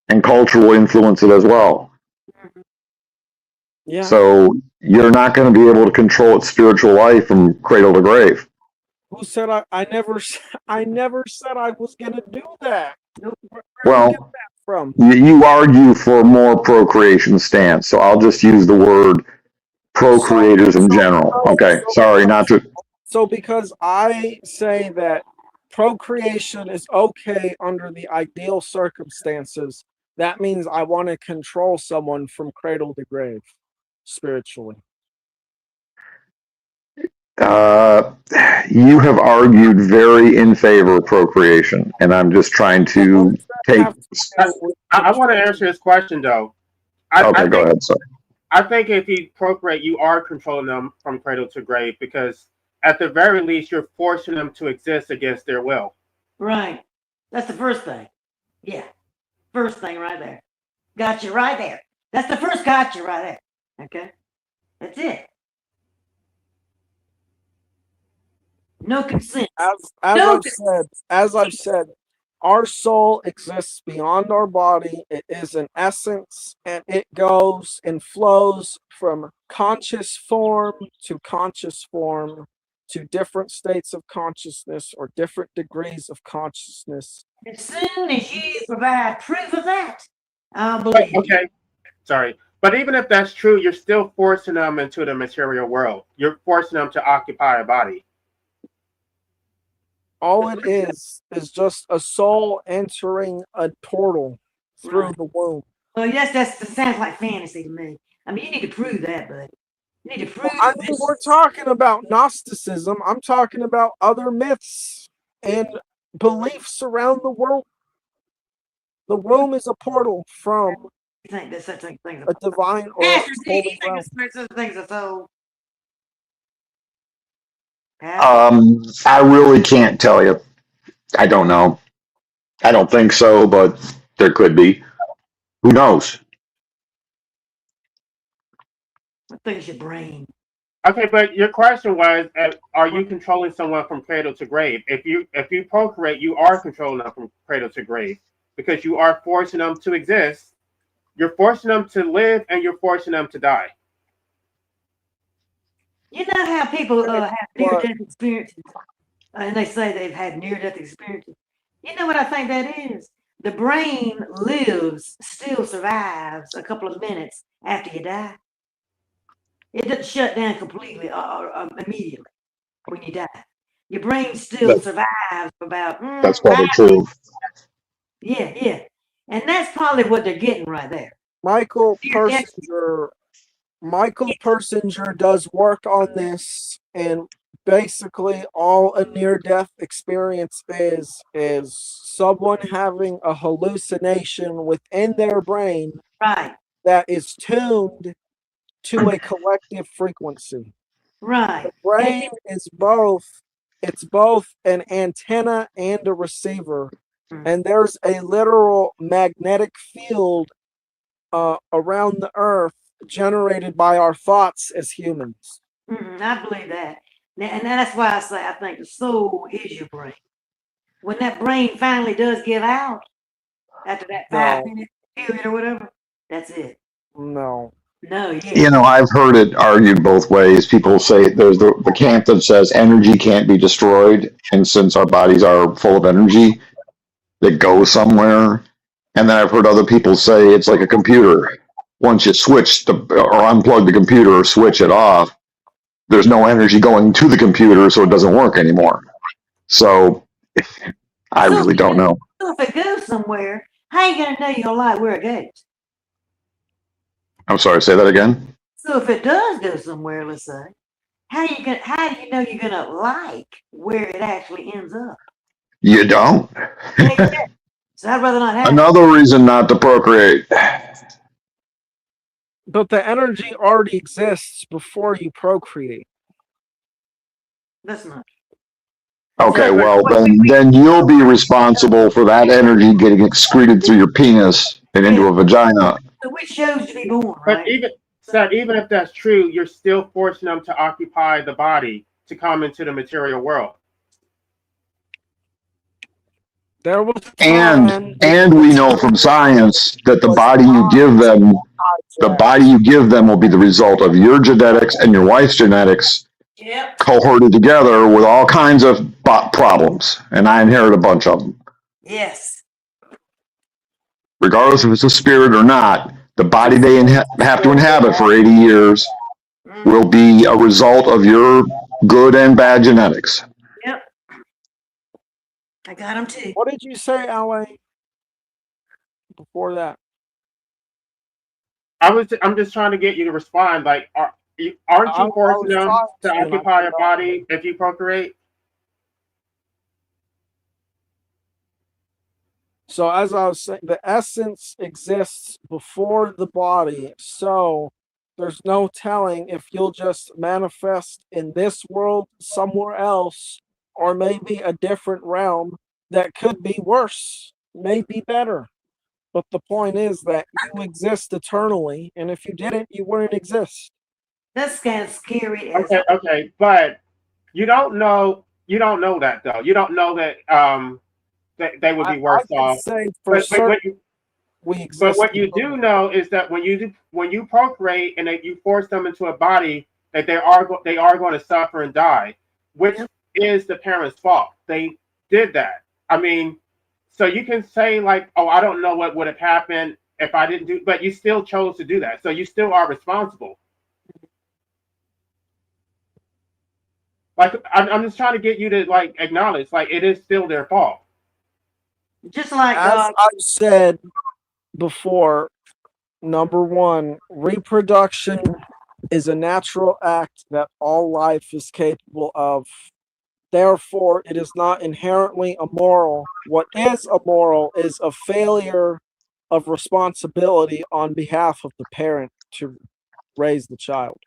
And culture will influence it as well. Yeah. So you're not going to be able to control its spiritual life from cradle to grave. Who said I never said I was going to do that. Well, get that from? You argue for more procreation stance, so I'll just use the word procreators in general. Okay, sorry, not to. So because I say that procreation is okay under the ideal circumstances, that means I want to control someone from cradle to grave, spiritually. You have argued very in favor of procreation, and I'm just trying to take. I want to answer his question, though. Go ahead, sir. I think if you procreate, you are controlling them from cradle to grave, because at the very least, you're forcing them to exist against their will. Right. That's the first thing. Yeah. First thing right there. Got you right there. That's the first gotcha right there. Okay? That's it. No consent. As I've said, our soul exists beyond our body. It is an essence, and it goes and flows from conscious form to different states of consciousness or different degrees of consciousness. As soon as you provide proof of that, I'll believe. Okay, sorry. But even if that's true, you're still forcing them into the material world. You're forcing them to occupy a body. All it is just a soul entering a portal through the womb. Well, yes, that sounds like fantasy to me. I mean, you need to prove that, buddy. You need to prove I mean, we're talking about Gnosticism. I'm talking about other myths and beliefs around the world. The womb is a portal from a divine or holy realm. Things are so. I really can't tell you. I don't know. I don't think so, but there could be. Who knows? What thing's your brain? Okay, but your question was, are you controlling someone from cradle to grave? If you procreate, you are controlling them from cradle to grave, because you are forcing them to exist. You're forcing them to live, and you're forcing them to die. You know how people have near-death experiences? and they say they've had near-death experiences. You know what I think that is? The brain still survives a couple of minutes after you die. It doesn't shut down completely immediately when you die. Your brain still survives for about That's 5 probably true. Yeah. And that's probably what they're getting right there. Michael Near-death- Persinger does work on this, and basically all a near-death experience is someone having a hallucination within their brain Right, that is tuned to a collective frequency. right. The brain is both an antenna and a receiver, and there's a literal magnetic field around the earth generated by our thoughts as humans. I believe that. And that's why I say I think the soul is your brain. When that brain finally does give out, after that 5-minute period or whatever, that's it. No. No, yeah. You know, I've heard it argued both ways. People say there's the camp that says energy can't be destroyed, and since our bodies are full of energy, that goes somewhere. And then I've heard other people say it's like a computer. Once you switch or unplug the computer or switch it off, there's no energy going to the computer, so it doesn't work anymore. So I really don't know. So if it goes somewhere, how you gonna know you're gonna like where it goes? I'm sorry, say that again. So if it does go somewhere, let's say, how do you know you're gonna like where it actually ends up? You don't. So I'd rather not have it. Another reason not to procreate. But the energy already exists before you procreate. That's not. Okay, well then you'll be responsible for that energy getting excreted through your penis and into a vagina. So we chose to be born, But right? even if that's true, you're still forcing them to occupy the body to come into the material world. There was And we know from science that the body you give them will be the result of your genetics and your wife's genetics Yep. cohorted together with all kinds of problems, and I inherit a bunch of them. Yes. Regardless if it's a spirit or not, the body they have to inhabit for 80 years will be a result of your good and bad genetics. Yep. I got them too. What did you say, LA? Before that, I'm just trying to get you to respond. Like, aren't you forcing them to occupy your body if you procreate? so as I was saying, the essence exists before the body. So there's no telling if you'll just manifest in this world somewhere else, or maybe a different realm that could be worse, maybe better. But the point is that you exist eternally, and if you didn't, you wouldn't exist. That's kind of scary. Okay, but you don't know that though. You don't know that that they would be worse off. Say for certain we exist. But what you do know is that when you procreate and that you force them into a body, that they are going to suffer and die, which is the parents' fault. They did that. I mean, so you can say like, oh, I don't know what would have happened if I didn't do, but you still chose to do that. So you still are responsible. Like, I'm just trying to get you to like acknowledge, like, it is still their fault. Just like as I've said before, number one, reproduction is a natural act that all life is capable of. Therefore, it is not inherently immoral. What is immoral is a failure of responsibility on behalf of the parent to raise the child.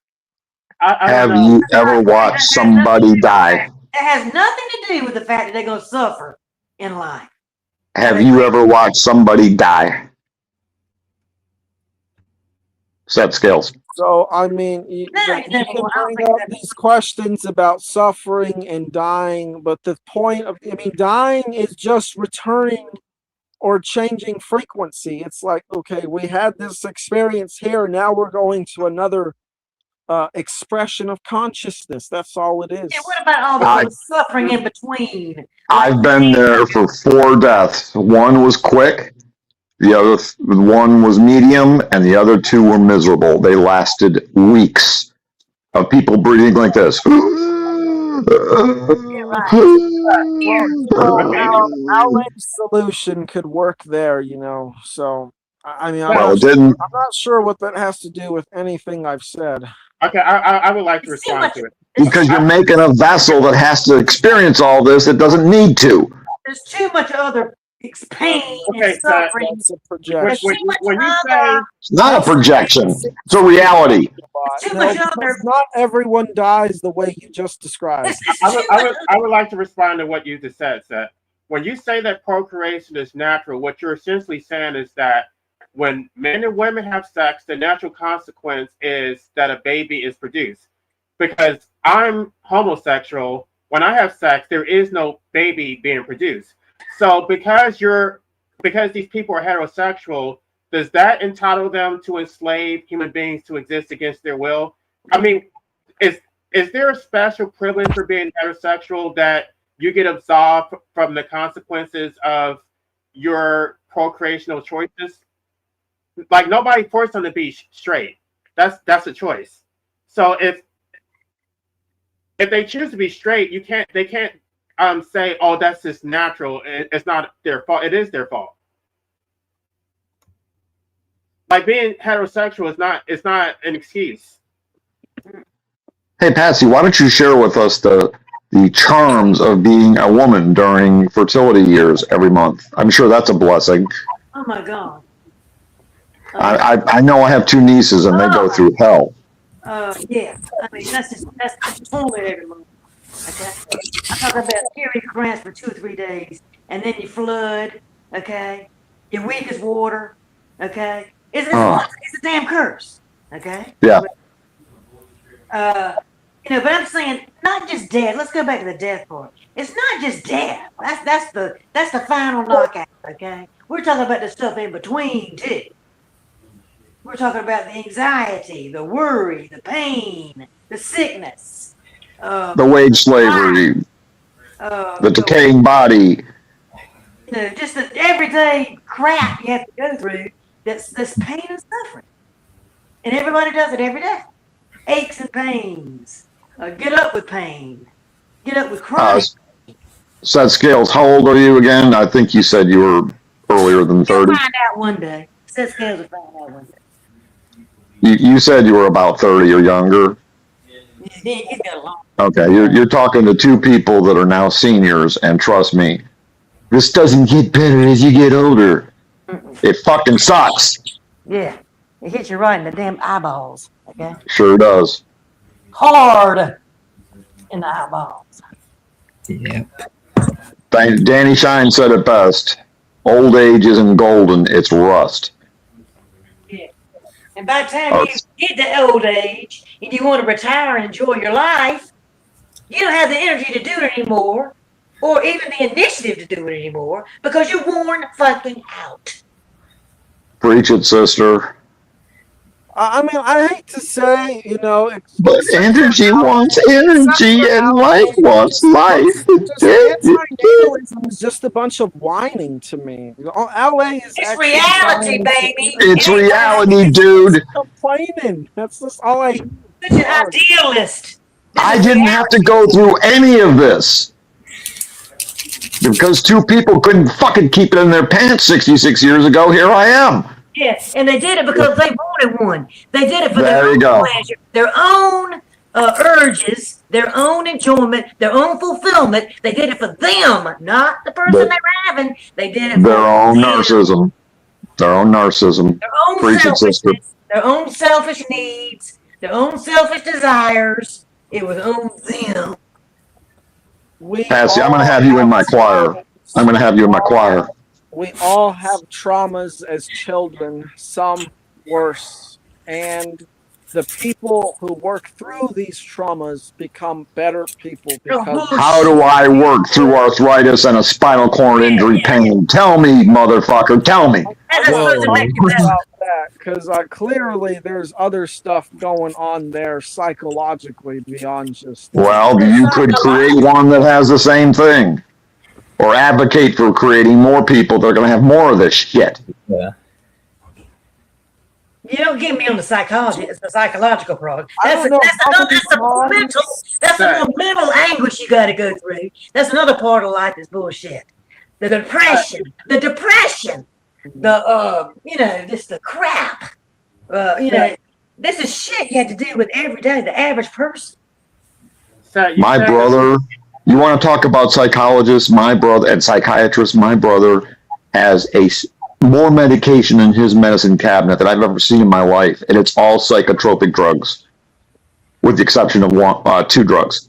Have you ever watched somebody die? It has nothing to do with the fact that they're going to suffer in life. Have you ever watched somebody die? Set scales. So, I mean, you can bring up these questions about suffering and dying, but the point of, I mean, dying is just returning or changing frequency. It's like, okay, we had this experience here, now we're going to another expression of consciousness. That's all it is. Yeah, what about all the I- little suffering in between? I've been there for 4 deaths. One was quick, the other one was medium, and the other 2 were miserable. They lasted weeks of people breathing like this. Our solution could work there, you know. So, I mean, Well, it didn't. I'm not sure what that has to do with anything I've said. Okay, I would like to It's too respond much. to it. Because you're making a vessel that has to experience all this, it doesn't need to. There's too much other pain Okay, and suffering. That's a When, projection. when you say It's not a projection, it's a reality. Too No, much because other. not everyone dies the way you just described. I would like to respond to what you just said, Seth. When you say that procreation is natural, what you're essentially saying is that when men and women have sex, the natural consequence is that a baby is produced. Because I'm homosexual, when I have sex, there is no baby being produced. So because these people are heterosexual, does that entitle them to enslave human beings to exist against their will? I mean, is there a special privilege for being heterosexual that you get absolved from the consequences of your procreational choices? Like nobody forced them to be straight. That's a choice. So if they choose to be straight, they can't say, oh, that's just natural. It's not their fault. It is their fault. Like being heterosexual is not an excuse. Hey, Patsy, why don't you share with us the charms of being a woman during fertility years every month? I'm sure that's a blessing. Oh my God. I know I have 2 nieces and they go through hell. Yeah. I mean, that's torment every month. Okay. I talk about period cramps for 2 or 3 days, and then you flood. Okay. You're weak as water. Okay. It's a damn curse. Okay. Yeah. But I'm saying not just death. Let's go back to the death part. It's not just death. That's the final knockout. Okay. We're talking about the stuff in between too. We're talking about the anxiety, the worry, the pain, the sickness, The wage slavery, the decaying body. Just the everyday crap you have to go through. That's pain and suffering, and everybody does it every day. Aches and pains. Get up with pain. Get up with crying. Seth Scales, how old are you again? I think you said you were earlier than 30. You'll find out one day. Seth Scales will find out one day. You said you were about 30 or younger. He's got a long. Okay, you're talking to 2 people that are now seniors, and trust me, this doesn't get better as you get older. It fucking sucks. Yeah, it hits you right in the damn eyeballs. Okay. Sure does. Hard in the eyeballs. Yep. Danny Shine said it best. Old age isn't golden, it's rust. Yeah. And by the time you get to old age and you want to retire and enjoy your life, you don't have the energy to do it anymore, or even the initiative to do it anymore, because you're worn fucking out. Preach it, sister. I mean, I hate to say, you know, But energy wants energy, and life wants life. Anti-natalism is just a bunch of whining to me. LA is It's reality, baby. It's reality, dude. Complaining. That's just all I. Such an idealist. I didn't have to go through any of this. Because 2 people couldn't fucking keep it in their pants 66 years ago, here I am. Yes, and they did it because they wanted one. They did it for There their you own go. pleasure, their own urges, their own enjoyment, their own fulfillment. They did it for them, not the person they were having. They did it for Their own them. narcissism. Their own narcissism. Their own Preach it, sister. selfishness, their own selfish needs, their own selfish desires. It was on them. Patsy, I'm going to have you in my choir. I'm going to have you in my choir. We all have traumas as children, some worse. And the people who work through these traumas become better people because How do I work through arthritis and a spinal cord injury pain? Tell me, motherfucker, tell me. That's supposed to make you better. that because clearly there's other stuff going on there psychologically beyond just. Well, you could create one that has the same thing, or advocate for creating more people that are going to have more of this shit. Yeah. You don't get me on the psychology. It's the psychological problem. I That's don't know how many the times- mental. That's the more mental anguish you got to go through. That's another part of life that's bullshit. The depression, just the crap. This is shit you have to deal with every day. The average person. My brother, you want to talk about psychologists? My brother and psychiatrists. My brother has more medication in his medicine cabinet than I've ever seen in my life, and it's all psychotropic drugs, with the exception of 2 drugs.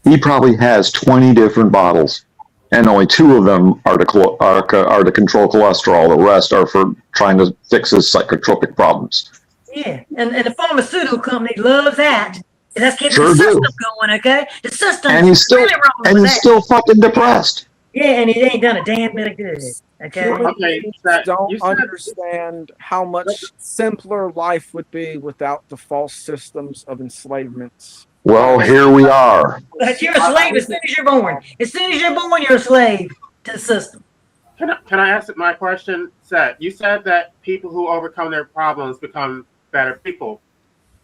He probably has 20 different bottles, and only 2 of them are to control cholesterol. The rest are for trying to fix his psychotropic problems. Yeah, and the pharmaceutical company loves that. That's keeping Sure the do. system going, okay? The system And he's still really wrong with that. still fucking depressed. Yeah, and it ain't done a damn bit of good. Okay. Human Okay, beings Zach, don't you said- understand how much simpler life would be without the false systems of enslavements. Well, here we are. But you're a slave as soon as you're born. As soon as you're born, you're a slave to the system. Can I ask my question, Seth? You said that people who overcome their problems become better people.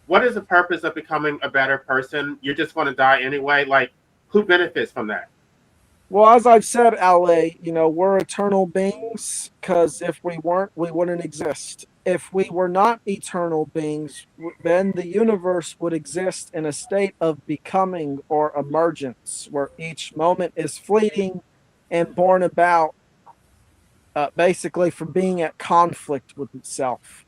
What is the purpose of becoming a better person? You're just going to die anyway. Like, who benefits from that? Well, as I've said, LA, we're eternal beings because if we weren't, we wouldn't exist. If we were not eternal beings, then the universe would exist in a state of becoming or emergence, where each moment is fleeting and born about basically from being at conflict with itself.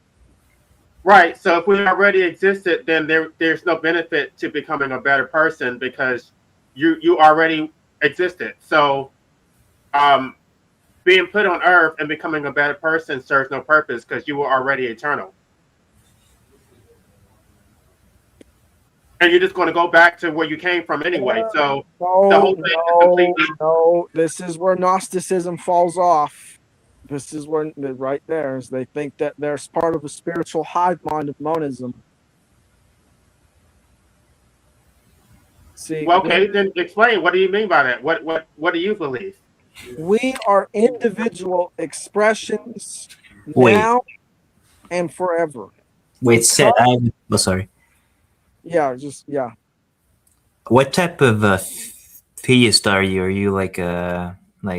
Right. So if we already existed, then there's no benefit to becoming a better person because you already existed. So being put on Earth and becoming a better person serves no purpose because you were already eternal. And you're just going to go back to where you came from anyway. So the whole thing is completely... No, this is where Gnosticism falls off. This is where, right there, is they think that they're part of a spiritual hive mind of monism. See, Well, okay, then explain. What do you mean by that? What do you believe? We are individual expressions Wait. now and forever. Wait, Seth, sorry. Yeah, What type of theist are you? Are you like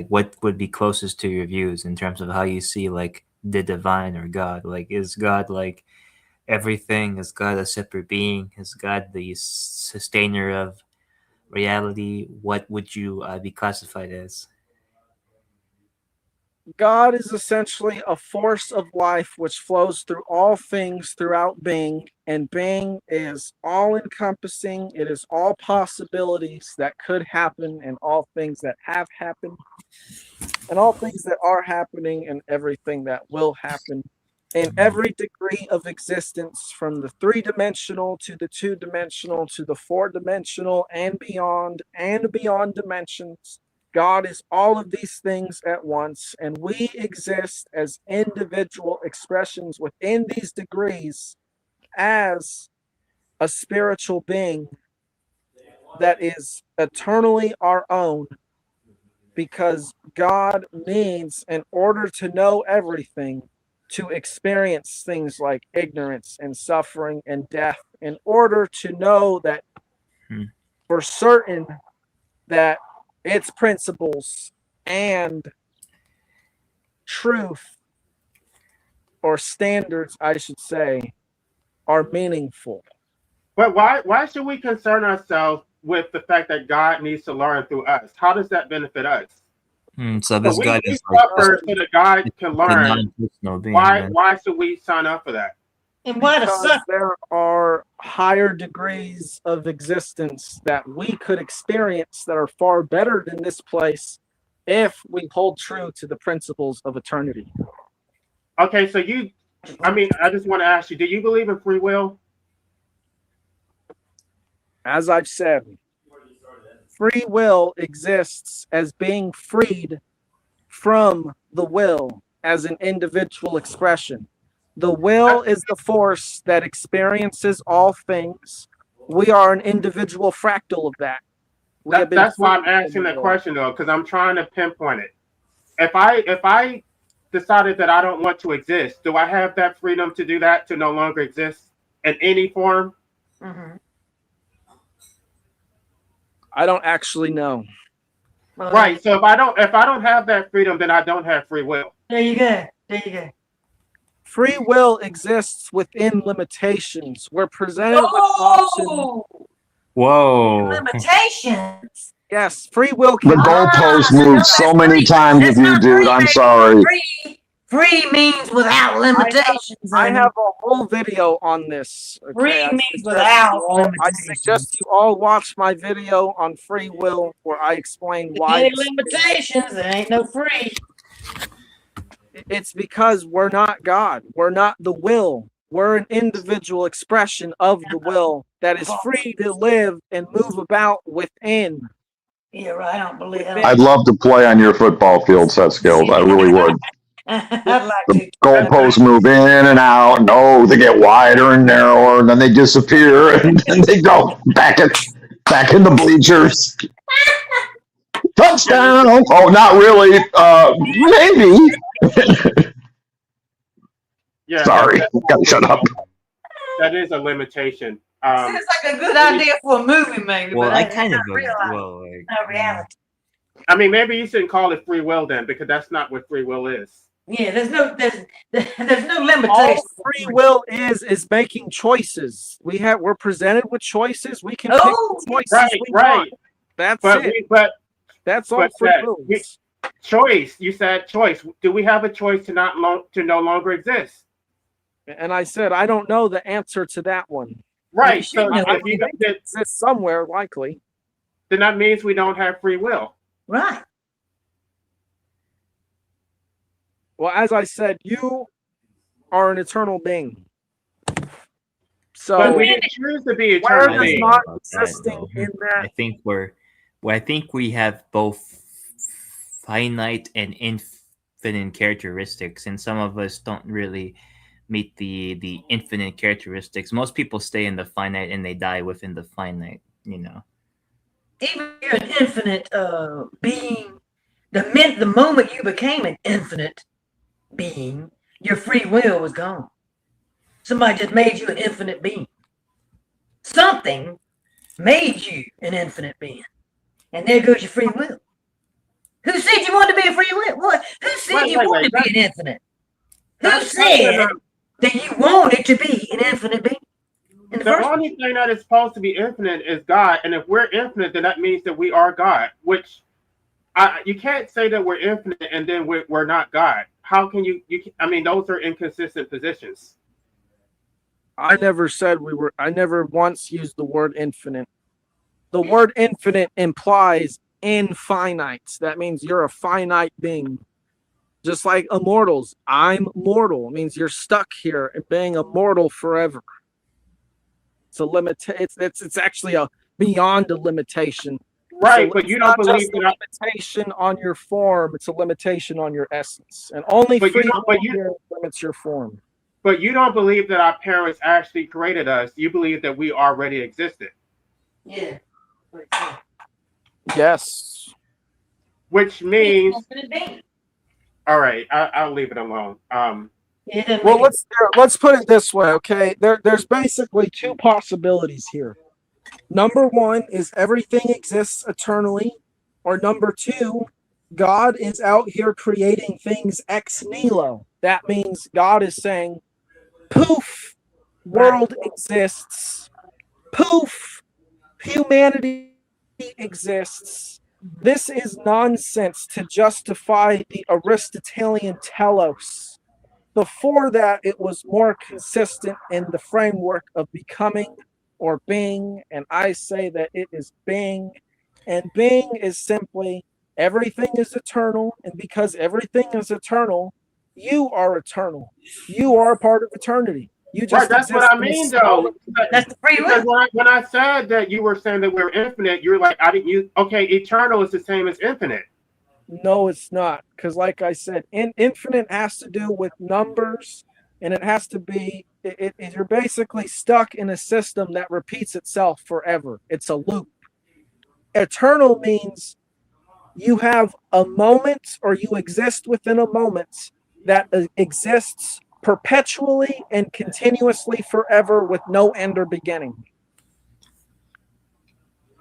what would be closest to your views in terms of how you see like the divine or God? Like, is God like everything? Is God a separate being? Is God the sustainer of reality? What would you be classified as? God is essentially a force of life which flows through all things throughout being, and being is all-encompassing. It is all possibilities that could happen and all things that have happened and all things that are happening and everything that will happen in every degree of existence, from the 3-dimensional to the 2-dimensional to the 4-dimensional and beyond dimensions. God is all of these things at once, and we exist as individual expressions within these degrees as a spiritual being that is eternally our own, because God needs, in order to know everything, to experience things like ignorance and suffering and death, in order to know that for certain that its principles and truth, or standards, I should say, are meaningful. But why should we concern ourselves with the fact that God needs to learn through us? How does that benefit us? So this we God is like suffer so that God can learn. non-personal being. Why should we sign up for that? And why the Because suck? there are higher degrees of existence that we could experience that are far better than this place if we hold true to the principles of eternity. Okay, so I just want to ask you, do you believe in free will? As I've said, free will exists as being freed from the will as an individual expression. The will is the force that experiences all things. We are an individual fractal of that. That's why I'm asking the question though, because I'm trying to pinpoint it. If I decided that I don't want to exist, do I have that freedom to do that, to no longer exist in any form? Mm-hmm. I don't actually know. Well, Right. So if I don't have that freedom, then I don't have free will. There you go. There you go. Free will exists within limitations. We're presented with options. Oh, Whoa. limitations. Yes, free will The can goalpost so moved that's so many free. times with That's you, not dude. free, I'm baby. sorry. Free means without limitations. I honey. have a whole video on this. Free I means suggest without you all- I limitations. suggest you all watch my video on free will where I explain why Any limitations, there ain't no free. it's because we're not God. We're not the will. We're an individual expression of the will that is free to live and move about within. Yeah, right. I don't believe that. I'd love to play on your football field, set skills. I really would. I'd like The to. goalposts move in and out, and oh, they get wider and narrower, and then they disappear, and then they go back in the bleachers. Touchdown! Oh, not really. Maybe. Yeah. Sorry, gotta shut up. That is a limitation. Seems like a good idea for a movie, maybe. Well, but I it's kind of not real life. well, like, Not reality. I mean, maybe you shouldn't call it free will then, because that's not what free will is. Yeah, there's no All limitation. free will is making choices. We're presented with choices. We can Oh, pick the choices Right, we right. want. That's But it. That's all but free that- will is. choice. You said choice. Do we have a choice to no longer exist? And I said I don't know the answer to that one. Right. You So should know. if you It exists somewhere, likely. then that means we don't have free will. right. Well, as I said, you are an eternal being. So But we didn't choose to be where eternal does beings. not about that, existing though. in I that? think I think we have both finite and infinite characteristics, and some of us don't really meet the infinite characteristics. Most people stay in the finite and they die within the finite. Even if you're an infinite being, the moment you became an infinite being, your free will was gone. Somebody just made you an infinite being. Something made you an infinite being. And there goes your free will. Who said you wanted to be a free will? What? Who said you wanted to be an infinite? Who said that you wanted to be an infinite being? In the The first only thing that is supposed to be infinite is God, and if we're infinite, then that means that we are God. Which you can't say that we're infinite and then we're not God. How can you? I mean, those are inconsistent positions. I never said we were. I never once used the word infinite. The word infinite implies infinite. That means you're a finite being. Just like immortals. I'm mortal. It means you're stuck here and being immortal forever. It's a limit. It's actually a beyond a limitation. Right, So but it's you don't not believe just a that. limitation on your form. It's a limitation on your essence, and only But you free don't- but will you- here limits your form. But you don't believe that our parents actually created us. You believe that we already existed, yeah. Yes. which means, Infinite being. all right, I'll leave it alone. It doesn't Well, make let's put it this way, okay? There's basically two possibilities here. Number one is everything exists eternally, or number two, God is out here creating things ex nihilo. That means God is saying, poof, world exists. Poof, humanity exists. This is nonsense to justify the Aristotelian telos. Before that, it was more consistent in the framework of becoming or being, and I say that it is being, and being is simply everything is eternal, and because everything is eternal, you are eternal. You are a part of eternity. You just Right, that's what exist I in a mean, small- though. That's the free Because will. when I said that you were saying that we're infinite, you're like, I didn't use. Okay, eternal is the same as infinite. No, it's not, because like I said, infinite has to do with numbers, and it has to be. You're basically stuck in a system that repeats itself forever. It's a loop. Eternal means you have a moment, or you exist within a moment that exists perpetually and continuously forever with no end or beginning.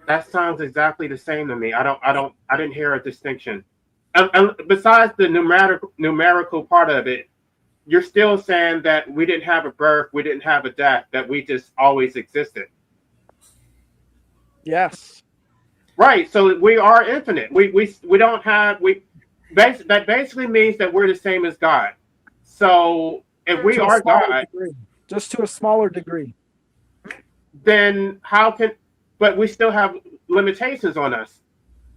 That sounds exactly the same to me. I didn't hear a distinction. Besides the numerical part of it, you're still saying that we didn't have a birth, we didn't have a death, that we just always existed. Yes. Right. So we are infinite. We don't have that basically means that we're the same as God. So if we are God, just to a smaller degree, then how can? But we still have limitations on us.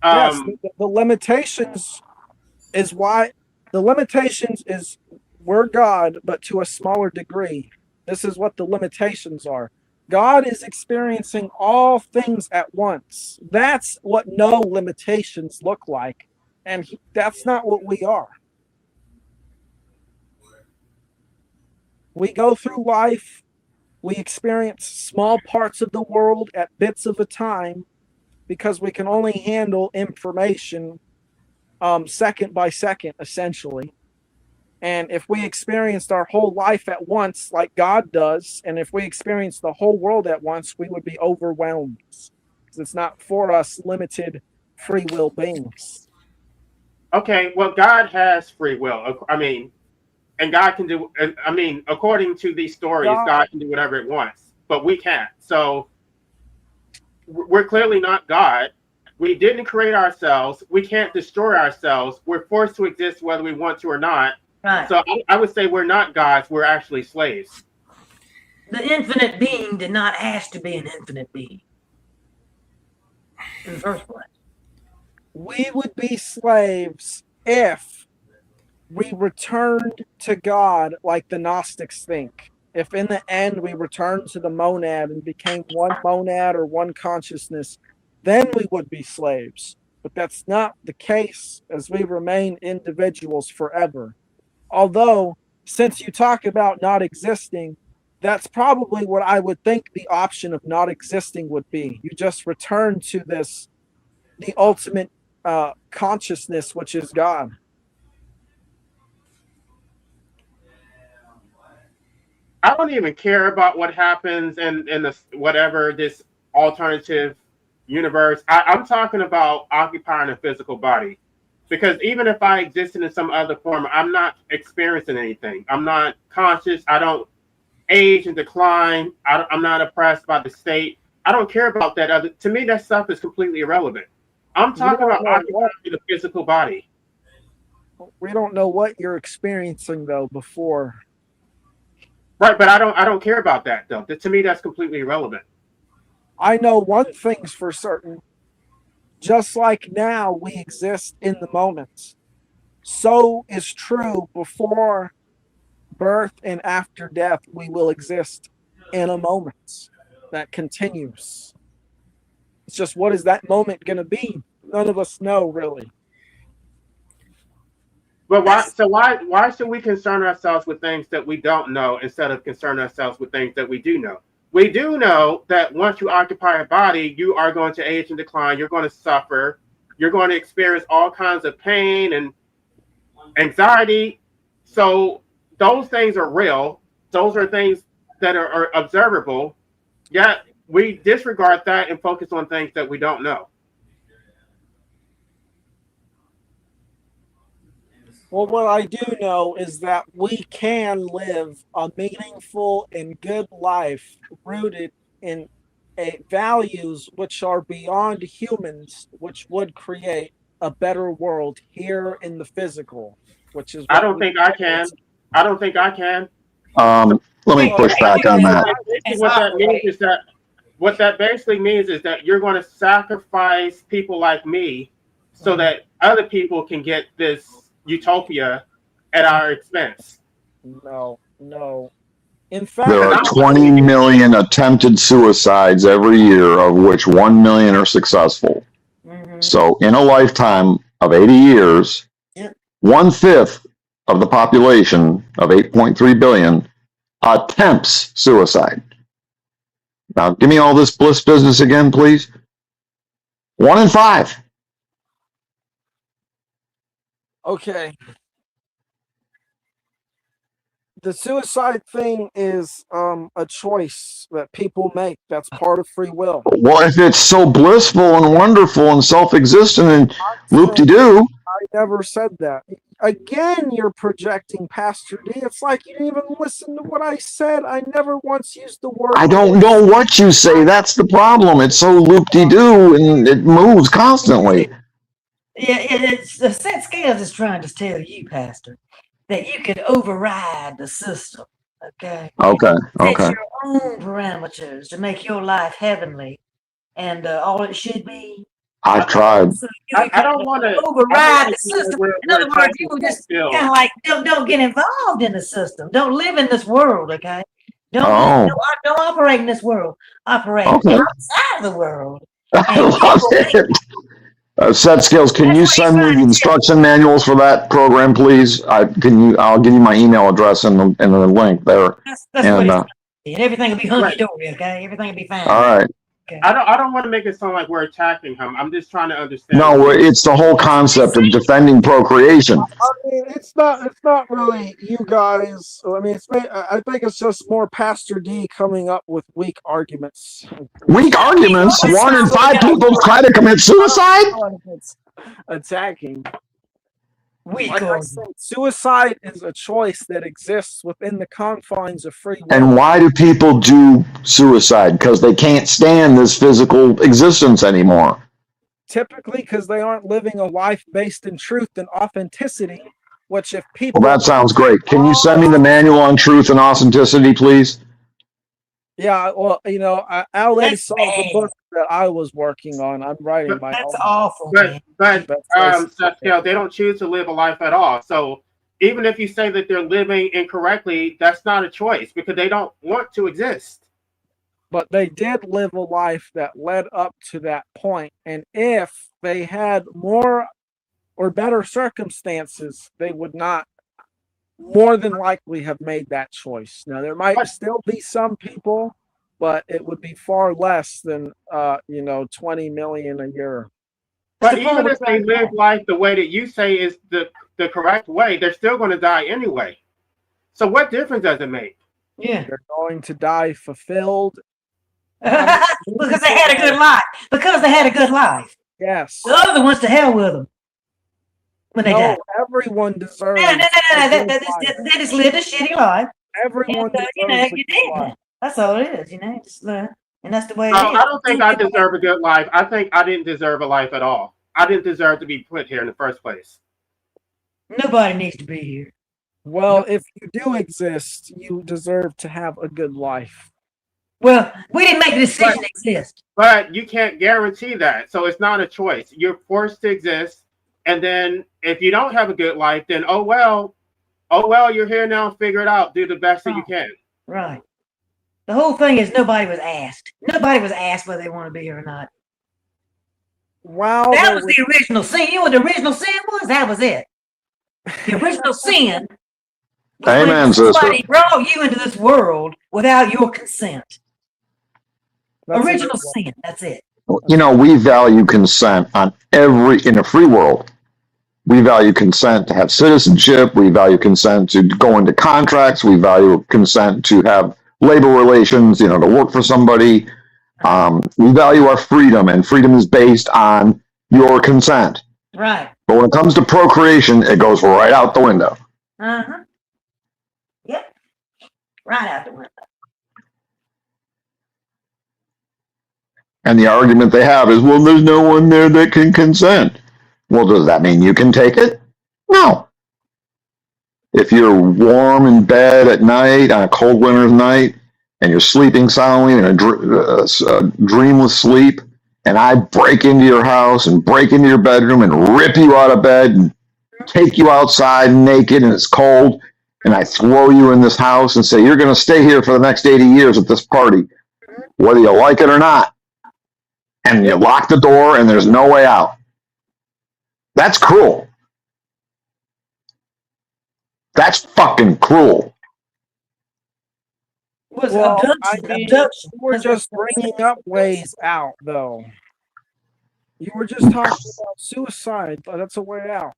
Yes, the limitations is why the limitations is we're God, but to a smaller degree. This is what the limitations are. God is experiencing all things at once. That's what no limitations look like. And that's not what we are. We go through life, we experience small parts of the world at bits of a time because we can only handle information second by second, essentially. And if we experienced our whole life at once, like God does, and if we experienced the whole world at once, we would be overwhelmed. Because it's not for us limited free will beings. Okay, well, God has free will. I mean, and God can do, I mean, according to these stories, God can do whatever it wants, but we can't. So we're clearly not God. We didn't create ourselves. We can't destroy ourselves. We're forced to exist whether we want to or not. Right. So I would say we're not gods. We're actually slaves. The infinite being did not ask to be an infinite being in the first place. We would be slaves if we returned to God like the Gnostics think. If in the end we returned to the monad and became one monad or one consciousness, then we would be slaves. But that's not the case, as we remain individuals forever. Although, since you talk about not existing, that's probably what I would think the option of not existing would be. You just return to this, the ultimate consciousness, which is God. I don't even care about what happens in this whatever this alternative universe. I'm talking about occupying a physical body. Because even if I existed in some other form, I'm not experiencing anything. I'm not conscious. I don't age and decline. I'm not oppressed by the state. I don't care about that. To me, that stuff is completely irrelevant. I'm talking about occupying the physical body. We don't know what you're experiencing though before. Right, but I don't care about that though. To me, that's completely irrelevant. I know one thing's for certain. Just like now we exist in the moment, so is true before birth and after death. We will exist in a moment that continues. It's just, what is that moment going to be? None of us know, really. But why should we concern ourselves with things that we don't know instead of concern ourselves with things that we do know? We do know that once you occupy a body, you are going to age and decline. You're going to suffer. You're going to experience all kinds of pain and anxiety. So those things are real. Those are things that are observable. Yet we disregard that and focus on things that we don't know. Well, what I do know is that we can live a meaningful and good life rooted in values which are beyond humans, which would create a better world here in the physical, which is. I don't think I can. I don't think I can. Let me push back on that. What that basically means is that you're going to sacrifice people like me so that other people can get this utopia at our expense. No. In fact, there are 20 million attempted suicides every year, of which 1 million are successful. Mm-hmm. So in a lifetime of 80 years, 1/5 of the population of 8.3 billion attempts suicide. Now, give me all this bliss business again, please. 1 in 5. Okay. The suicide thing is a choice that people make. That's part of free will. Well, if it's so blissful and wonderful and self-existent and I'm loop-de-doo, I never said that. Again, you're projecting, Pastor D. It's like you didn't even listen to what I said. I never once used the word. I don't know what you say. That's the problem. It's so loop-de-doo and it moves constantly. Yeah, it's the set scales is trying to tell you, Pastor, that you can override the system. Okay. Okay. Set your own parameters to make your life heavenly, and all it should be. I've tried. So I don't want to override the system. In other words, you just kind of like don't get involved in the system. Don't live in this world. Okay. Don't operate in this world. Operate outside the world. I love it. Set skills. Can you send me the instruction manuals for that program, please? I'll give you my email address and the link there. That's what and everything will be hunky dory. Okay, everything will be fine. All right. Okay. I don't want to make it sound like we're attacking him. I'm just trying to understand. No, it's the whole concept of defending procreation. I mean, it's not really you guys. I mean, I think it's just more Pastor D coming up with weak arguments. Weak arguments? 1 in 5 people try to commit suicide? It's attacking. Weak Like I said, suicide is a choice that exists within the confines of free will. And why do people do suicide? Because they can't stand this physical existence anymore. Typically because they aren't living a life based in truth and authenticity, which if people... Well, that sounds great. Can you send me the manual on truth and authenticity, please? Yeah, well, LA saw the book that I was working on. I'm writing my own. That's awful. But they don't choose to live a life at all. So even if you say that they're living incorrectly, that's not a choice because they don't want to exist. But they did live a life that led up to that point. And if they had more or better circumstances, they would not more than likely have made that choice. Now, there might still be some people, but it would be far less than 20 million a year. But even if they live life the way that you say is the correct way, they're still going to die anyway. So what difference does it make? Yeah. They're going to die fulfilled. Because they had a good life. Because they had a good life. Yes. The other ones to hell with them. When they die. Everyone deserves. No. They just lived a shitty life. Everyone deserves you did. Life. That's all it is, Just learn. And that's the way it is. I don't think I deserve a good life. I think I didn't deserve a life at all. I didn't deserve to be put here in the first place. Nobody needs to be here. Well, if you do exist, you deserve to have a good life. Well, we didn't make the decision to exist. But you can't guarantee that. So it's not a choice. You're forced to exist. And then if you don't have a good life, then oh well, you're here now, figure it out, do the best that you can. Right. The whole thing is nobody was asked. Nobody was asked whether they want to be here or not. Wow. That was the original sin. You know what the original sin was? That was it. The original sin was Amen, when somebody sister. brought you into this world without your consent. That's original sin. That's it. We value consent in a free world. We value consent to have citizenship. We value consent to go into contracts. We value consent to have labor relations, to work for somebody. We value our freedom, and freedom is based on your consent. Right. But when it comes to procreation, it goes right out the window. Uh-huh. Yep. Right out the window. And the argument they have is, well, there's no one there that can consent. Well, does that mean you can take it? No. If you're warm in bed at night on a cold winter's night and you're sleeping soundly in a dreamless sleep, and I break into your house and break into your bedroom and rip you out of bed and take you outside naked and it's cold, and I throw you in this house and say, you're going to stay here for the next 80 years at this party, whether you like it or not. And you lock the door and there's no way out. That's cruel. That's fucking cruel. Was Well, I abduction. mean, Abduction. you were That's what just bringing up ways out, though. You were just talking about suicide, but that's a way out.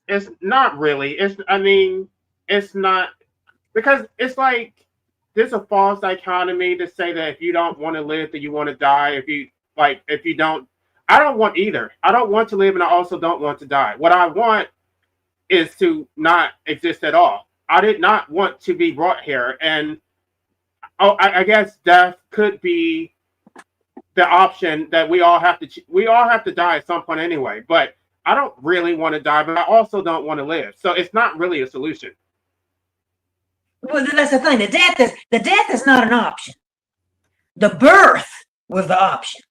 It's not really. It's not, because it's like there's a false dichotomy to say that if you don't want to live, then you want to die. If you don't, I don't want either. I don't want to live, and I also don't want to die. What I want is to not exist at all. I did not want to be brought here, and I guess death could be the option that we all have to die at some point anyway. But I don't really want to die, but I also don't want to live. So it's not really a solution. Well, that's the thing. The death is not an option. The birth was the option.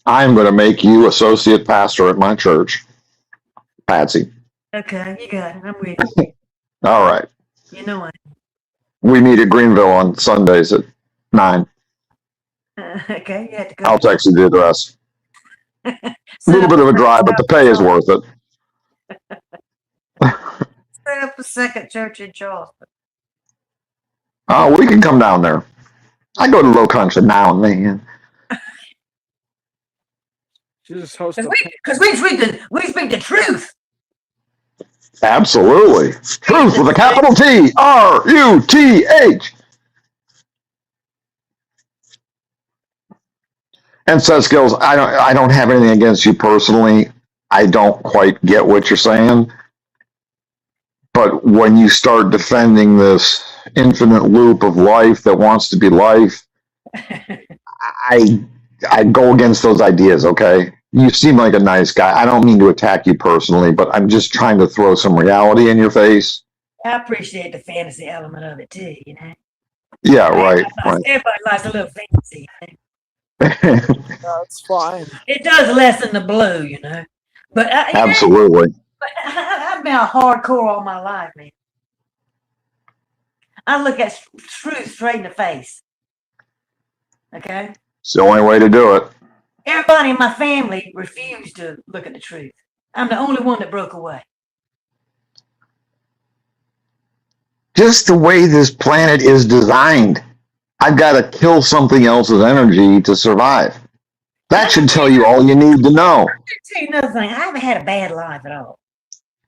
I'm going to make you associate pastor at my church, Patsy. Okay, you got it. I'm with you. All right. You know it. We meet at Greenville on Sundays at 9. Okay, you had to go. I'll text you the address. A little bit of a drive, but the pay is worth it. Set up a second church in Charleston. Oh, we can come down there. I go to Low Country now and then. You just host Because we speak the truth. Absolutely. Truth with a capital T. R-U-T-H. And says Skills, I don't have anything against you personally. I don't quite get what you're saying. But when you start defending this infinite loop of life that wants to be life, I go against those ideas, okay? You seem like a nice guy. I don't mean to attack you personally, but I'm just trying to throw some reality in your face. I appreciate the fantasy element of it too, you know. Yeah, right. Everybody likes a little fantasy. That's fine. It does lessen the blow, you know. But Absolutely. I've been a hardcore all my life, man. I look at truth straight in the face. Okay? It's the only way to do it. Everybody in my family refused to look at the truth. I'm the only one that broke away. Just the way this planet is designed. I've got to kill something else's energy to survive. That should tell you all you need to know. I'll tell you another thing. I haven't had a bad life at all.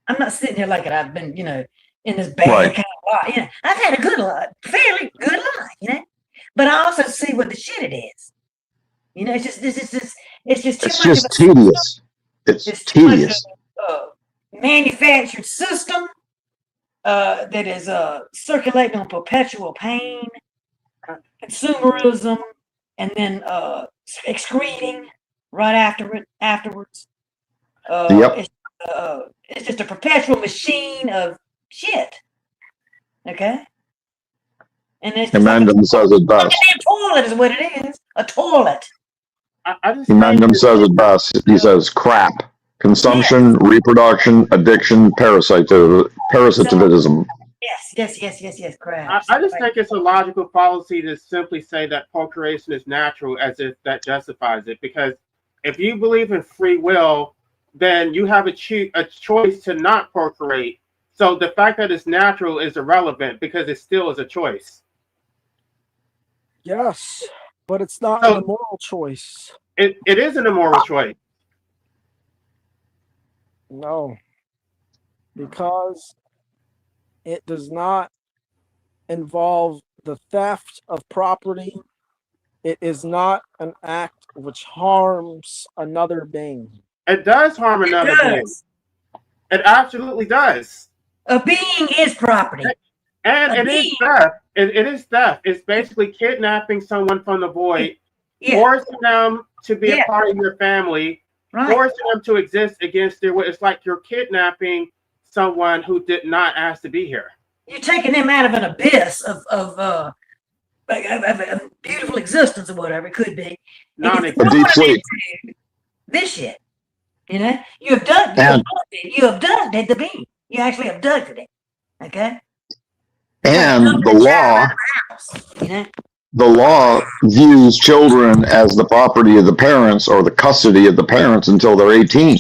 I'm not sitting here like I've been, you know, in this bad kind of life. You know, I've had a good life, fairly good life, you know. But I also see what the shit it is. You know, it's just too much tedious. It's tedious. Manufactured system that is circulating on perpetual pain, consumerism, and then excreting right afterwards. Yep. It's just a perpetual machine of shit. Okay. And it's Emendum says it best. A toilet is what it is. A toilet. Emendum says it best. He says crap. Consumption, reproduction, addiction, parasitivism. Yes, crap. I just think it's a logical fallacy to simply say that procreation is natural as if that justifies it. Because if you believe in free will, then you have a choice to not procreate. So the fact that it's natural is irrelevant because it still is a choice. Yes, but it's not an immoral choice. It is an immoral choice. No, because it does not involve the theft of property. It is not an act which harms another being. It does harm another being. It absolutely does. A being is property. And it is theft. It is theft. It's basically kidnapping someone from the void, forcing them to be a part of your family, forcing them to exist against their will. It's like you're kidnapping someone who did not ask to be here. You're taking them out of an abyss of a beautiful existence or whatever it could be. A deep sleep. This shit. You know? You abducted the being. You actually abducted it. Okay? And the law views children as the property of the parents or the custody of the parents until they're 18.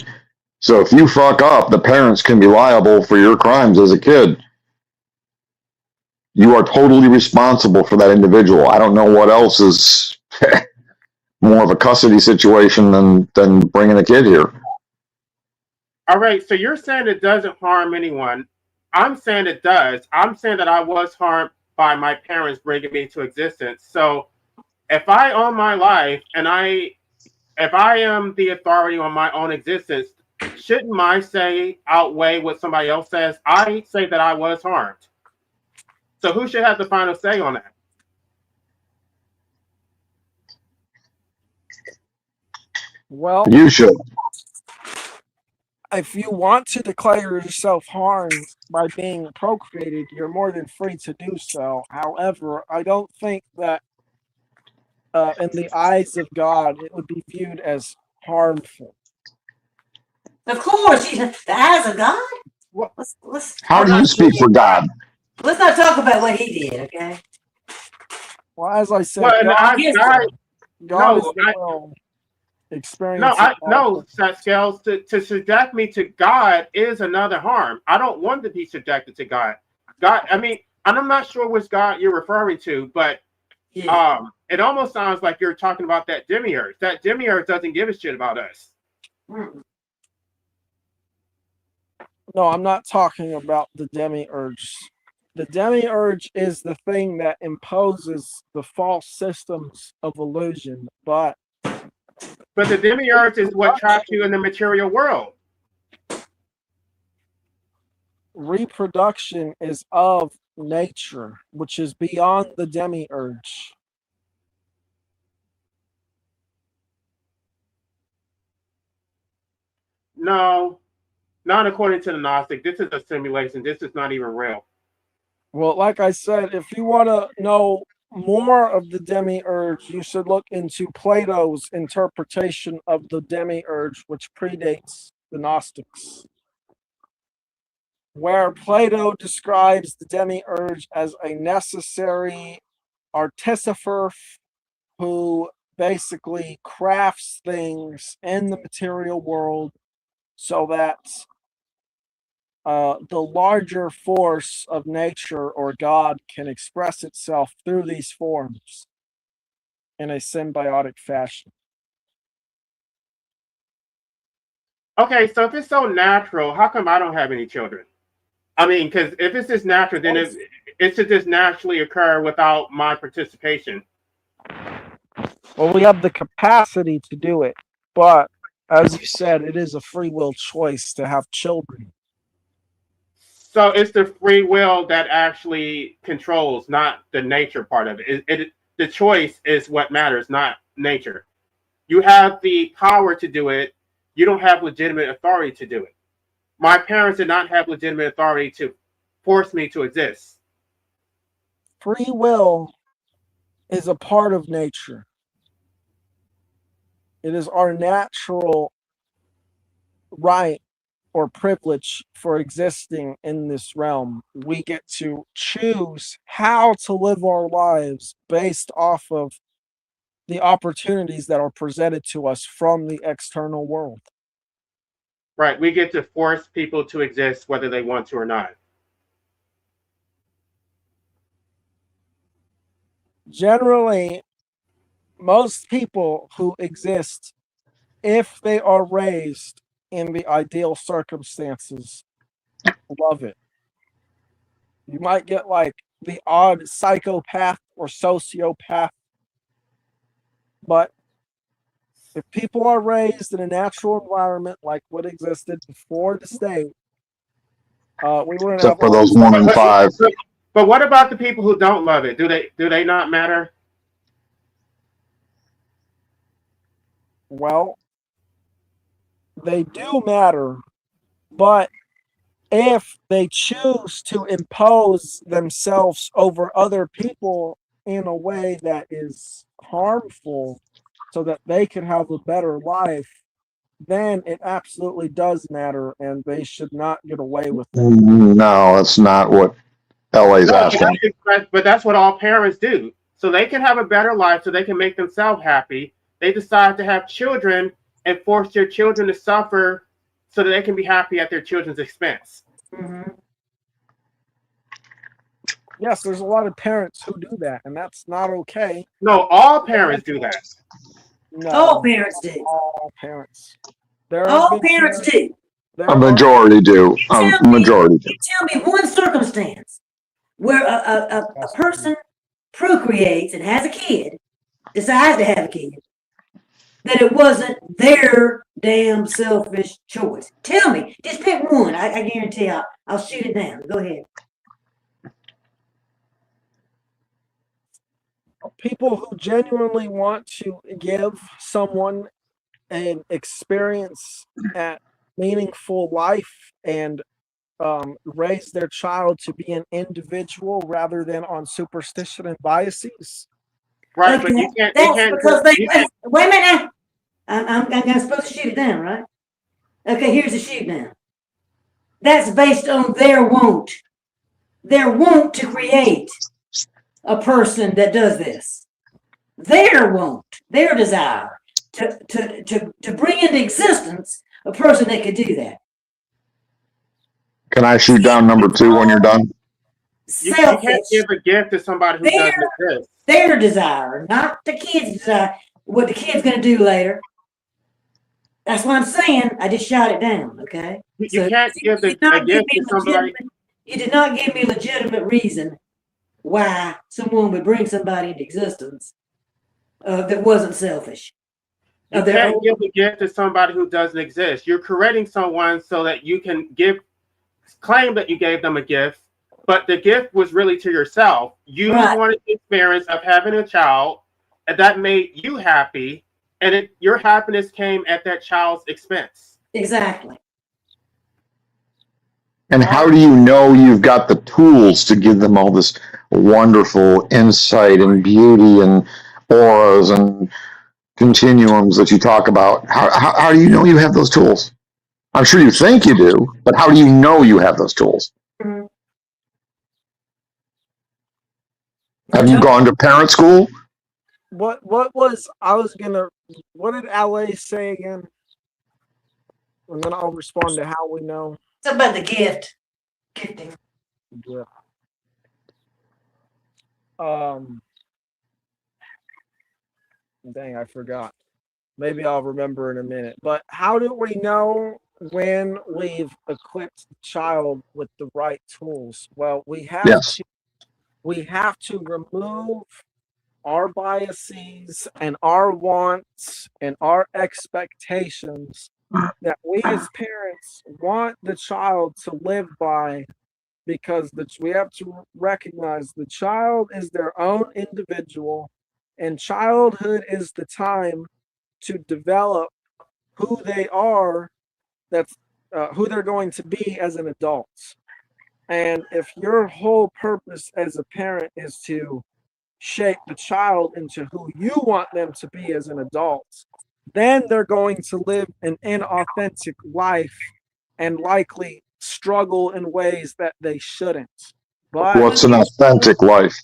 So if you fuck up, the parents can be liable for your crimes as a kid. You are totally responsible for that individual. I don't know what else is more of a custody situation than bringing a kid here. All right, so you're saying it doesn't harm anyone. I'm saying it does. I'm saying that I was harmed by my parents bringing me to existence. So if I own my life and if I am the authority on my own existence, shouldn't my say outweigh what somebody else says? I say that I was harmed. So who should have the final say on that? Well, You should. if you want to declare yourself harmed by being procreated, you're more than free to do so. However, I don't think that in the eyes of God, it would be viewed as harmful. Of course, the eyes of God. Let's How do you speak for God? let's not talk about what he did, okay? Well, as I said, Well, and God Yes, God is no, the I- will no, experience. Scales, to subject me to God is another harm. I don't want to be subjected to God. God, I mean, and I'm not sure which God you're referring to, but yeah. it almost sounds like you're talking about that Demiurge. That Demiurge doesn't give a shit about us. Mm. No, I'm not talking about the Demiurge. The Demiurge is the thing that imposes the false systems of illusion, but But the Demiurge is what traps you in the material world. reproduction is of nature, which is beyond the Demiurge. No, not according to the Gnostic. This is a simulation. This is not even real. Well, like I said, if you want to know more of the Demiurge, you should look into Plato's interpretation of the Demiurge, which predates the Gnostics, where Plato describes the Demiurge as a necessary artificer who basically crafts things in the material world so that the larger force of nature or God can express itself through these forms in a symbiotic fashion. Okay, so if it's so natural, how come I don't have any children? I mean, because if it's just natural, then it should just naturally occur without my participation. Well, we have the capacity to do it, but as you said, it is a free will choice to have children. So it's the free will that actually controls, not the nature part of it. The choice is what matters, not nature. You have the power to do it. You don't have legitimate authority to do it. My parents did not have legitimate authority to force me to exist. Free will is a part of nature. It is our natural right or privilege for existing in this realm. We get to choose how to live our lives based off of the opportunities that are presented to us from the external world. Right. We get to force people to exist whether they want to or not. Generally, most people who exist, if they are raised in the ideal circumstances, love it. You might get like the odd psychopath or sociopath, but if people are raised in a natural environment like what existed before the state, we wouldn't have Except for all those these. 1 in 5. But what about the people who don't love it? Do they not matter? Well, they do matter, but if they choose to impose themselves over other people in a way that is harmful so that they can have a better life, then it absolutely does matter and they should not get away with it. No, that's not what LA's No, asking. but that's what all parents do. So they can have a better life, so they can make themselves happy. They decide to have children and force their children to suffer so that they can be happy at their children's expense. Mm-hmm. Yes, there's a lot of parents who do that, and that's not okay. No, all parents do that. No, All parents do. all parents. There All have been parents do. there A are- majority do. You A tell me- majority do. You tell me one circumstance where a person procreates and has a kid, decides to have a kid, that it wasn't their damn selfish choice. Tell me, just pick one. I guarantee I'll shoot it down. Go ahead. people who genuinely want to give someone an experience at meaningful life and raise their child to be an individual rather than on superstition and biases. Right, but you can't. You That's can't. because they You can't wait a minute now. I'm supposed to shoot it down, right? Okay, here's the shoot down. That's based on their want to create a person that does this. Their want, their desire to bring into existence a person that could do that. Can I shoot down number 2 when you're done? you Selfish. can't give a gift to somebody who doesn't exist. Their desire, not the kid's desire. What the kid's gonna do later. That's what I'm saying. I just shot it down. Okay. You can't give You did not a gift give to me somebody. You did not give me a legitimate reason why someone would bring somebody into existence that wasn't selfish. You can't give a gift to somebody who doesn't exist. You're creating someone so that you can claim that you gave them a gift, but the gift was really to yourself. You wanted the experience of having a child, and that made you happy, and your happiness came at that child's expense. Exactly. And how do you know you've got the tools to give them all this wonderful insight and beauty and auras and continuums that you talk about? How do you know you have those tools? I'm sure you think you do, but how do you know you have those tools? Mhm. Have you gone to parent school? What did LA say again? And then I'll respond to how we know. It's about the gift. Gifting. Yeah. Dang, I forgot. Maybe I'll remember in a minute. But how do we know when we've equipped the child with the right tools? Well, we have to remove our biases and our wants and our expectations that we as parents want the child to live by, because we have to recognize the child is their own individual, and childhood is the time to develop who they are, who they're going to be as an adult. And if your whole purpose as a parent is to shape the child into who you want them to be as an adult, then they're going to live an inauthentic life and likely struggle in ways that they shouldn't. But What's an authentic life?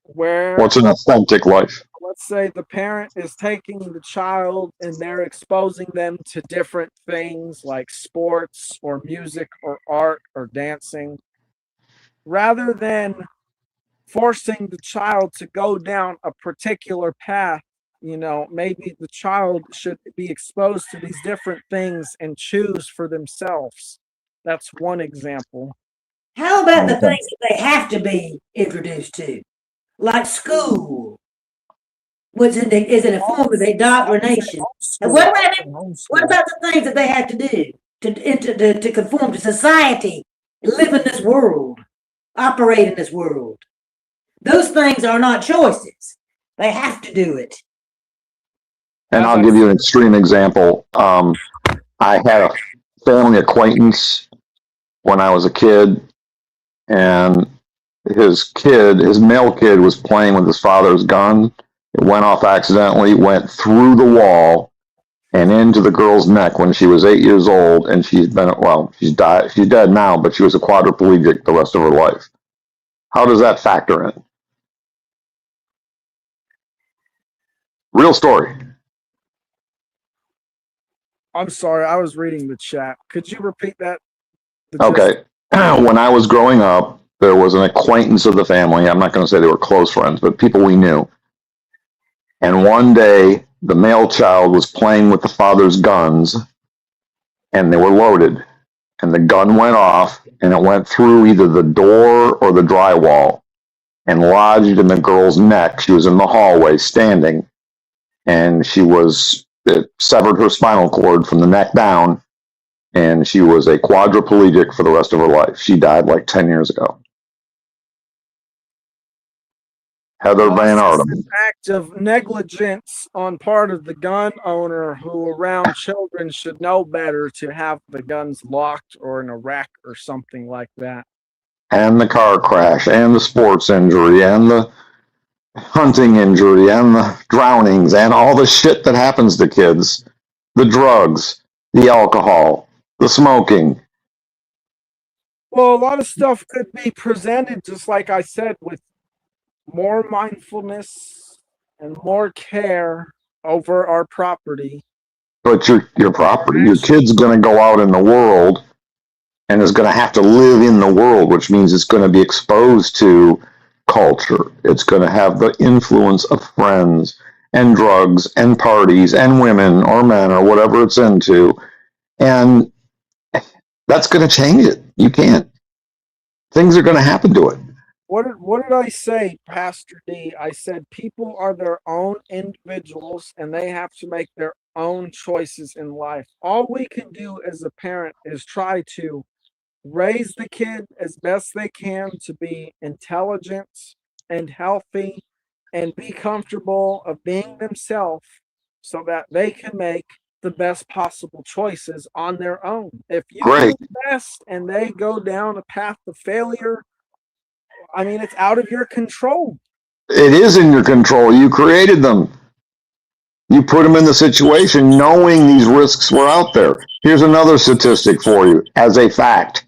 What's an authentic life? Let's say the parent is taking the child and they're exposing them to different things like sports or music or art or dancing, rather than forcing the child to go down a particular path. Maybe the child should be exposed to these different things and choose for themselves. That's one example. How about the things that they have to be introduced to, like school, which is in a form of indoctrination? And what about the things that they have to do to conform to society, live in this world, operate in this world? Those things are not choices. They have to do it. And I'll give you an extreme example. I had a family acquaintance when I was a kid, and his male kid was playing with his father's gun. It went off accidentally, went through the wall and into the girl's neck when she was 8 years old, and she's died. She's dead now, but she was a quadriplegic the rest of her life. How does that factor in? Real story. I'm sorry, I was reading the chat. Could you repeat that? Okay. When I was growing up, there was an acquaintance of the family. I'm not going to say they were close friends, but people we knew. And one day, the male child was playing with the father's guns, and they were loaded. And the gun went off, and it went through either the door or the drywall and lodged in the girl's neck. She was in the hallway standing, and it severed her spinal cord from the neck down, and she was a quadriplegic for the rest of her life. She died like 10 years ago. Heather Van Artem. An act of negligence on part of the gun owner, who around children should know better to have the guns locked or in a rack or something like that. And the car crash, and the sports injury, and the hunting injury, and the drownings, and all the shit that happens to kids. The drugs, the alcohol, the smoking. Well, a lot of stuff could be presented, just like I said, with more mindfulness and more care over our property. But your property, your kid's going to go out in the world and is going to have to live in the world, which means it's going to be exposed to culture. It's going to have the influence of friends and drugs and parties and women or men or whatever it's into. And that's going to change it. You can't. Things are going to happen to it. What did I say, Pastor D? I said people are their own individuals and they have to make their own choices in life. All we can do as a parent is try to raise the kid as best they can to be intelligent and healthy and be comfortable of being themselves so that they can make the best possible choices on their own. If you do the best and they go down a path of failure, I mean, it's out of your control. It is in your control. You created them. You put them in the situation knowing these risks were out there. Here's another statistic for you as a fact.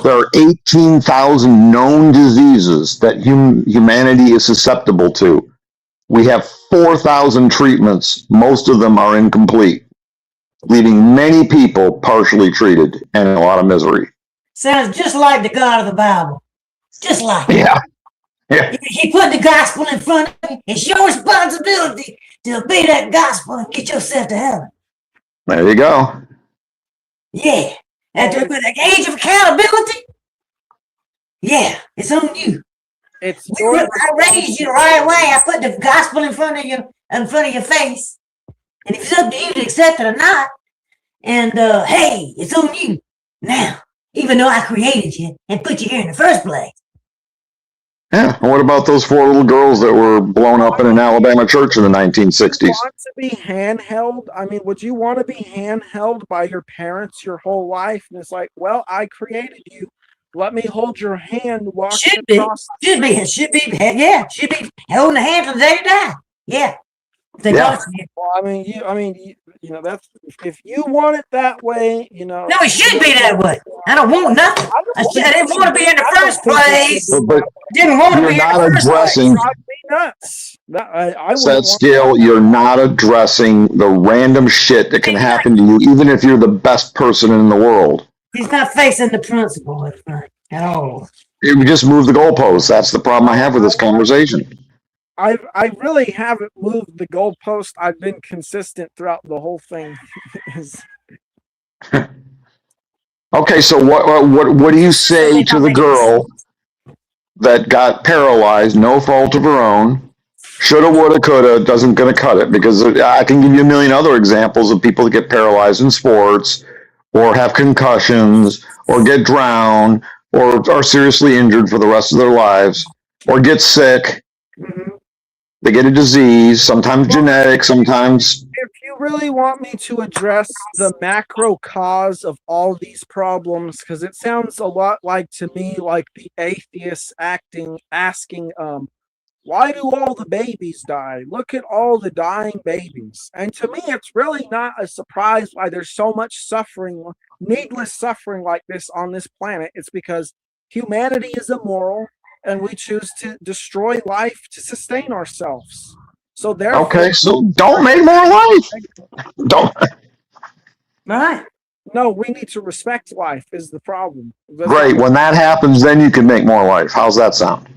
There are 18,000 known diseases that humanity is susceptible to. We have 4,000 treatments. Most of them are incomplete, leaving many people partially treated and in a lot of misery. Sounds just like the God of the Bible. Just like Yeah. Yeah. He put the gospel in front of you. It's your responsibility to obey that gospel and get yourself to heaven. There you go. Yeah. At the age of accountability, yeah, it's on you. I raised you the right way. I put the gospel in front of your face. And if it's up to you to accept it or not, and hey, it's on you now, even though I created you and put you here in the first place. Yeah. What about those 4 little girls that were blown up in an Alabama church in the 1960s? Would you want to be handheld? I mean, would you want to be handheld by your parents your whole life? And it's like, well, I created you. Let me hold your hand. Should be holding the hand till the day you die. Yeah. Well, I mean, you know, that's if you want it that way, you know. No, it should be that way. I don't want nothing. I didn't want to be in the first place. But didn't want to be in the first place. Nuts. Set scale, you're not addressing the random shit that can happen to you, even if you're the best person in the world. He's not facing the principle at all. You just move the goalposts. That's the problem I have with this conversation. I really haven't moved the goalpost. I've been consistent throughout the whole thing. Okay, so what do you say to the girl that got paralyzed, no fault of her own? Shoulda, woulda, coulda, doesn't gonna cut it, because I can give you a million other examples of people that get paralyzed in sports or have concussions or get drowned or are seriously injured for the rest of their lives or get sick. Mm-hmm. They get a disease, sometimes genetic, sometimes. If you really want me to address the macro cause of all these problems, because it sounds a lot like to me like the atheists asking, why do all the babies die? Look at all the dying babies. And to me, it's really not a surprise why there's so much suffering, needless suffering like this on this planet. It's because humanity is immoral and we choose to destroy life to sustain ourselves. So therefore, okay, so don't make more life. Don't. Right. No, we need to respect life is the problem. That's Great. not- When that happens, then you can make more life. How's that sound?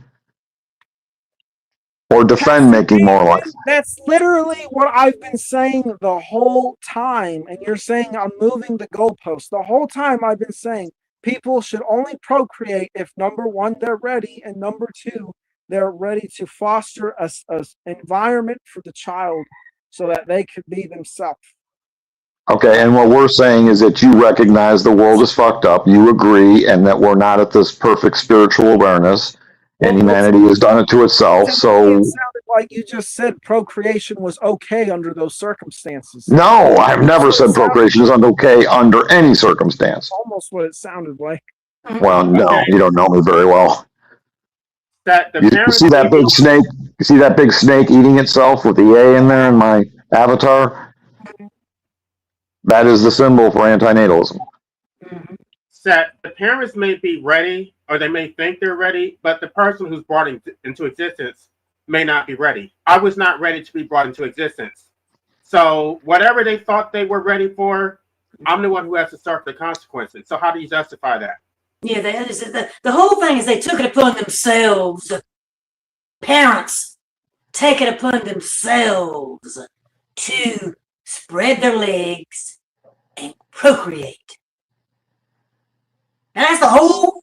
Or defend making more life. That's literally what I've been saying the whole time. And you're saying I'm moving the goalpost. The whole time I've been saying people should only procreate if number one, they're ready, and number two, they're ready to foster a environment for the child so that they could be themselves. Okay, and what we're saying is that you recognize the world is fucked up, you agree, and that we're not at this perfect spiritual awareness, and humanity has done it to itself. It So, sounded like you just said procreation was okay under those circumstances. no, I've never said procreation is okay under any circumstance. Almost what it sounded like. Well, no, you don't know me very well. That the You parents see that may big be- snake? You see that big snake eating itself with the A in there in my avatar? That is the symbol for antinatalism. that the parents may be ready, or they may think they're ready, but the person who's brought into existence may not be ready. I was not ready to be brought into existence. So whatever they thought they were ready for, I'm the one who has to suffer the consequences. So how do you justify that? Yeah, the whole thing is they took it upon themselves. Parents take it upon themselves to spread their legs and procreate. And that's the whole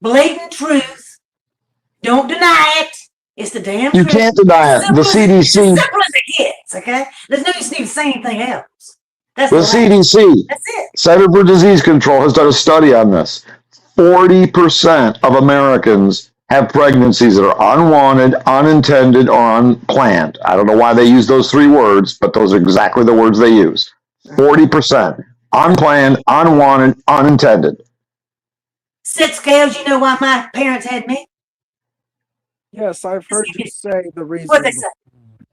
blatant truth. Don't deny it. It's the damn You truth. can't deny it. The It's CDC, as simple as it gets, okay? There's no use to say anything else. That's the the line. CDC, That's it. Center for Disease Control, has done a study on this. 40% of Americans have pregnancies that are unwanted, unintended, or unplanned. I don't know why they use those three words, but those are exactly the words they use. 40%. Unplanned, unwanted, unintended. Sit scales, you know why my parents had me? Yes, I've heard you say the reason. What'd they say?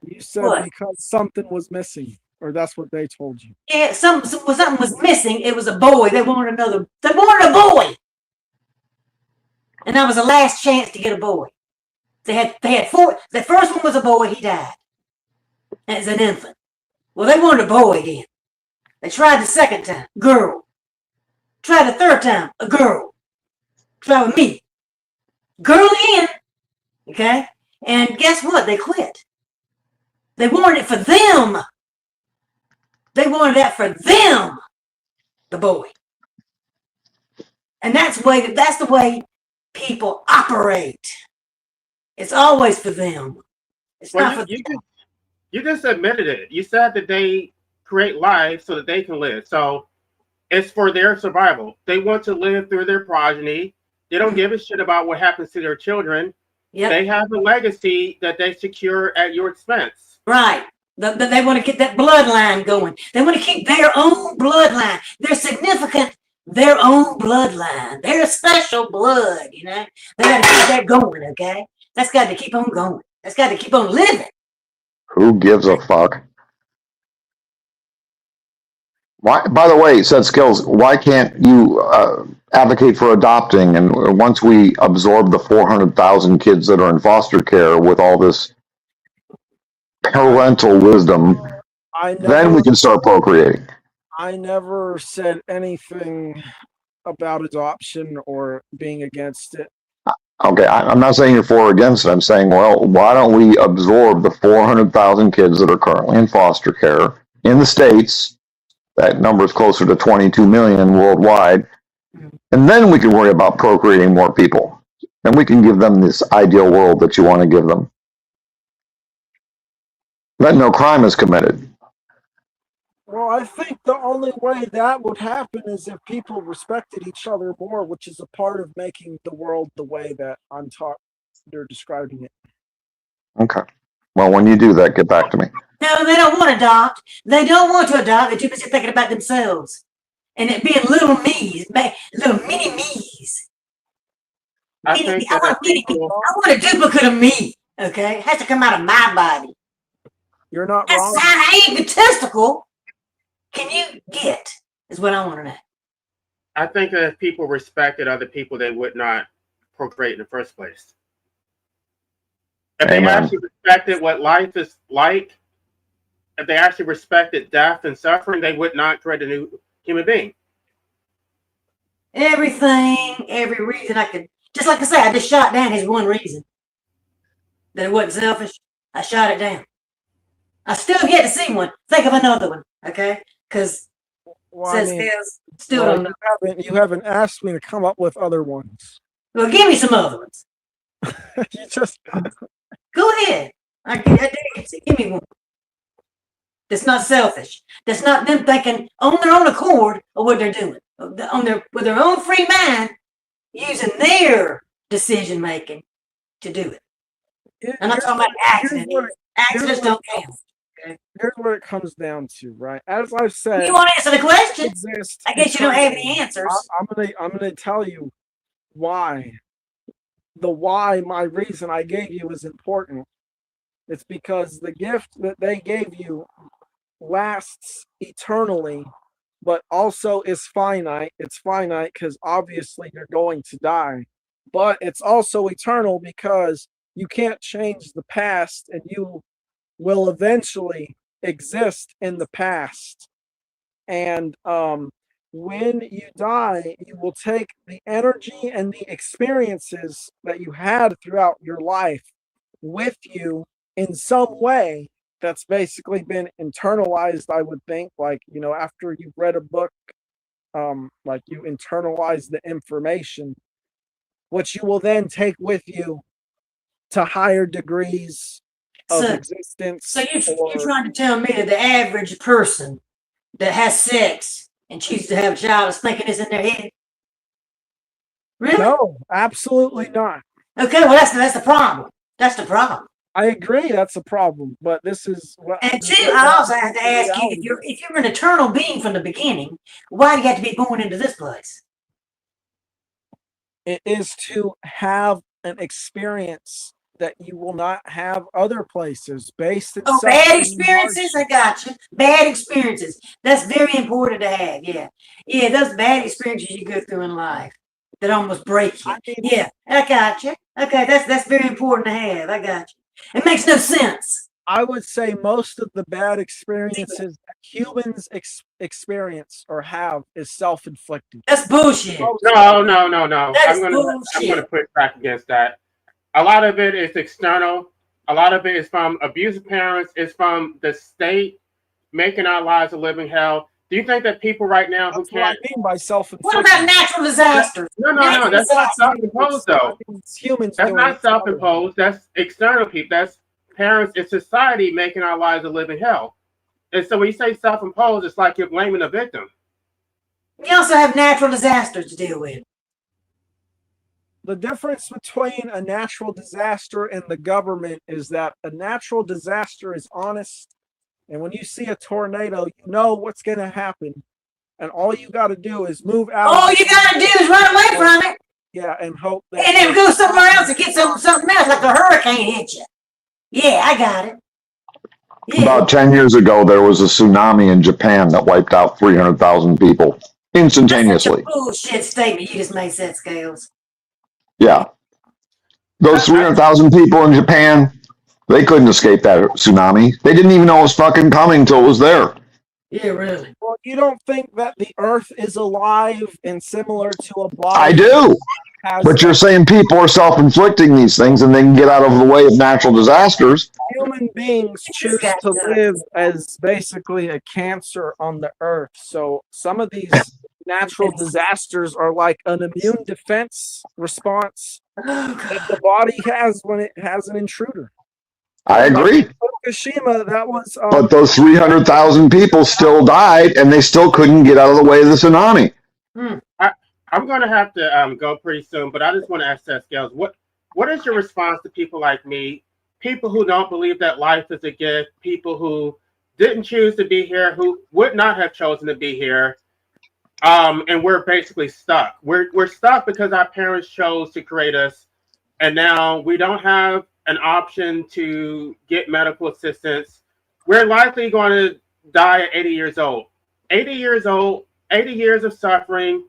You said What? because something was missing, or that's what they told you. Yeah, something was missing. It was a boy. They wanted a boy. And that was the last chance to get a boy. They had four. The first one was a boy, he died. As an infant. Well, they wanted a boy again. They tried the second time, girl. Tried the third time, a girl. Tried with me. Girl again. Okay? And guess what? They quit. They wanted it for them. They wanted that for them, the boy. And that's the way people operate. It's always for them. It's not Well, for you just admitted it. You said that they create life so that they can live. So it's for their survival. They want to live through their progeny. They don't give a shit about what happens to their children. Yep. They have a legacy that they secure at your expense. Right. They want to get that bloodline going. They want to keep their own bloodline. They're significant, their own bloodline. They're special blood, you know. They got to keep that going, okay? That's got to keep on going. That's got to keep on living. Who gives a fuck? Why? By the way, said Skills, why can't you advocate for adopting? And once we absorb the 400,000 kids that are in foster care with all this parental wisdom, then we can start procreating. I never said anything about adoption or being against it. Okay, I'm not saying you're for or against it. I'm saying, well, why don't we absorb the 400,000 kids that are currently in foster care in the States? That number is closer to 22 million worldwide. And then we can worry about procreating more people. And we can give them this ideal world that you want to give them. Then no crime is committed. Well, I think the only way that would happen is if people respected each other more, which is a part of making the world the way that they're describing it. Okay. Well, when you do that, get back to me. No, they don't want to adopt. They don't want to adopt. They're too busy thinking about themselves. And it being little me's, little mini me's. I think I that want a duplicate of me, okay? It has to come out of my body. You're not That's wrong. how egotistical can you get, is what I want to know. I think that if people respected other people, they would not procreate in the first place. If Amen. they actually respected what life is like, if they actually respected death and suffering, they would not create a new human being. Everything, every reason I could, just like I say, I just shot down his one reason. That it wasn't selfish. I shot it down. I still have yet to see one. Think of another one, okay? Because Well, says still well, don't know. you haven't asked me to come up with other ones. Well, give me some other ones. You just Go ahead. I dare you to. Give me one. That's not selfish. That's not them thinking on their own accord of what they're doing. With their own free mind, using their decision making to do it. I'm not talking about accidents. Accidents don't count. Here's what it comes down to, right? As I've said, You want to answer the question? exist I guess you don't have any eternally. answers. I'm gonna tell you why. The why, my reason I gave you is important. It's because the gift that they gave you lasts eternally, but also is finite. It's finite because obviously you're going to die, but it's also eternal because you can't change the past and you will eventually exist in the past. And when you die, you will take the energy and the experiences that you had throughout your life with you in some way that's basically been internalized, I would think. Like, after you've read a book, like you internalize the information, which you will then take with you to higher degrees of existence. So you're trying to tell me that the average person that has sex and chooses to have a child is thinking this in their head? Really? No, absolutely not. Okay, well that's the problem. That's the problem. I agree, that's a problem, but this is what. And two, I also have to ask you, if you're an eternal being from the beginning, why do you have to be born into this place? It is to have an experience that you will not have other places based. Oh, bad experiences? I got you. Bad experiences. That's very important to have. Yeah. Yeah, those bad experiences you go through in life that almost break you. Yeah, I got you. Okay, that's very important to have. I got you. It makes no sense. I would say most of the bad experiences that humans experience or have is self-inflicted. That's bullshit. No. That's I'm bullshit. gonna push back against that. A lot of it is external. A lot of it is from abusive parents. It's from the state making our lives a living hell. Do you think that people right now who That's what I can't? mean by self-inflicted. What about natural disasters? No. That's not self-imposed though. It's humans. That's doing not it. self-imposed. That's external people. That's parents. It's society making our lives a living hell. And so when you say self-imposed, it's like you're blaming the victim. You also have natural disasters to deal with. The difference between a natural disaster and the government is that a natural disaster is honest. And when you see a tornado, you know what's going to happen. And all you got to do is move out. All you got to do is run away from it. Yeah, and hope that. And then go somewhere else and get something else, like a hurricane hit you. Yeah, I got it. Yeah. About 10 years ago, there was a tsunami in Japan that wiped out 300,000 people instantaneously. That's a bullshit statement you just made, Seth Scales. Yeah. Those 300,000 people in Japan, they couldn't escape that tsunami. They didn't even know it was fucking coming till it was there. Yeah, really. Well, you don't think that the Earth is alive and similar to a body? I do. But you're saying people are self-inflicting these things and they can get out of the way of natural disasters. Human beings choose to live as basically a cancer on the Earth. So some of these natural disasters are like an immune defense response that the body has when it has an intruder. I agree. Fukushima, that was. But those 300,000 people still died and they still couldn't get out of the way of the tsunami. I'm going to have to go pretty soon, but I just want to ask Seth Scales, what is your response to people like me, people who don't believe that life is a gift, people who didn't choose to be here, who would not have chosen to be here, and we're basically stuck. We're stuck because our parents chose to create us, and now we don't have an option to get medical assistance. We're likely going to die at 80 years old. 80 years old, 80 years of suffering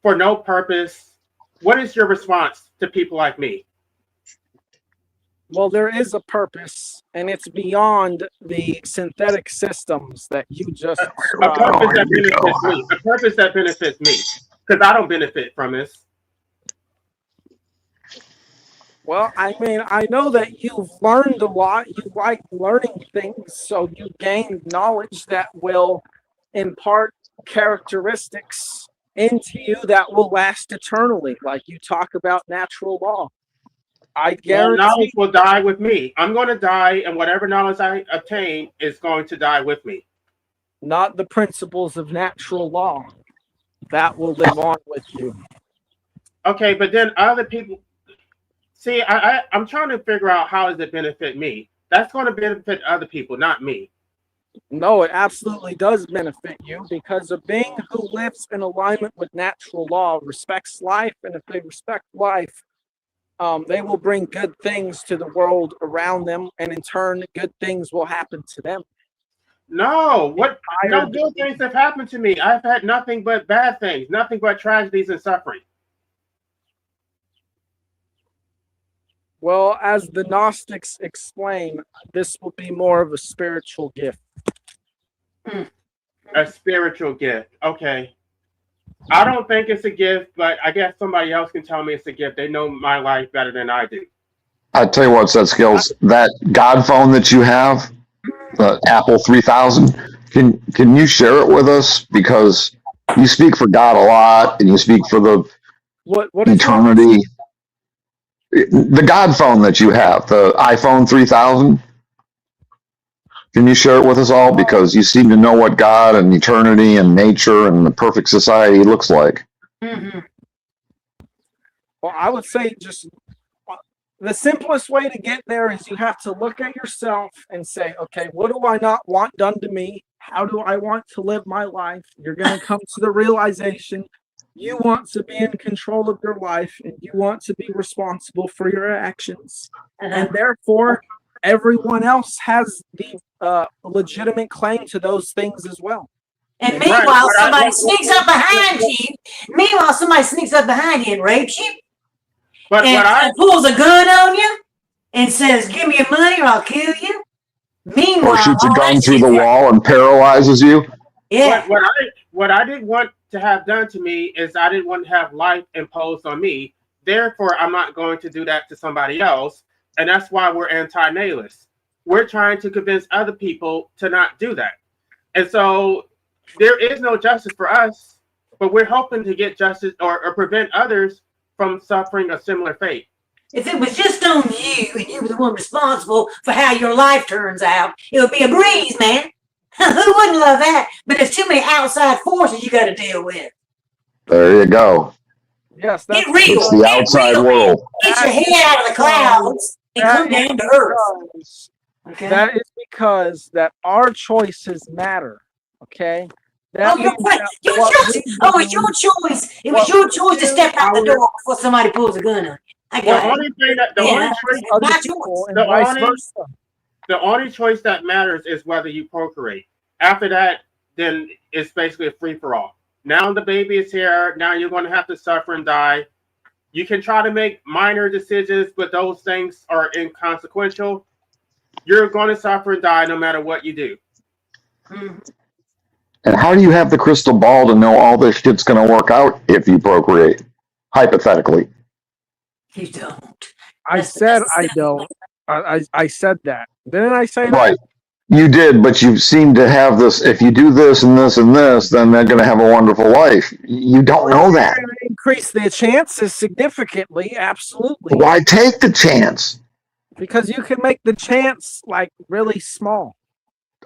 for no purpose. What is your response to people like me? Well, there is a purpose, and it's beyond the synthetic systems that you just A described. purpose that benefits me. A purpose that benefits me, because I don't benefit from this. Well, I mean, I know that you've learned a lot. You like learning things, so you gain knowledge that will impart characteristics into you that will last eternally, like you talk about natural law. I Well, guarantee knowledge will die with me. I'm going to die, and whatever knowledge I obtain is going to die with me. not the principles of natural law that will live on with you. Okay, but then other people. See, I'm trying to figure out how does it benefit me. That's going to benefit other people, not me. No, it absolutely does benefit you because a being who lives in alignment with natural law respects life, and if they respect life, they will bring good things to the world around them, and in turn, good things will happen to them. No, what? No good things have happened to me. I've had nothing but bad things, nothing but tragedies and suffering. Well, as the Gnostics explain, this will be more of a spiritual gift. A spiritual gift. Okay. I don't think it's a gift, but I guess somebody else can tell me it's a gift. They know my life better than I do. I tell you what, Set Skills, that God phone that you have, the Apple 3000, can you share it with us? Because you speak for God a lot, and you speak for the What is eternity. The God phone that you have, the iPhone 3000, can you share it with us all? Because you seem to know what God and eternity and nature and the perfect society looks like. Mm-hmm. Well, I would say just the simplest way to get there is you have to look at yourself and say, okay, what do I not want done to me? How do I want to live my life? You're going to come to the realization you want to be in control of your life and you want to be responsible for your actions. And therefore, everyone else has the legitimate claim to those things as well. And meanwhile, somebody sneaks up behind you. Meanwhile, somebody sneaks up behind you and rapes you. But and pulls a gun on you and says, "Give me your money or I'll kill you." Meanwhile, Or shoots a all gun that through the shit's wall and paralyzes you. Yeah. What I didn't want to have done to me is I didn't want to have life imposed on me. Therefore, I'm not going to do that to somebody else. And that's why we're anti-nihilists. We're trying to convince other people to not do that. And so there is no justice for us, but we're hoping to get justice or prevent others from suffering a similar fate. If it was just on you and you were the one responsible for how your life turns out, it would be a breeze, man. Who wouldn't love that? But there's too many outside forces you got to deal with. There you go. Yes, that's Get real. It's the outside world. Get your head out of the clouds and come down to earth. Okay. That is because that our choices matter. Okay. That your choice. Oh, it's your choice. It was your choice to step out the door before somebody pulls a gun on you. The only choice that matters is whether you procreate. After that, then it's basically a free for all. Now the baby is here. Now you're going to have to suffer and die. You can try to make minor decisions, but those things are inconsequential. You're going to suffer and die no matter what you do. And how do you have the crystal ball to know all this shit's going to work out if you procreate? Hypothetically. You don't. I said I don't. I said that. Didn't I say that? Right. You did, but you seem to have this. If you do this and this and this, then they're going to have a wonderful life. You don't know that. Increase the chances significantly. Absolutely. Why take the chance? Because you can make the chance like really small.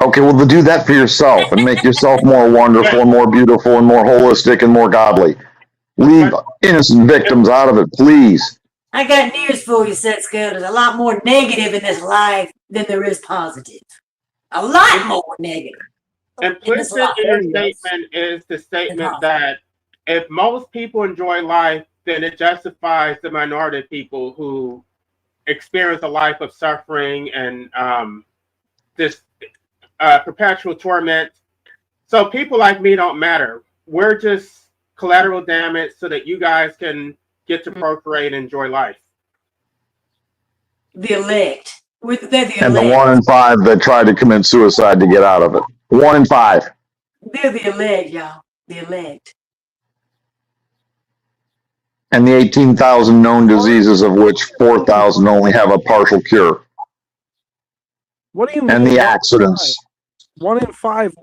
Okay, well, to do that for yourself and make yourself more wonderful and more beautiful and more holistic and more godly. Leave innocent victims out of it, please. I got news for you, Set Scale. There's a lot more negative in this life than there is positive. A lot more negative. Implicit in your statement is the statement that if most people enjoy life, then it justifies the minority of people who experience a life of suffering and this perpetual torment. So people like me don't matter. We're just collateral damage so that you guys can get to procreate and enjoy life. The elect. They're the And the elect. 1 in 5 that tried to commit suicide to get out of it. 1 in 5. They're the elect, y'all. The elect. And the 18,000 known diseases, of which 4,000 only have a partial cure. What do you mean? And the accidents. 1 in 5,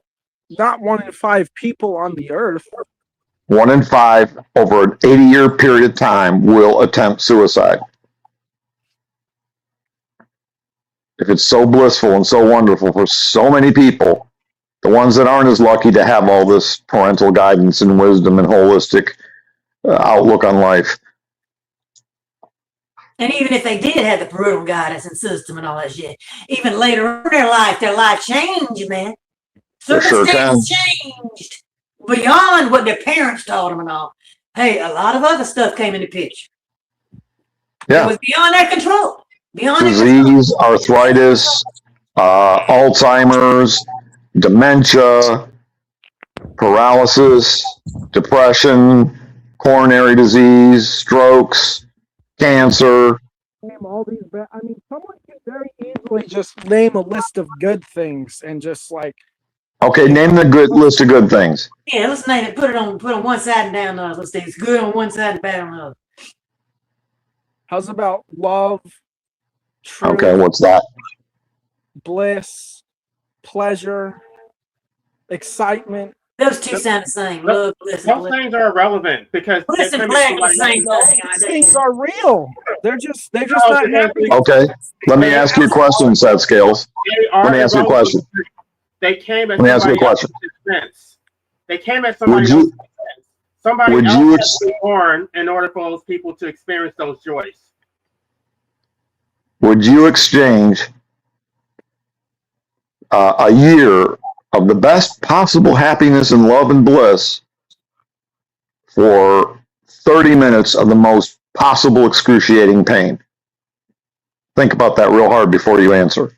not 1 in 5 people on the earth. 1 in 5 over an 80-year period of time will attempt suicide. If it's so blissful and so wonderful for so many people, the ones that aren't as lucky to have all this parental guidance and wisdom and holistic outlook on life. And even if they did have the parental guidance and system and all that shit, even later on in their life changed, man. They sure Circumstances changed beyond what their parents taught them and all. Hey, a lot of other stuff came into picture. Yeah. It was beyond their control. Beyond their control. Disease, arthritis, Alzheimer's, dementia, paralysis, depression, coronary disease, strokes, cancer. Name all these someone can very easily just name a list of good things and just like. Okay, name the good list of good things. Yeah, let's name it. Put it on one side and down the other. Let's say it's good on one side and bad on the other. How's about love, truth, Okay, what's that? bliss, pleasure, excitement? Those two sound the same. Love, bliss, and Those bliss. things are irrelevant because Bliss and pleasure are the same thing. These things are real. They're just No, not because happening. Okay, let me ask you a question, Seth Scales. they are Let me ask you a irrelevant. question. They came at Let me ask you a somebody else's question. expense. They came at somebody Would you- else's expense. Somebody would else you has to be born in order for those people to experience those joys. Would you exchange a year of the best possible happiness and love and bliss for 30 minutes of the most possible excruciating pain? Think about that real hard before you answer.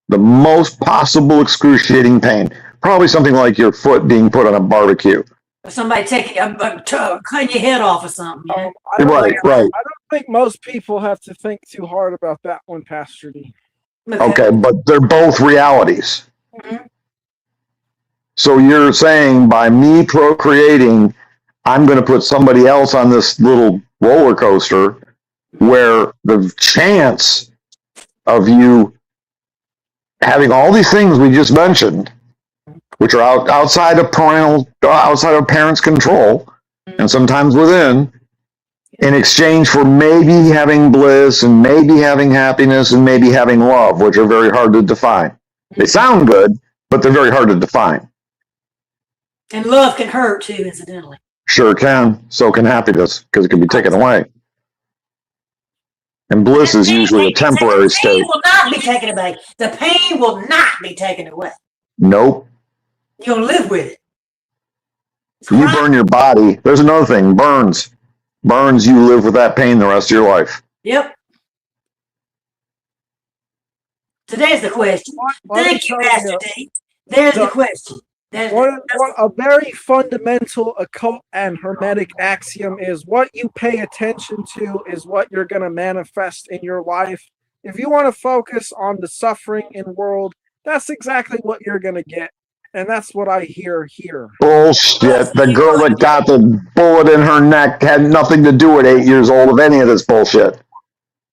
The most possible excruciating pain. Probably something like your foot being put on a barbecue. Or somebody taking cutting your head off or something. You know? I don't Right, right. I don't think most people have to think too hard about that one, Pastor D. Okay, but they're both realities. Mhm. So you're saying by me procreating, I'm going to put somebody else on this little roller coaster where the chance of you having all these things we just mentioned, which are outside of parents' control, and sometimes within, in exchange for maybe having bliss and maybe having happiness and maybe having love, which are very hard to define. They sound good, but they're very hard to define. And love can hurt too, incidentally. Sure can. So can happiness, because it can be taken away. And bliss is usually a temporary state. The pain will not be taken away. The pain will not be taken away. Nope. You'll live with it. You burn your body. There's another thing. Burns. Burns, you live with that pain the rest of your life. Yep. Today's the question. Thank you, Pastor D. There's the question. What a very fundamental occult and hermetic axiom is what you pay attention to is what you're going to manifest in your life. If you want to focus on the suffering in the world, that's exactly what you're going to get. And that's what I hear here. Bullshit. The girl that got the bullet in her neck had nothing to do at 8 years old of any of this bullshit.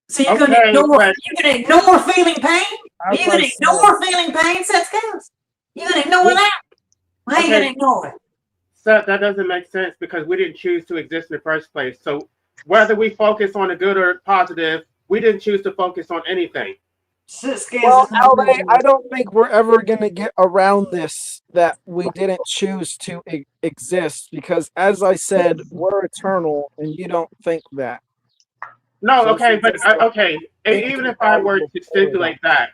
So you're going to ignore feeling pain? You're going to ignore feeling pain, Seth Scales? You're going to ignore that? Why are you going to ignore it? Seth, that doesn't make sense because we didn't choose to exist in the first place. So whether we focus on the good or positive, we didn't choose to focus on anything. Well, LA, I don't think we're ever going to get around this, that we didn't choose to exist, because as I said, we're eternal, and you don't think that. No, So okay, but okay, even if I were to stipulate that,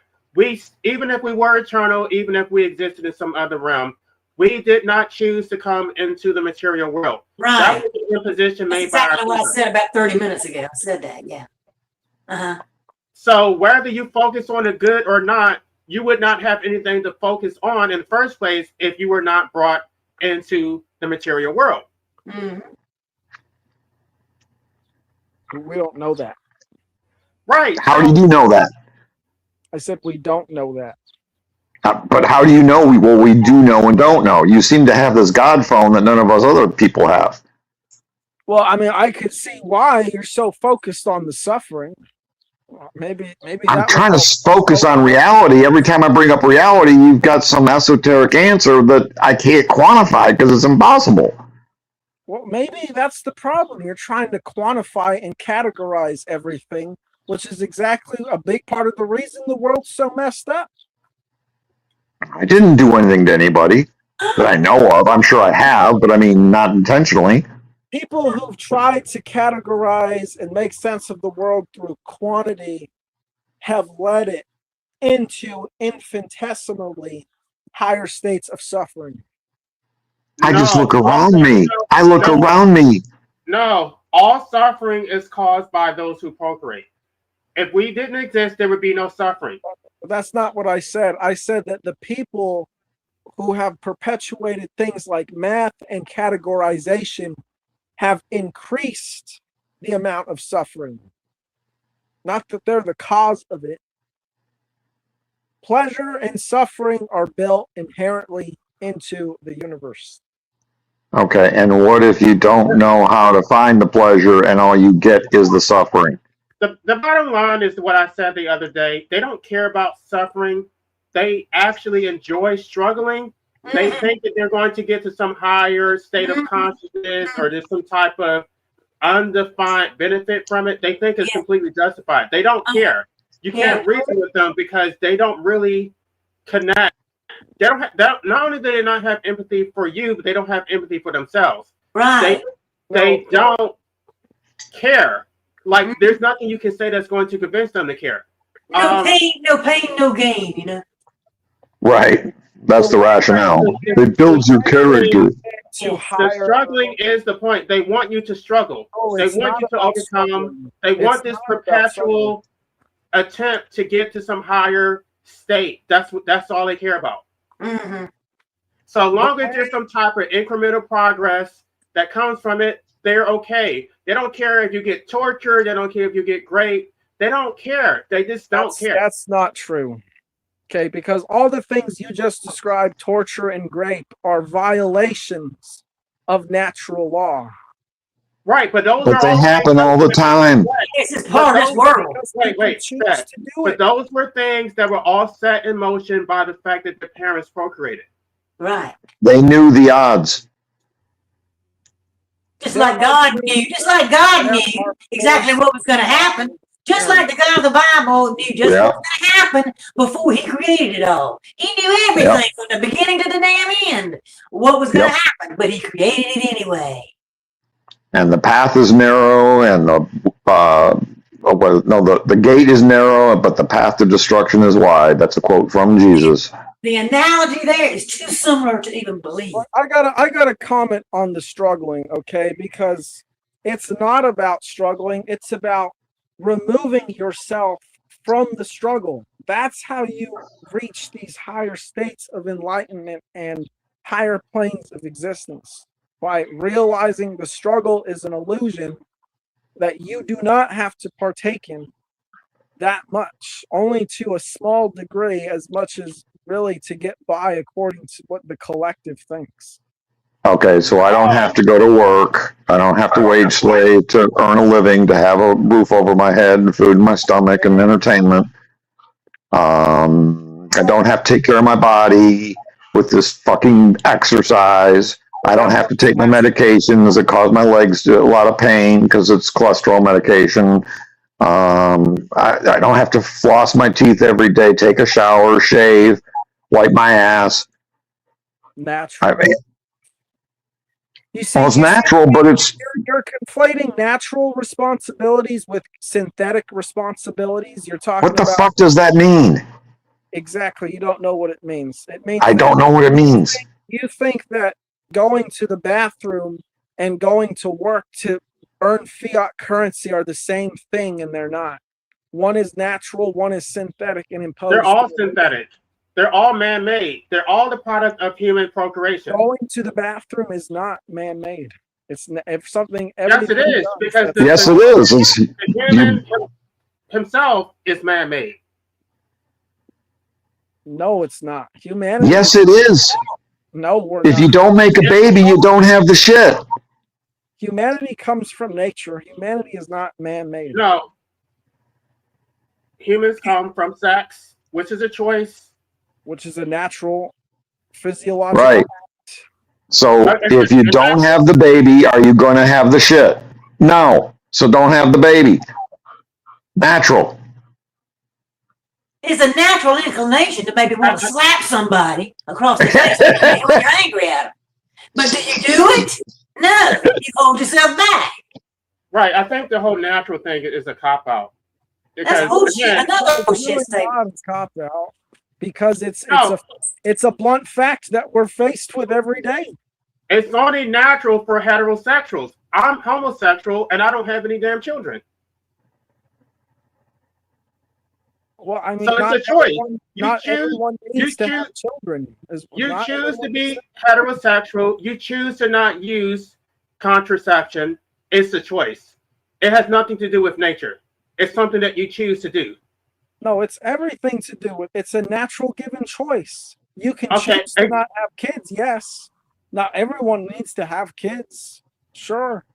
even if we were eternal, even if we existed in some other realm, we did not choose to come into the material world. Right. That was the imposition made by our exactly what I parents. said about 30 minutes ago. I said that, yeah. Uh-huh. So whether you focus on the good or not, you would not have anything to focus on in the first place if you were not brought into the material world. Mm-hmm. We don't know that. Right. How so- do you know that? I said we don't know that. But how do you know? Well, we do know and don't know. You seem to have this God phone that none of us other people have. Well, I mean, I could see why you're so focused on the suffering. Maybe I'm that trying would to focus on reality. Every time I bring up reality, you've got some esoteric answer that I can't quantify because it's impossible. Well, maybe that's the problem. You're trying to quantify and categorize everything, which is exactly a big part of the reason the world's so messed up. I didn't do anything to anybody that I know of. I'm sure I have, but I mean, not intentionally. People who've tried to categorize and make sense of the world through quantity have led it into infinitesimally higher states of suffering. I just No, look around me. I look no. around me. No, all suffering is caused by those who procreate. If we didn't exist, there would be no suffering. But that's not what I said. I said that the people who have perpetuated things like math and categorization have increased the amount of suffering. Not that they're the cause of it. Pleasure and suffering are built inherently into the universe. Okay, and what if you don't know how to find the pleasure and all you get is the suffering? The bottom line is what I said the other day. They don't care about suffering. They actually enjoy struggling. They think that they're going to get to some higher state of consciousness or there's some type of undefined benefit from it. They think it's completely justified. They don't care. You can't reason with them because they don't really connect. They don't have, not only do they not have empathy for you, but they don't have empathy for themselves. Right. They don't care. Like there's nothing you can say that's going to convince them to care. No pain, no gain, you know. Right. That's the rationale. It builds your character. The struggling is the point. They want you to struggle. They want you to overcome. They want this perpetual attempt to get to some higher state. That's all they care about. So long as there's some type of incremental progress that comes from it, they're okay. They don't care if you get tortured. They don't care if you get raped. They don't care. They just don't care. That's not true. Okay, because all the things you just described, torture and rape, are violations of natural law. Right, but those But they happen all the time. This is part of this world. Wait. But those were things that were all set in motion by the fact that the parents procreated. Right. They knew the odds. Just like God knew exactly what was going to happen. Just like the God of the Bible knew just what was going to happen before he created it all. He knew everything from the beginning to the damn end, what was going to happen, but he created it anyway. And the path is narrow, and the gate is narrow, but the path to destruction is wide. That's a quote from Jesus. The analogy there is too similar to even believe. I gotta comment on the struggling, okay? Because it's not about struggling, it's about removing yourself from the struggle. That's how you reach these higher states of enlightenment and higher planes of existence, by realizing the struggle is an illusion that you do not have to partake in that much, only to a small degree, as much as really to get by according to what the collective thinks. Okay, so I don't have to go to work. I don't have to wage slave to earn a living, to have a roof over my head, and food in my stomach, and entertainment. I don't have to take care of my body with this fucking exercise. I don't have to take my medications that cause my legs a lot of pain because it's cholesterol medication. I don't have to floss my teeth every day, take a shower, shave, wipe my ass. Natural. You see, Well, it's natural, but it's... You're conflating natural responsibilities with synthetic responsibilities. You're talking What the about... fuck does that mean? Exactly. You don't know what it means. It means I don't know what it means. You think that going to the bathroom and going to work to earn fiat currency are the same thing, and they're not. One is natural, one is synthetic and imposed. They're all synthetic. They're all man-made. They're all the product of human procreation. Going to the bathroom is not man-made. If something. Yes, it is, because Yes, it is. the human himself is man-made. No, it's not. Humanity. Yes, it is. No, we're If not. you don't make a baby, you don't have the shit. Humanity comes from nature. Humanity is not man-made. No. Humans come from sex, which is a choice. Which is a natural physiological. Right. So if you don't have the baby, are you going to have the shit? No. So don't have the baby. Natural. It's a natural inclination to maybe want to slap somebody across the face when you're angry at them. But do you do it? No. You hold yourself back. Right. I think the whole natural thing is a cop-out. That's bullshit. Another bullshit statement. Cop out because it's a blunt fact that we're faced with every day. It's only natural for heterosexuals. I'm homosexual and I don't have any damn children. Well, I mean, so it's a choice. Everyone needs to have children. You choose to be heterosexual. You choose to not use contraception. It's a choice. It has nothing to do with nature. It's something that you choose to do. No, it's everything to do with. It's a natural given choice. You can choose to not have kids. Yes, not everyone needs to have kids. Sure,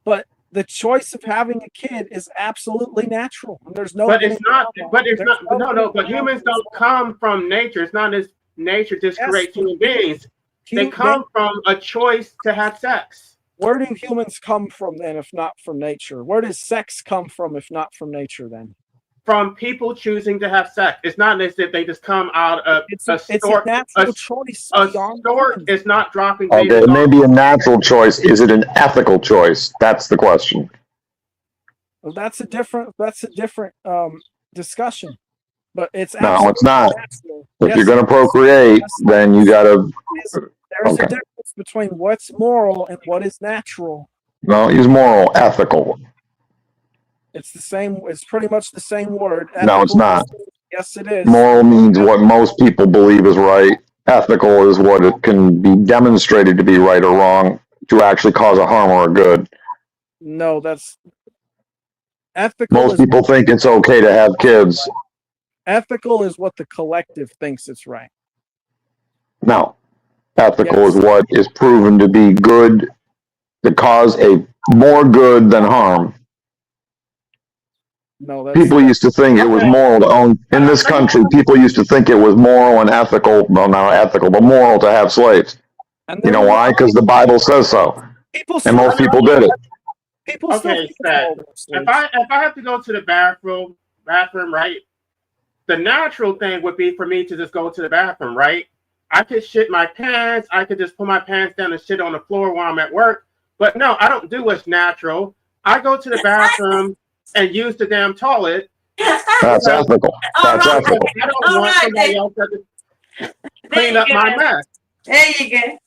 but the choice of having a kid is absolutely natural. And there's no. But it's not. But it's not. No. But humans don't come from nature. It's not as nature just creates human beings. They come from a choice to have sex. Where do humans come from then, if not from nature? Where does sex come from, if not from nature? Then from people choosing to have sex. It's not as if they just come out of it's a natural choice. A stork is not dropping. Okay, it may be a natural choice. Is it an ethical choice? That's the question. Well, that's a different discussion. But it's no, it's not. Natural. If you're going to procreate, then you got to. There's a difference between what's moral and what is natural. No, use moral, ethical. It's the same. It's pretty much the same word. Ethical, no, it's not. Yes, it is. Moral means what most people believe is right. Ethical is what it can be demonstrated to be right or wrong to actually cause a harm or a good. No, that's ethical. Most people think it's okay to have kids. Ethical is what the collective thinks it's right. No. Ethical is what is proven to be good, to cause a more good than harm. No, people used to think it was moral to own, in this country, people used to think it was moral and ethical, well, not ethical, but moral to have slaves. You know why? Because the Bible says so. And most people did it. Okay, if I have to go to the bathroom, right? The natural thing would be for me to just go to the bathroom, right? I could shit my pants. I could just put my pants down and shit on the floor while I'm at work. But no, I don't do what's natural. I go to the bathroom and use the damn toilet. That's ethical. That's ethical. I don't want somebody else to clean up my mess. There you go.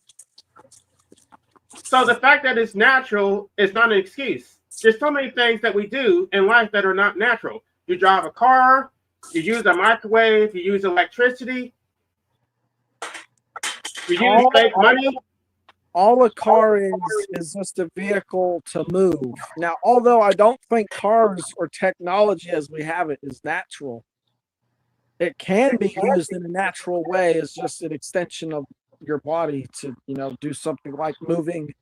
So the fact that it's natural is not an excuse. There's so many things that we do in life that are not natural. You drive a car, you use a microwave, you use electricity. You use fake money. All a car is just a vehicle to move. Now, although I don't think cars or technology as we have it is natural, it can be used in a natural way as just an extension of your body to, do something like moving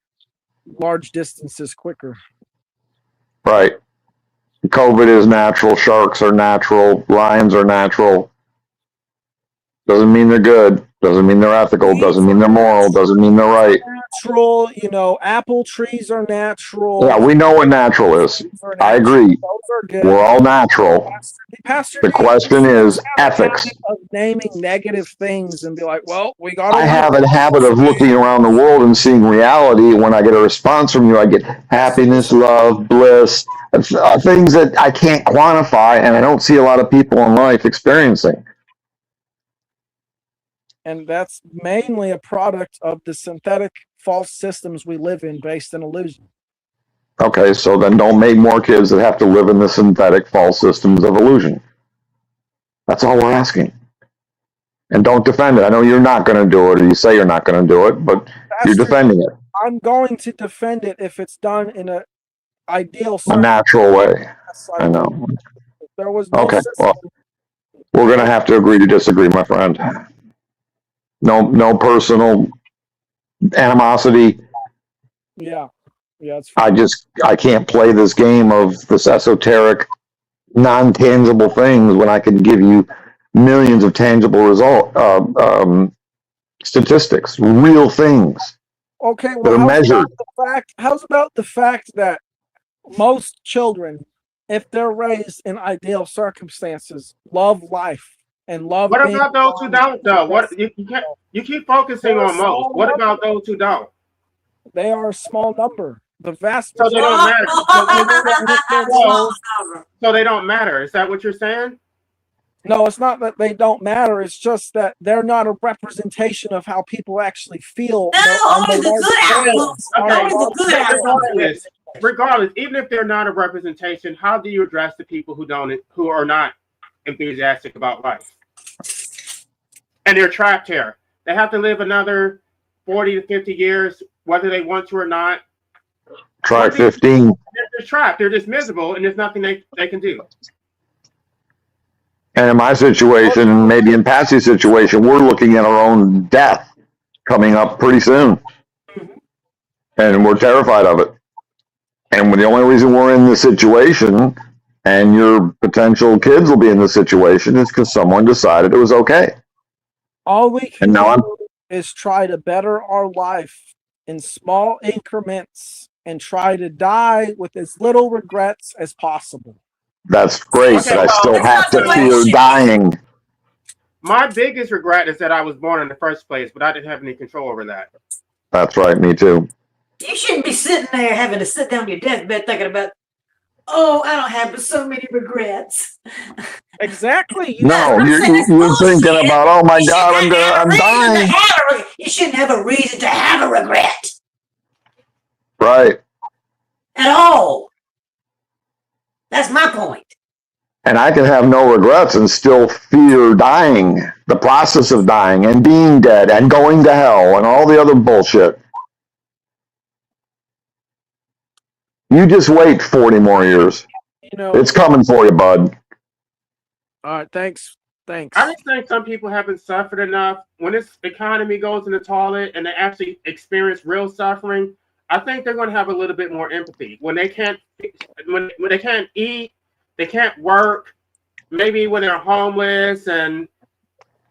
large distances quicker. Right. COVID is natural. Sharks are natural. Lions are natural. Doesn't mean they're good. Doesn't mean they're ethical. Doesn't mean they're moral. Doesn't mean they're right. Natural, apple trees are natural. Yeah, we know what natural is. I agree. We're all natural. The question is ethics. Of naming negative things and be like, well, we got. I have a habit of looking around the world and seeing reality. When I get a response from you, I get happiness, love, bliss, things that I can't quantify, and I don't see a lot of people in life experiencing. And that's mainly a product of the synthetic false systems we live in based on illusion. Okay, so then don't make more kids that have to live in the synthetic false systems of illusion. That's all we're asking. And don't defend it. I know you're not going to do it, or you say you're not going to do it, but you're defending it. I'm going to defend it if it's done in a ideal A natural way. I know. If there was no Okay, system, well, we're gonna have to agree to disagree, my friend. No personal animosity. yeah, it's fine. I can't play this game of this esoteric, non-tangible things when I can give you millions of tangible statistics, real things Okay, that well, are measured. how's about the fact that most children, if they're raised in ideal circumstances, love life and love What being about those who around don't, though? their What you can't you keep focusing They're a on most. small What number. about those who don't? They are a small number. The vast So they don't majority. matter. Small number. So they don't matter. Is that what you're saying? No, it's not that they don't matter. It's just that they're not a representation of how people actually feel. No, on only the large good scale. outcomes. Okay. Only the good outcomes. Regardless, even if they're not a representation, how do you address the people who are not enthusiastic about life? And they're trapped here. They have to live another 40 to 50 years, whether they want to or not. Try 15. They're trapped. They're just miserable, and there's nothing they can do. And in my situation, maybe in Patsy's situation, we're looking at our own death coming up pretty soon. And we're terrified of it. And the only reason we're in this situation, and your potential kids will be in this situation, is because someone decided it was okay. All we can And now do is try to better our life in small increments and try to die with as little regrets as possible. That's great, Okay, but I still that's have not to the fear way- dying. My biggest regret is that I was born in the first place, but I didn't have any control over that. That's right, me too. You shouldn't be sitting there having to sit down on your deathbed thinking about, oh, I don't have so many regrets. Exactly. No, I'm you're saying that's thinking bullshit. about, oh my You God, shouldn't have I'm a reason to dying. have you shouldn't have a reason to have a regret Right. at all. That's my point. And I can have no regrets and still fear dying, the process of dying and being dead and going to hell and all the other bullshit. You just wait 40 more years. You know, It's coming for you, bud. all right, thanks. I just think some people haven't suffered enough. When this economy goes in the toilet and they actually experience real suffering, I think they're going to have a little bit more empathy. When they can't eat, they can't work, maybe when they're homeless and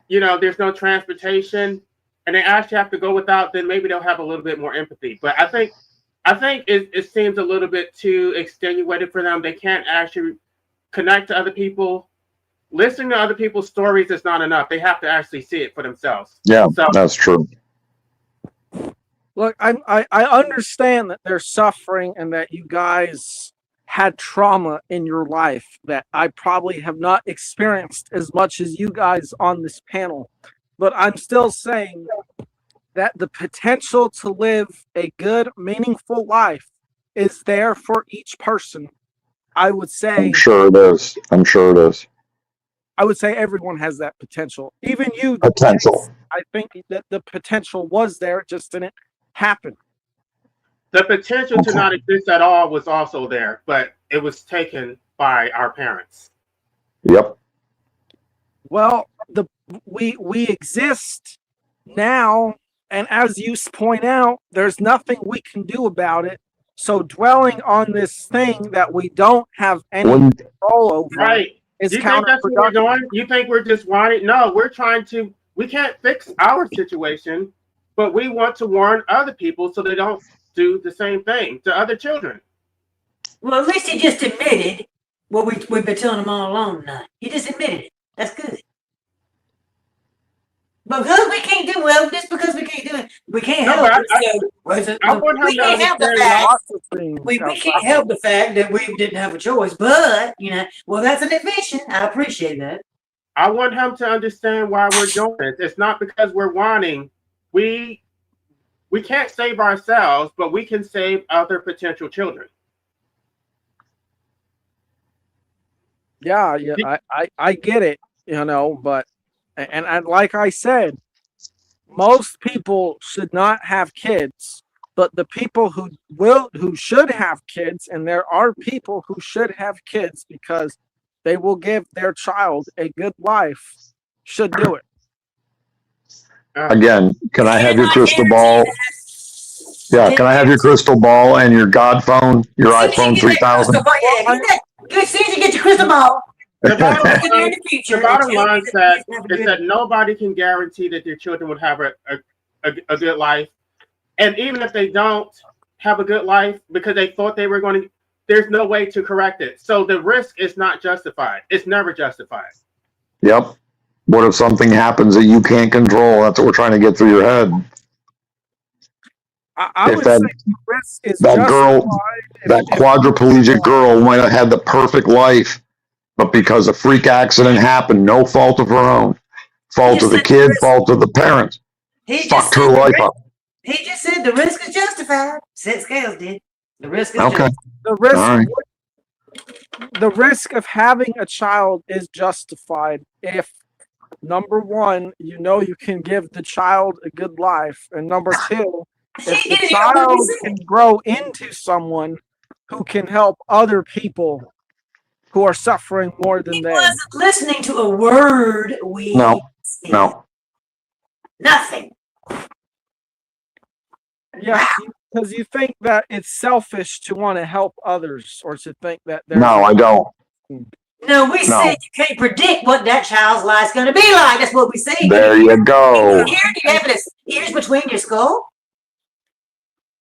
there's no transportation and they actually have to go without, then maybe they'll have a little bit more empathy. But I think it seems a little bit too extenuated for them. They can't actually connect to other people. Listening to other people's stories is not enough. They have to actually see it for themselves. Yeah, So, that's true. Look, I understand that there's suffering and that you guys had trauma in your life that I probably have not experienced as much as you guys on this panel. But I'm still saying that the potential to live a good, meaningful life is there for each person. I would say I'm sure it is. I would say everyone has that potential. Even you. Potential. I think that the potential was there, it just didn't happen. the potential to not exist at all was also there, but it was taken by our parents. Yep. Well, we exist now, and as you point out, there's nothing we can do about it. So dwelling on this thing that we don't have any control over, right? is you think that's what we're doing? You think we're just wanting? No, we're trying to. We can't fix our situation, but we want to warn other people so they don't do the same thing to other children. Well, at least he just admitted what we've been telling him all along tonight. He just admitted it. That's good. But because we can't do well, just because we can't do it, we can't help it. We can't help the fact. We can't help the fact that we didn't have a choice. But well, that's an admission. I appreciate that. I want him to understand why we're doing this. It's not because we're wanting. We can't save ourselves, but we can save other potential children. Yeah, I get it, but and like I said, most people should not have kids, but the people who should have kids, and there are people who should have kids because they will give their child a good life, should do it. Again, can I have your Cannot crystal guarantee ball? that. Yeah, can I have your crystal ball and your God phone, your As soon iPhone as you get that 3000? crystal ball, yeah, get that. As soon as you get your crystal ball, The bottom look in there in line, the future. the bottom and tell line me that it's never is good. that nobody can guarantee that their children would have a good life. And even if they don't have a good life because they thought they were going to, there's no way to correct it. So the risk is not justified. It's never justified. Yep. What if something happens that you can't control? That's what we're trying to get through your head. I If would that- say the risk is that girl- justified. That quadriplegic girl might have had the perfect life, but because a freak accident happened, no fault of her own, fault of the kid, fault of the parents, He just fucked her said the life risk- up. He just said the risk is justified. Said Scales did. The risk is Okay. justified. The risk, All right. the risk of having a child is justified if, number one, you know you can give the child a good life, and number two, if the child can grow into someone who can help other people who are suffering more than He they. wasn't listening to a word we No, said. no. Nothing. Yeah, because you think that it's selfish to want to help others, or to think that there's. No, I don't. No, we said you can't predict what that child's life's going to be like. That's what we say. There you go. Here, do you have this ears between your skull?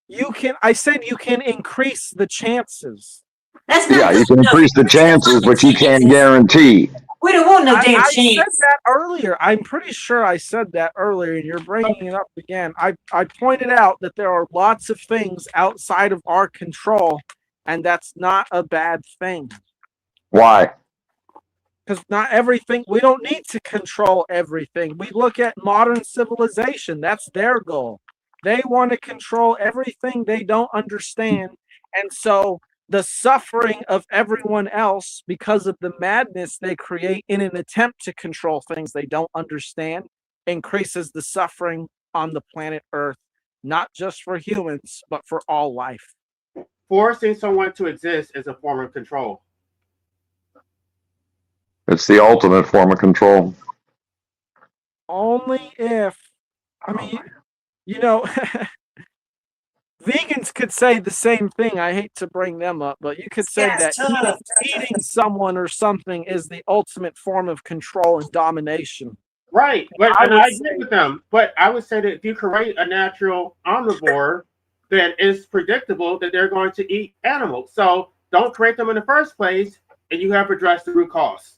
You can. I said you can increase the chances. That's not Yeah, you good can enough. increase the chances, but you can't guarantee. We don't want no damn I said chance. that earlier. I'm pretty sure I said that earlier, and you're bringing it up again. I pointed out that there are lots of things outside of our control, and that's not a bad thing. Why? Because not everything, we don't need to control everything. We look at modern civilization, that's their goal. They want to control everything they don't understand. And so the suffering of everyone else, because of the madness they create in an attempt to control things they don't understand, increases the suffering on the planet Earth, not just for humans, but for all life. Forcing someone to exist is a form of control. It's the ultimate form of control. Only if, I mean, you know, vegans could say the same thing. I hate to bring them up, but you could say that eating someone or something is the ultimate form of control and domination. Right, but I and would I say- agree with them. But I would say that if you create a natural omnivore, then it's predictable that they're going to eat animals. So don't create them in the first place, and you have addressed the root cause.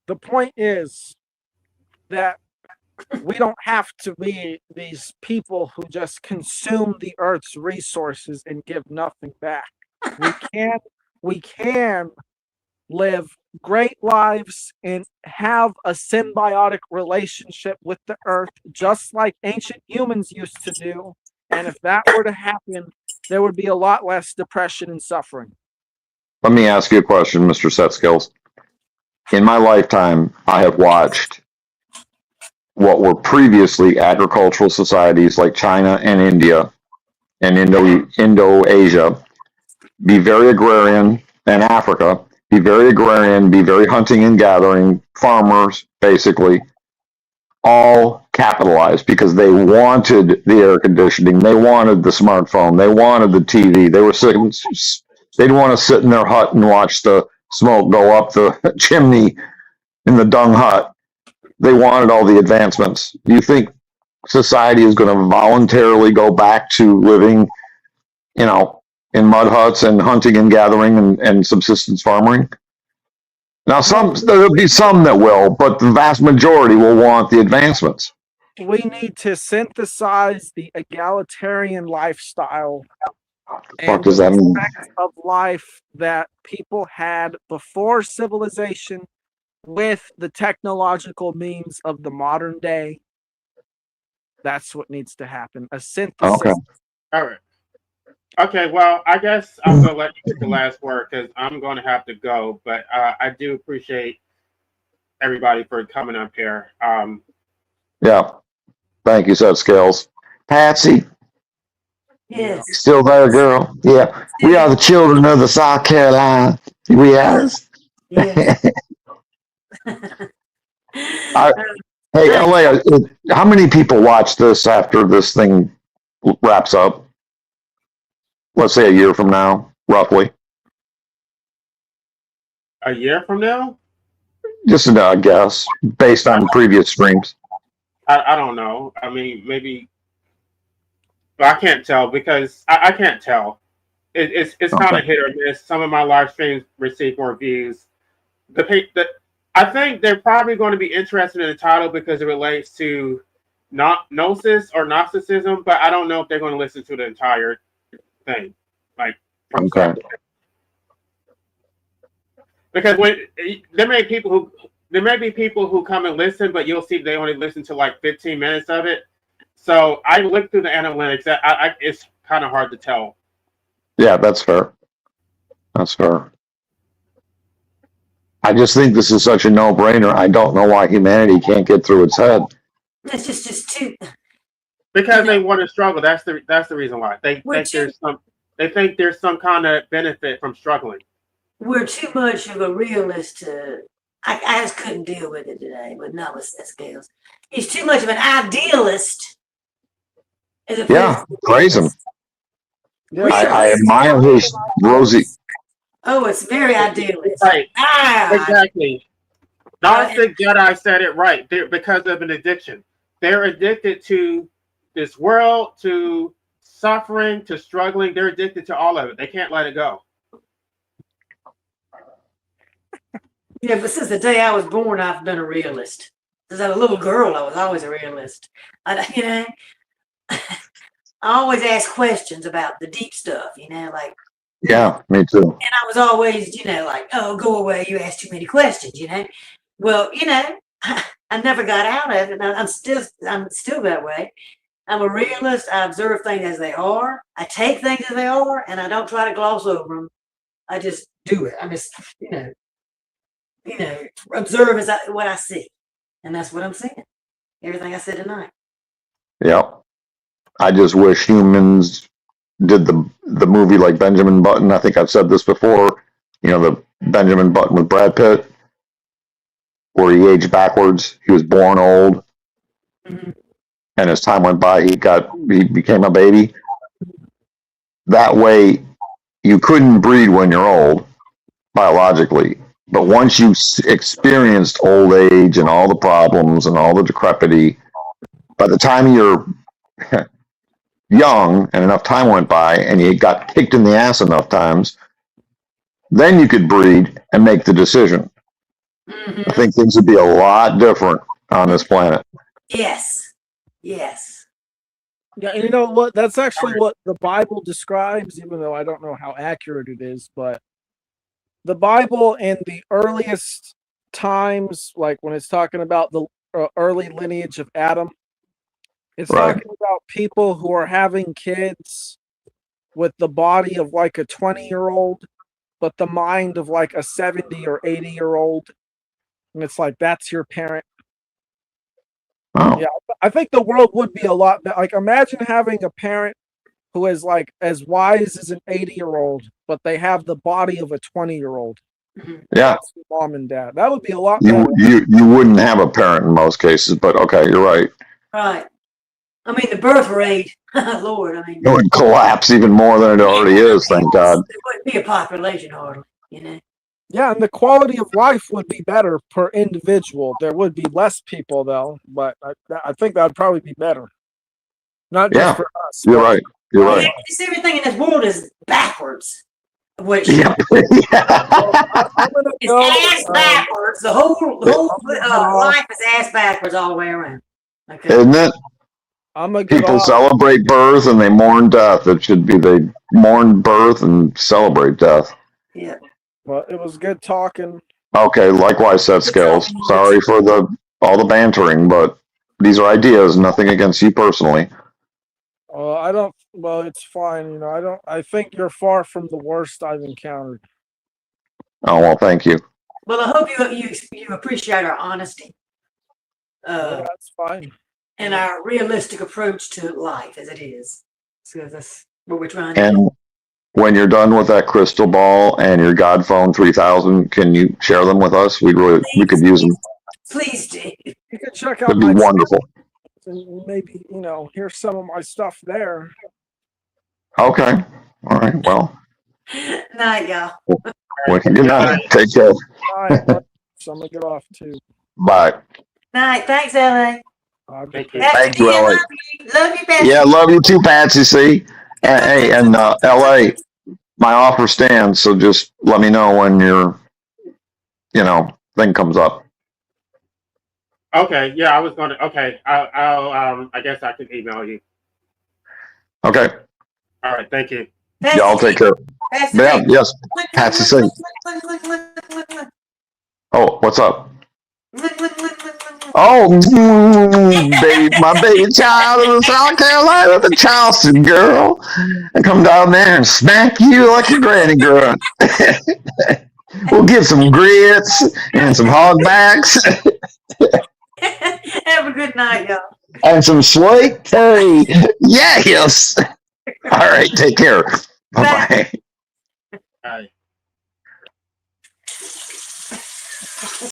The point is that we don't have to be these people who just consume the earth's resources and give nothing back. We can live great lives and have a symbiotic relationship with the earth, just like ancient humans used to do. And if that were to happen, there would be a lot less depression and suffering. Let me ask you a question, Mr. Setskills. In my lifetime, I have watched what were previously agricultural societies like China and India and Indo-Asia be very agrarian, and Africa be very agrarian, be very hunting and gathering, farmers, basically, all capitalized because they wanted the air conditioning, they wanted the smartphone, they wanted the TV, they didn't want to sit in their hut and watch the smoke go up the chimney in the dung hut. They wanted all the advancements. Do you think society is going to voluntarily go back to living, in mud huts and hunting and gathering and subsistence farming? Now, there'll be some that will, but the vast majority will want the advancements. We need to synthesize the egalitarian lifestyle and does the that mean? respect of life that people had before civilization with the technological means of the modern day. That's what needs to happen. A synthesis. Okay. All right. Okay, well, I guess I'm going to let you get the last word because I'm going to have to go. But I do appreciate everybody for coming up here. Yeah. Thank you, Seth Scales. Patsy, Yes. still there, girl? Yeah. We are the children of the South Carolina. We are. Yes. I- Hey, LA, how many people watch this after this thing wraps up? Let's say a year from now, roughly. A year from now? Just a guess based on previous streams. I don't know. I mean, maybe, but I can't tell because I can't tell. It's kind of hit or miss. Some of my live streams receive more views. I think they're probably going to be interested in the title because it relates to not gnosis or Gnosticism, but I don't know if they're going to listen to the entire thing, like from start to finish. Because there may be people who come and listen, but you'll see they only listen to like 15 minutes of it. So I look through the analytics. It's kind of hard to tell. Yeah, that's fair. That's fair. I just think this is such a no-brainer. I don't know why humanity can't get through its head. It's just too. Because they want to struggle. That's the reason why they think there's some kind of benefit from struggling. We're too much of a realist to. I just couldn't deal with it today, but not with Seth Scales. He's too much of an idealist. Yeah, praise him. Yeah, I admire his rosy. Oh, it's very idealist. Right. Exactly. Gnostic Jedi said it right. They're, because of an addiction. They're addicted to this world, to suffering, to struggling. They're addicted to all of it. They can't let it go. Yeah, but since the day I was born, I've been a realist. Since I was a little girl, I was always a realist. I always ask questions about the deep stuff, like. Yeah, me too. And I was always, like, oh, go away, you ask too many questions, Well, I never got out of it, and I'm still that way. I'm a realist. I observe things as they are. I take things as they are, and I don't try to gloss over them. I just do it. I just, observe what I see, and that's what I'm seeing. Everything I said tonight. Yep. I just wish humans did the movie like Benjamin Button. I think I've said this before. The Benjamin Button with Brad Pitt, where he aged backwards. He was born old, and as time went by, he became a baby. That way, you couldn't breed when you're old biologically, but once you experienced old age and all the problems and all the decrepity, by the time you're young and enough time went by and you got kicked in the ass enough times, then you could breed and make the decision. I think things would be a lot different on this planet. Yes. Yeah, and you know what? That's actually what the Bible describes, even though I don't know how accurate it is, but the Bible in the earliest times, like when it's talking about the early lineage of Adam, it's talking about people who are having kids with the body of like a 20-year-old, but the mind of like a 70 or 80-year-old. And it's like, that's your parent. Oh. Yeah, I think the world would be a lot better. Like, imagine having a parent who is like as wise as an 80-year-old, but they have the body of a 20-year-old. Yeah. That's your mom and dad. That would be a lot You, better. you wouldn't have a parent in most cases, but okay, you're right. Right. I mean, the birth rate, Lord, I mean. It would collapse even more than it already is, thank God. It wouldn't be a population hardly, Yeah, and the quality of life would be better per individual. There would be less people, though, but I think that would probably be better. Not just for us. You're right. You're right. Everything in this world is backwards. Which Yeah. it's ass backwards. The whole life is ass backwards all the way around. Okay. Isn't it? People celebrate birth and they mourn death. It should be they mourn birth and celebrate death. Yeah. Well, it was good talking. Okay, likewise, Seth Scales. Sorry for all the bantering, but these are ideas, nothing against you personally. Well, it's fine. I think you're far from the worst I've encountered. Oh, well, thank you. Well, I hope you appreciate our honesty. That's fine. and our realistic approach to life as it is. So that's what we're trying to do. And when you're done with that crystal ball and your God phone 3000, can you share them with us? We could use them. Please do. You can check out It'd be my wonderful. and maybe here's some of my stuff there. Okay. All right. Well, Night, y'all. good night. Take care. All right, so I'm gonna get off too. Bye. Night. Thanks, LA. Thank you. Pastor Thank D, you, I LA. love you. Love you, Pastor. Yeah, love you too, Patsy. See, hey, and LA, my offer stands. So just let me know when your, thing comes up. Okay. Yeah, I was gonna. Okay. I'll. I guess I can email you. Okay. All right. Thank you. Pastor Y'all D, take care. Pastor Yeah. D. Yes. Look, Patsy, look, see. look. Oh, what's up? Look. Oh, baby, my baby child in South Carolina, the Charleston girl, and come down there and smack you like your granny grunt. We'll get some grits and some hogbacks Have a good night, y'all. and some slate curry. Yes. All right, take care. Bye bye. Bye.